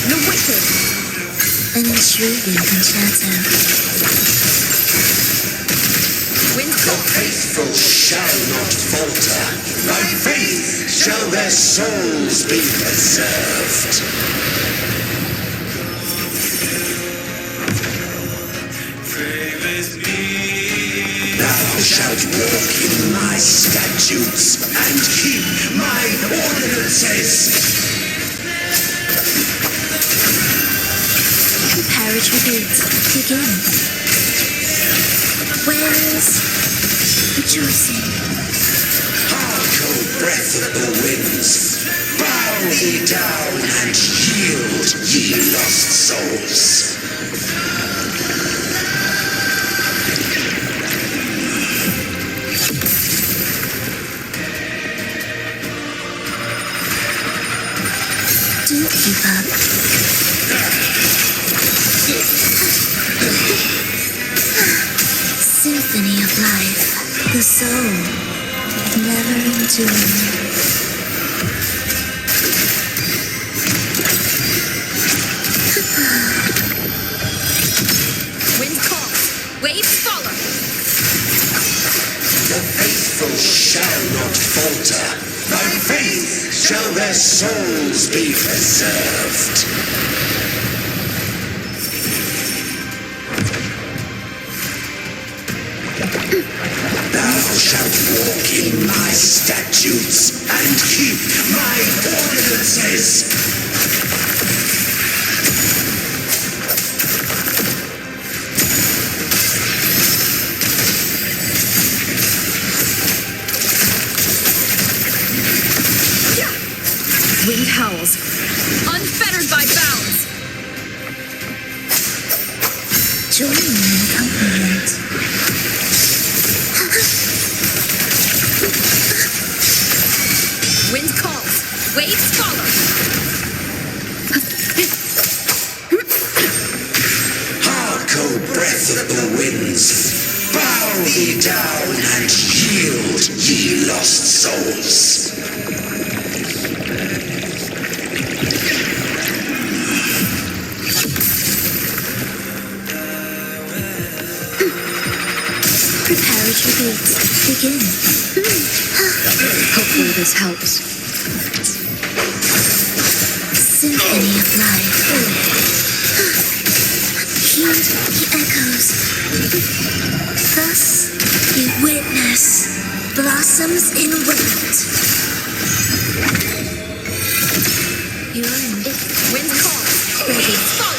The wicked. An intriguing concerto. Wind The faithful shall not falter. By faith shall their souls be preserved. Thou shalt walk in my statutes and keep my ordinances. Prepare retreat. Begin. Where is rejoicing? Hark, O breath of the winds, bow ye down and yield, ye lost souls. Do keep up. Symphony of life. The soul, never in tune. Wind calls. Waves follow. The faithful shall not falter. By faith shall their souls be preserved. Thou shalt walk in my statutes and keep my ordinances. Wind howls. Unfettered by bounds. Join me in accompaniment. Wind calls. Waves follow. Hark, O breath of the winds, bow ye down and yield, ye lost souls. Prepare retreat. Begin. Hopefully this helps. Symphony of life. Heed the echoes. Thus we witness blossoms in wind. You are in it. Wind calls. Ready. Follow.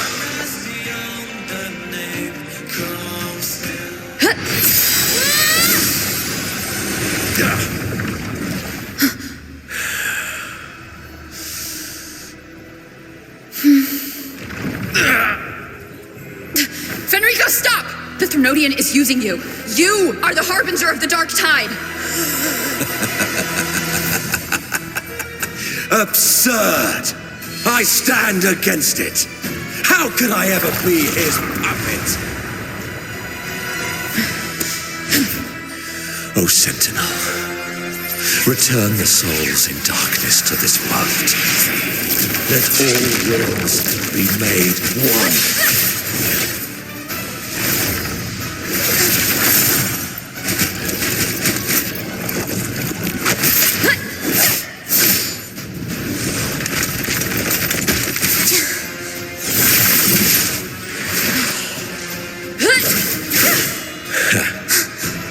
Fenrico, stop! The Threnodian is using you. You are the harbinger of the dark tide. Absurd! I stand against it. How could I ever be his puppet? O Sentinel, return the souls in darkness to this world. Let all worlds be made one.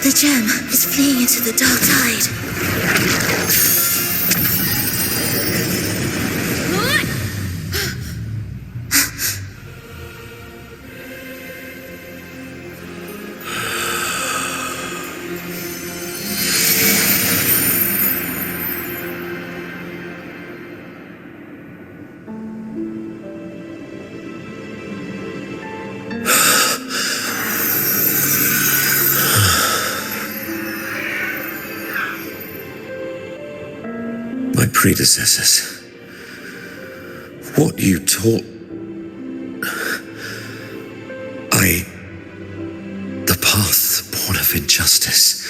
The gem is fleeing into the dark tide. My predecessors. What you taught. The path born of injustice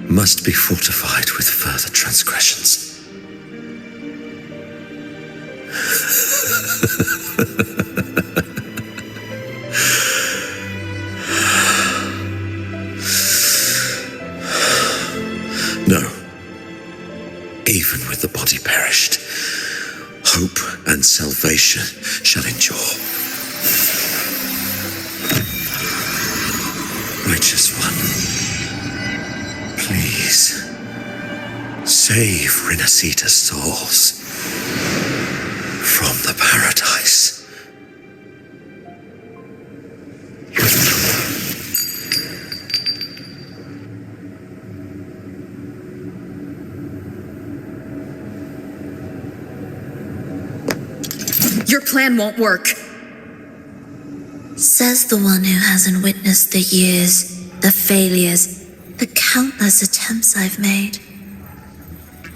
must be fortified with further transgressions. No. Even with the body perished, hope and salvation shall endure. Righteous One, please save Renacita's souls from the paradise. Your plan won't work. Says the one who hasn't witnessed the years, the failures, the countless attempts I've made.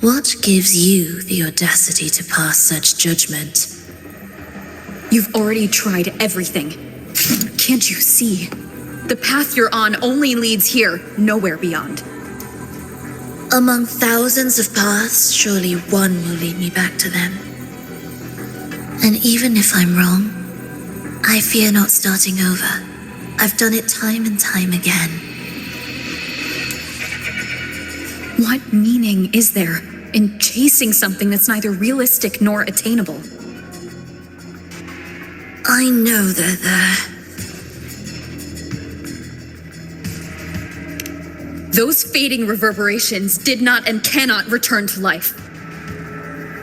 What gives you the audacity to pass such judgment? You've already tried everything. Can't you see? The path you're on only leads here, nowhere beyond. Among thousands of paths, surely one will lead me back to them. And even if I'm wrong, I fear not starting over. I've done it time and time again. What meaning is there in chasing something that's neither realistic nor attainable? I know they're there. Those fading reverberations did not and cannot return to life.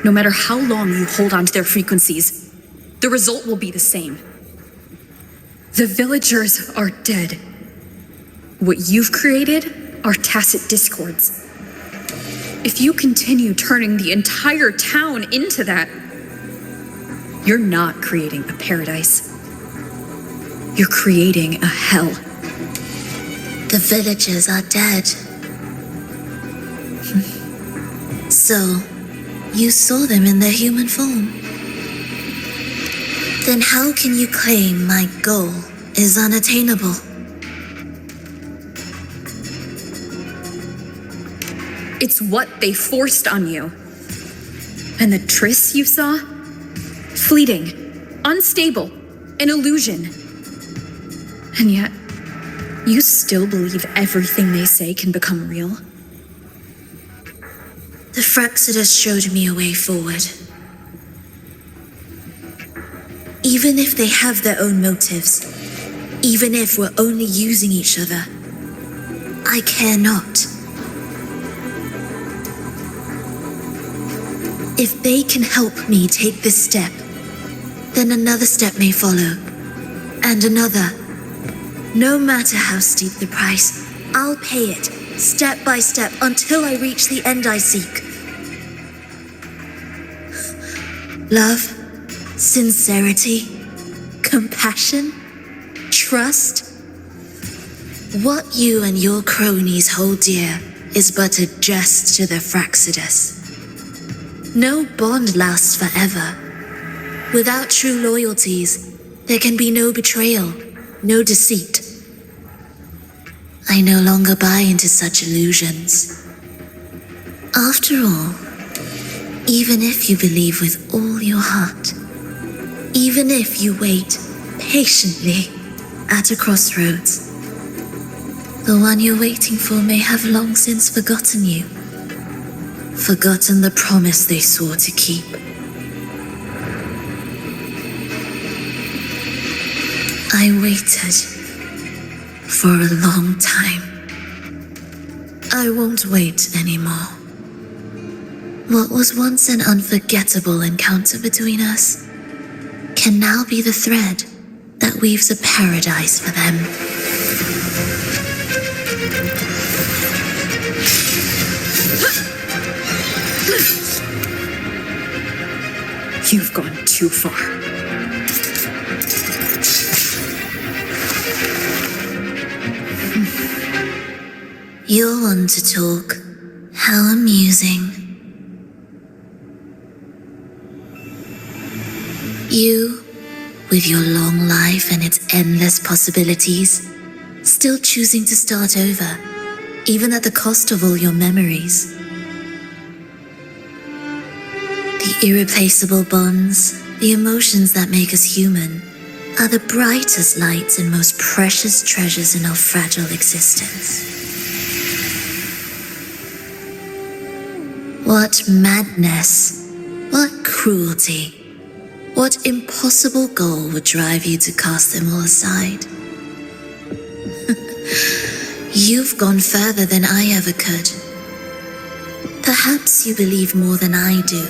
No matter how long you hold on to their frequencies, the result will be the same. The villagers are dead. What you've created are tacit discords. If you continue turning the entire town into that, you're not creating a paradise. You're creating a hell. The villagers are dead. So, you saw them in their human form. Then how can you claim my goal is unattainable? It's what they forced on you. And the trysts you saw? Fleeting, unstable, an illusion. And yet, you still believe everything they say can become real? The Fractsidus showed me a way forward. Even if they have their own motives, even if we're only using each other, I care not. If they can help me take this step, then another step may follow, and another. No matter how steep the price, I'll pay it, step by step, until I reach the end I seek. Love, sincerity, compassion, trust. What you and your cronies hold dear is but a jest to the Fractsidus. No bond lasts forever. Without true loyalties, there can be no betrayal, no deceit. I no longer buy into such illusions. After all, Even if you believe with all your heart, even if you wait patiently at a crossroads, the one you're waiting for may have long since forgotten you, forgotten the promise they swore to keep. I waited for a long time. I won't wait anymore. What was once an unforgettable encounter between us can now be the thread that weaves a paradise for them. You've gone too far. You're one to talk. How amusing. You, with your long life and its endless possibilities, still choosing to start over, even at the cost of all your memories. The irreplaceable bonds, the emotions that make us human, are the brightest lights and most precious treasures in our fragile existence. What madness, what cruelty, what impossible goal would drive you to cast them all aside? You've gone further than I ever could. Perhaps you believe more than I do,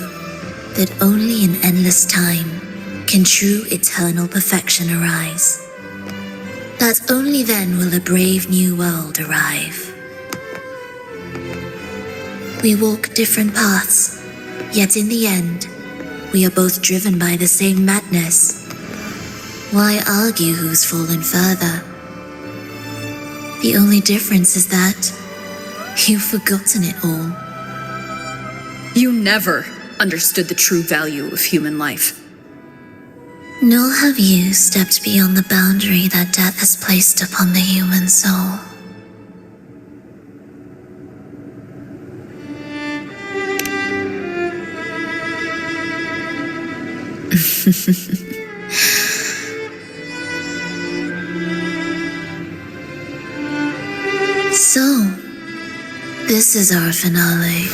that only in endless time can true eternal perfection arise. That only then will a brave new world arrive. We walk different paths, yet in the end, we are both driven by the same madness. Why argue who's fallen further? The only difference is that you've forgotten it all. You never understood the true value of human life. Nor have you stepped beyond the boundary that death has placed upon the human soul. So, this is our finale.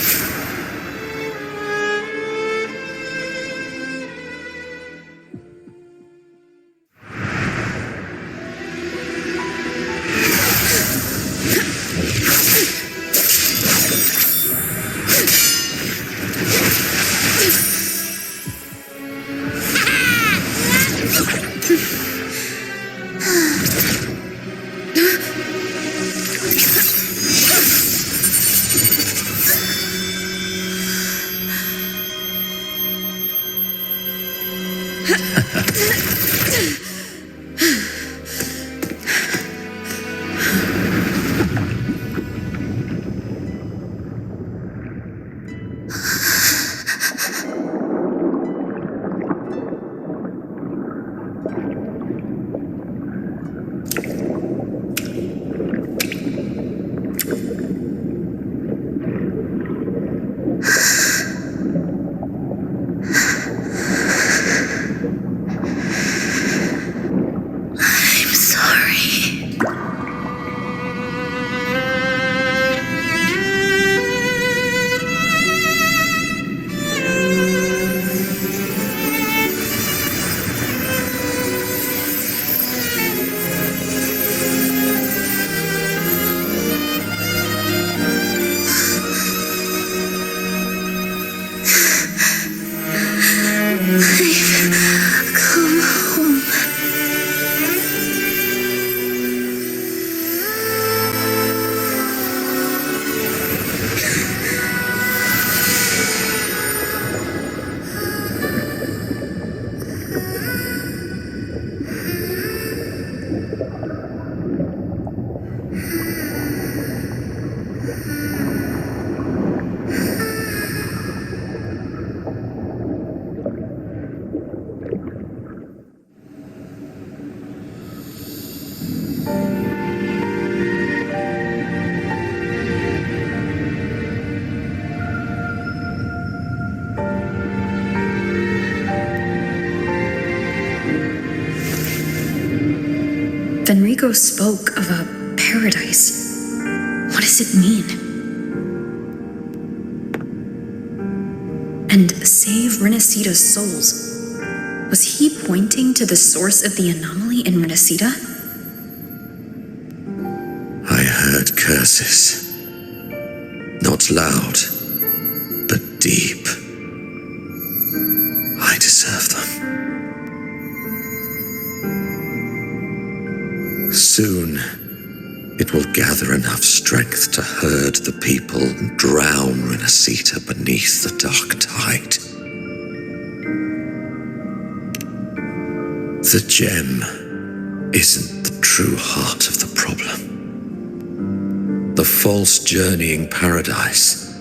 Rico spoke of a paradise. What does it mean? And save Renacita's souls. Was he pointing to the source of the anomaly in Renacita? I heard curses. Not loud, but deep. I deserve them. Soon, it will gather enough strength to herd the people and drown Renacita beneath the dark tide. The gem isn't the true heart of the problem. The false journeying paradise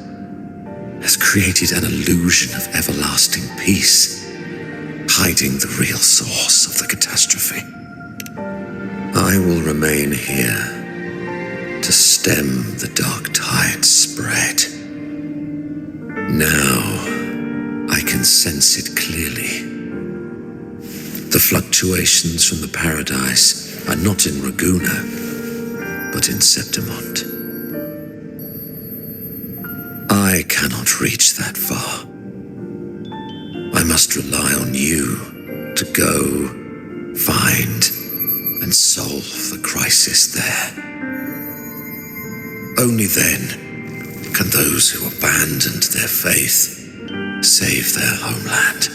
has created an illusion of everlasting peace, hiding the real source of the catastrophe. I will remain here to stem the dark tide's spread. Now, I can sense it clearly. The fluctuations from the paradise are not in Raguna, but in Septimont. I cannot reach that far. I must rely on you to go, find, and solve the crisis there. Only then can those who abandoned their faith save their homeland.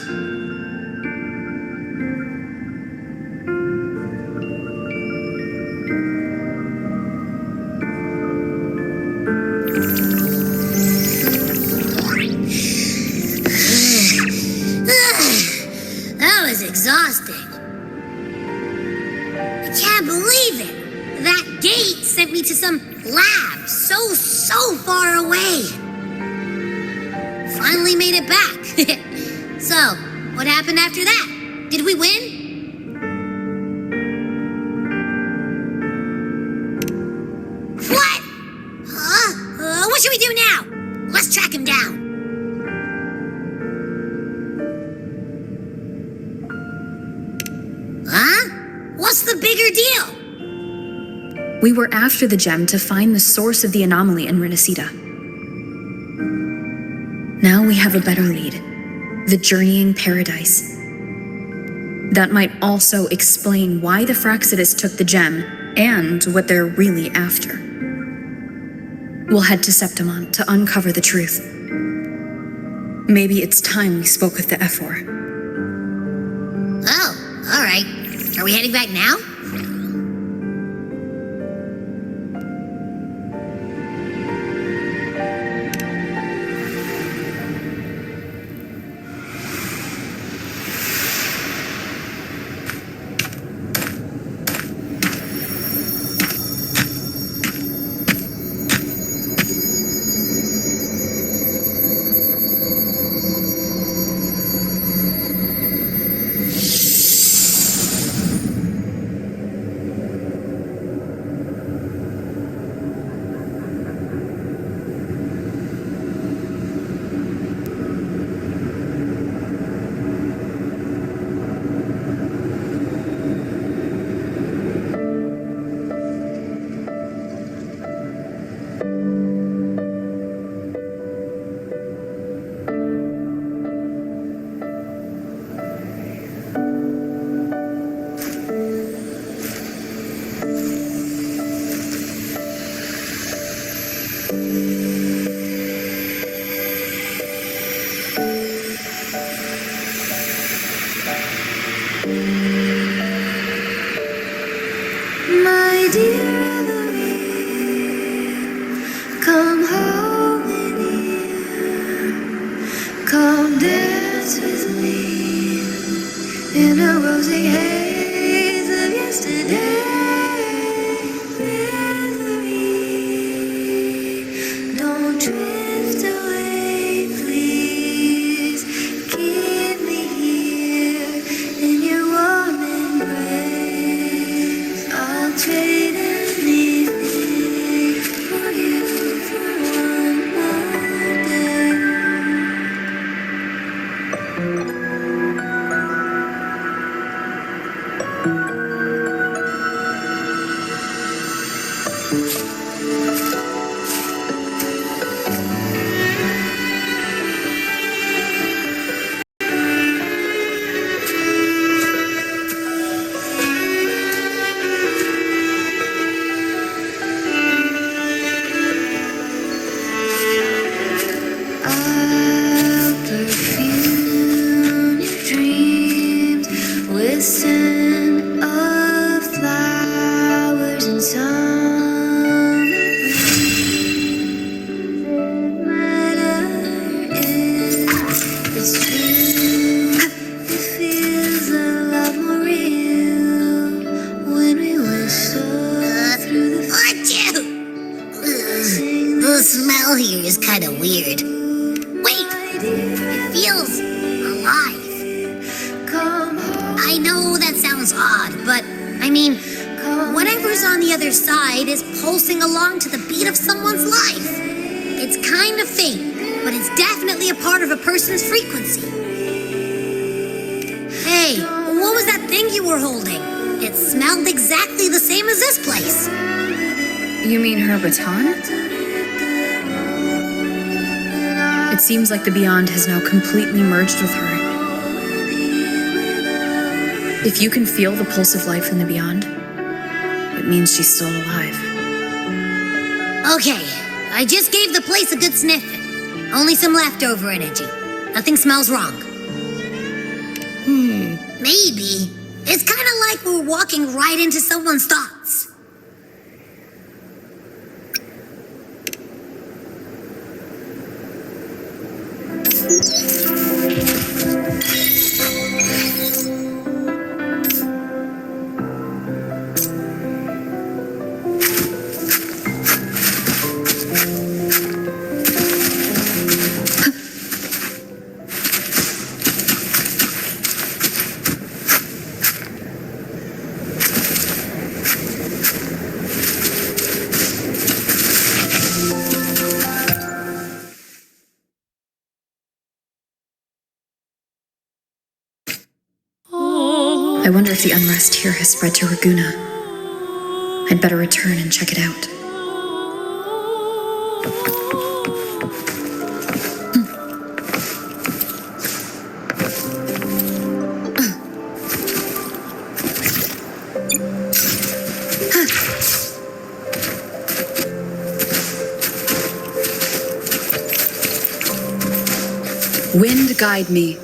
That was exhausting. I can't believe it. That gate sent me to some lab so far away. Finally made it back. So, what happened after that? Did we win? What? What should we do now? Let's track him down. Huh? What's the bigger deal? We were after the gem to find the source of the anomaly in Renacita. Now we have a better lead. The journeying paradise. That might also explain why the Fraxidus took the gem and what they're really after. We'll head to Septimont to uncover the truth. Maybe it's time we spoke with the Ephor. Oh, all right. Are we heading back now? My dear Louis, come home in here. Come dance with me in a rosy haze of yesterday. Memory, don't drift away, please. Keep me here in your warm embrace. I'll trade anything for you for one more day. the scent of flowers and summer breeze. It's true, it feels a lot more real when we whistle through the The smell here is kind of weird. Wait, it feels alive. I know that sounds odd, but I mean, whatever's on the other side is pulsing along to the beat of someone's life. It's kind of faint, but it's definitely a part of a person's frequency. Hey, what was that thing you were holding? It smelled exactly the same as this place. You mean her baton? It seems like the Beyond has now completely merged with her. If you can feel the pulse of life in the Beyond, it means she's still alive. Okay, I just gave the place a good sniff. Only some leftover energy. Nothing smells wrong. Maybe. It's kind of like we're walking right into someone's thoughts. I wonder if the unrest here has spread to Raguna. I'd better return and check it out. Wind guide me.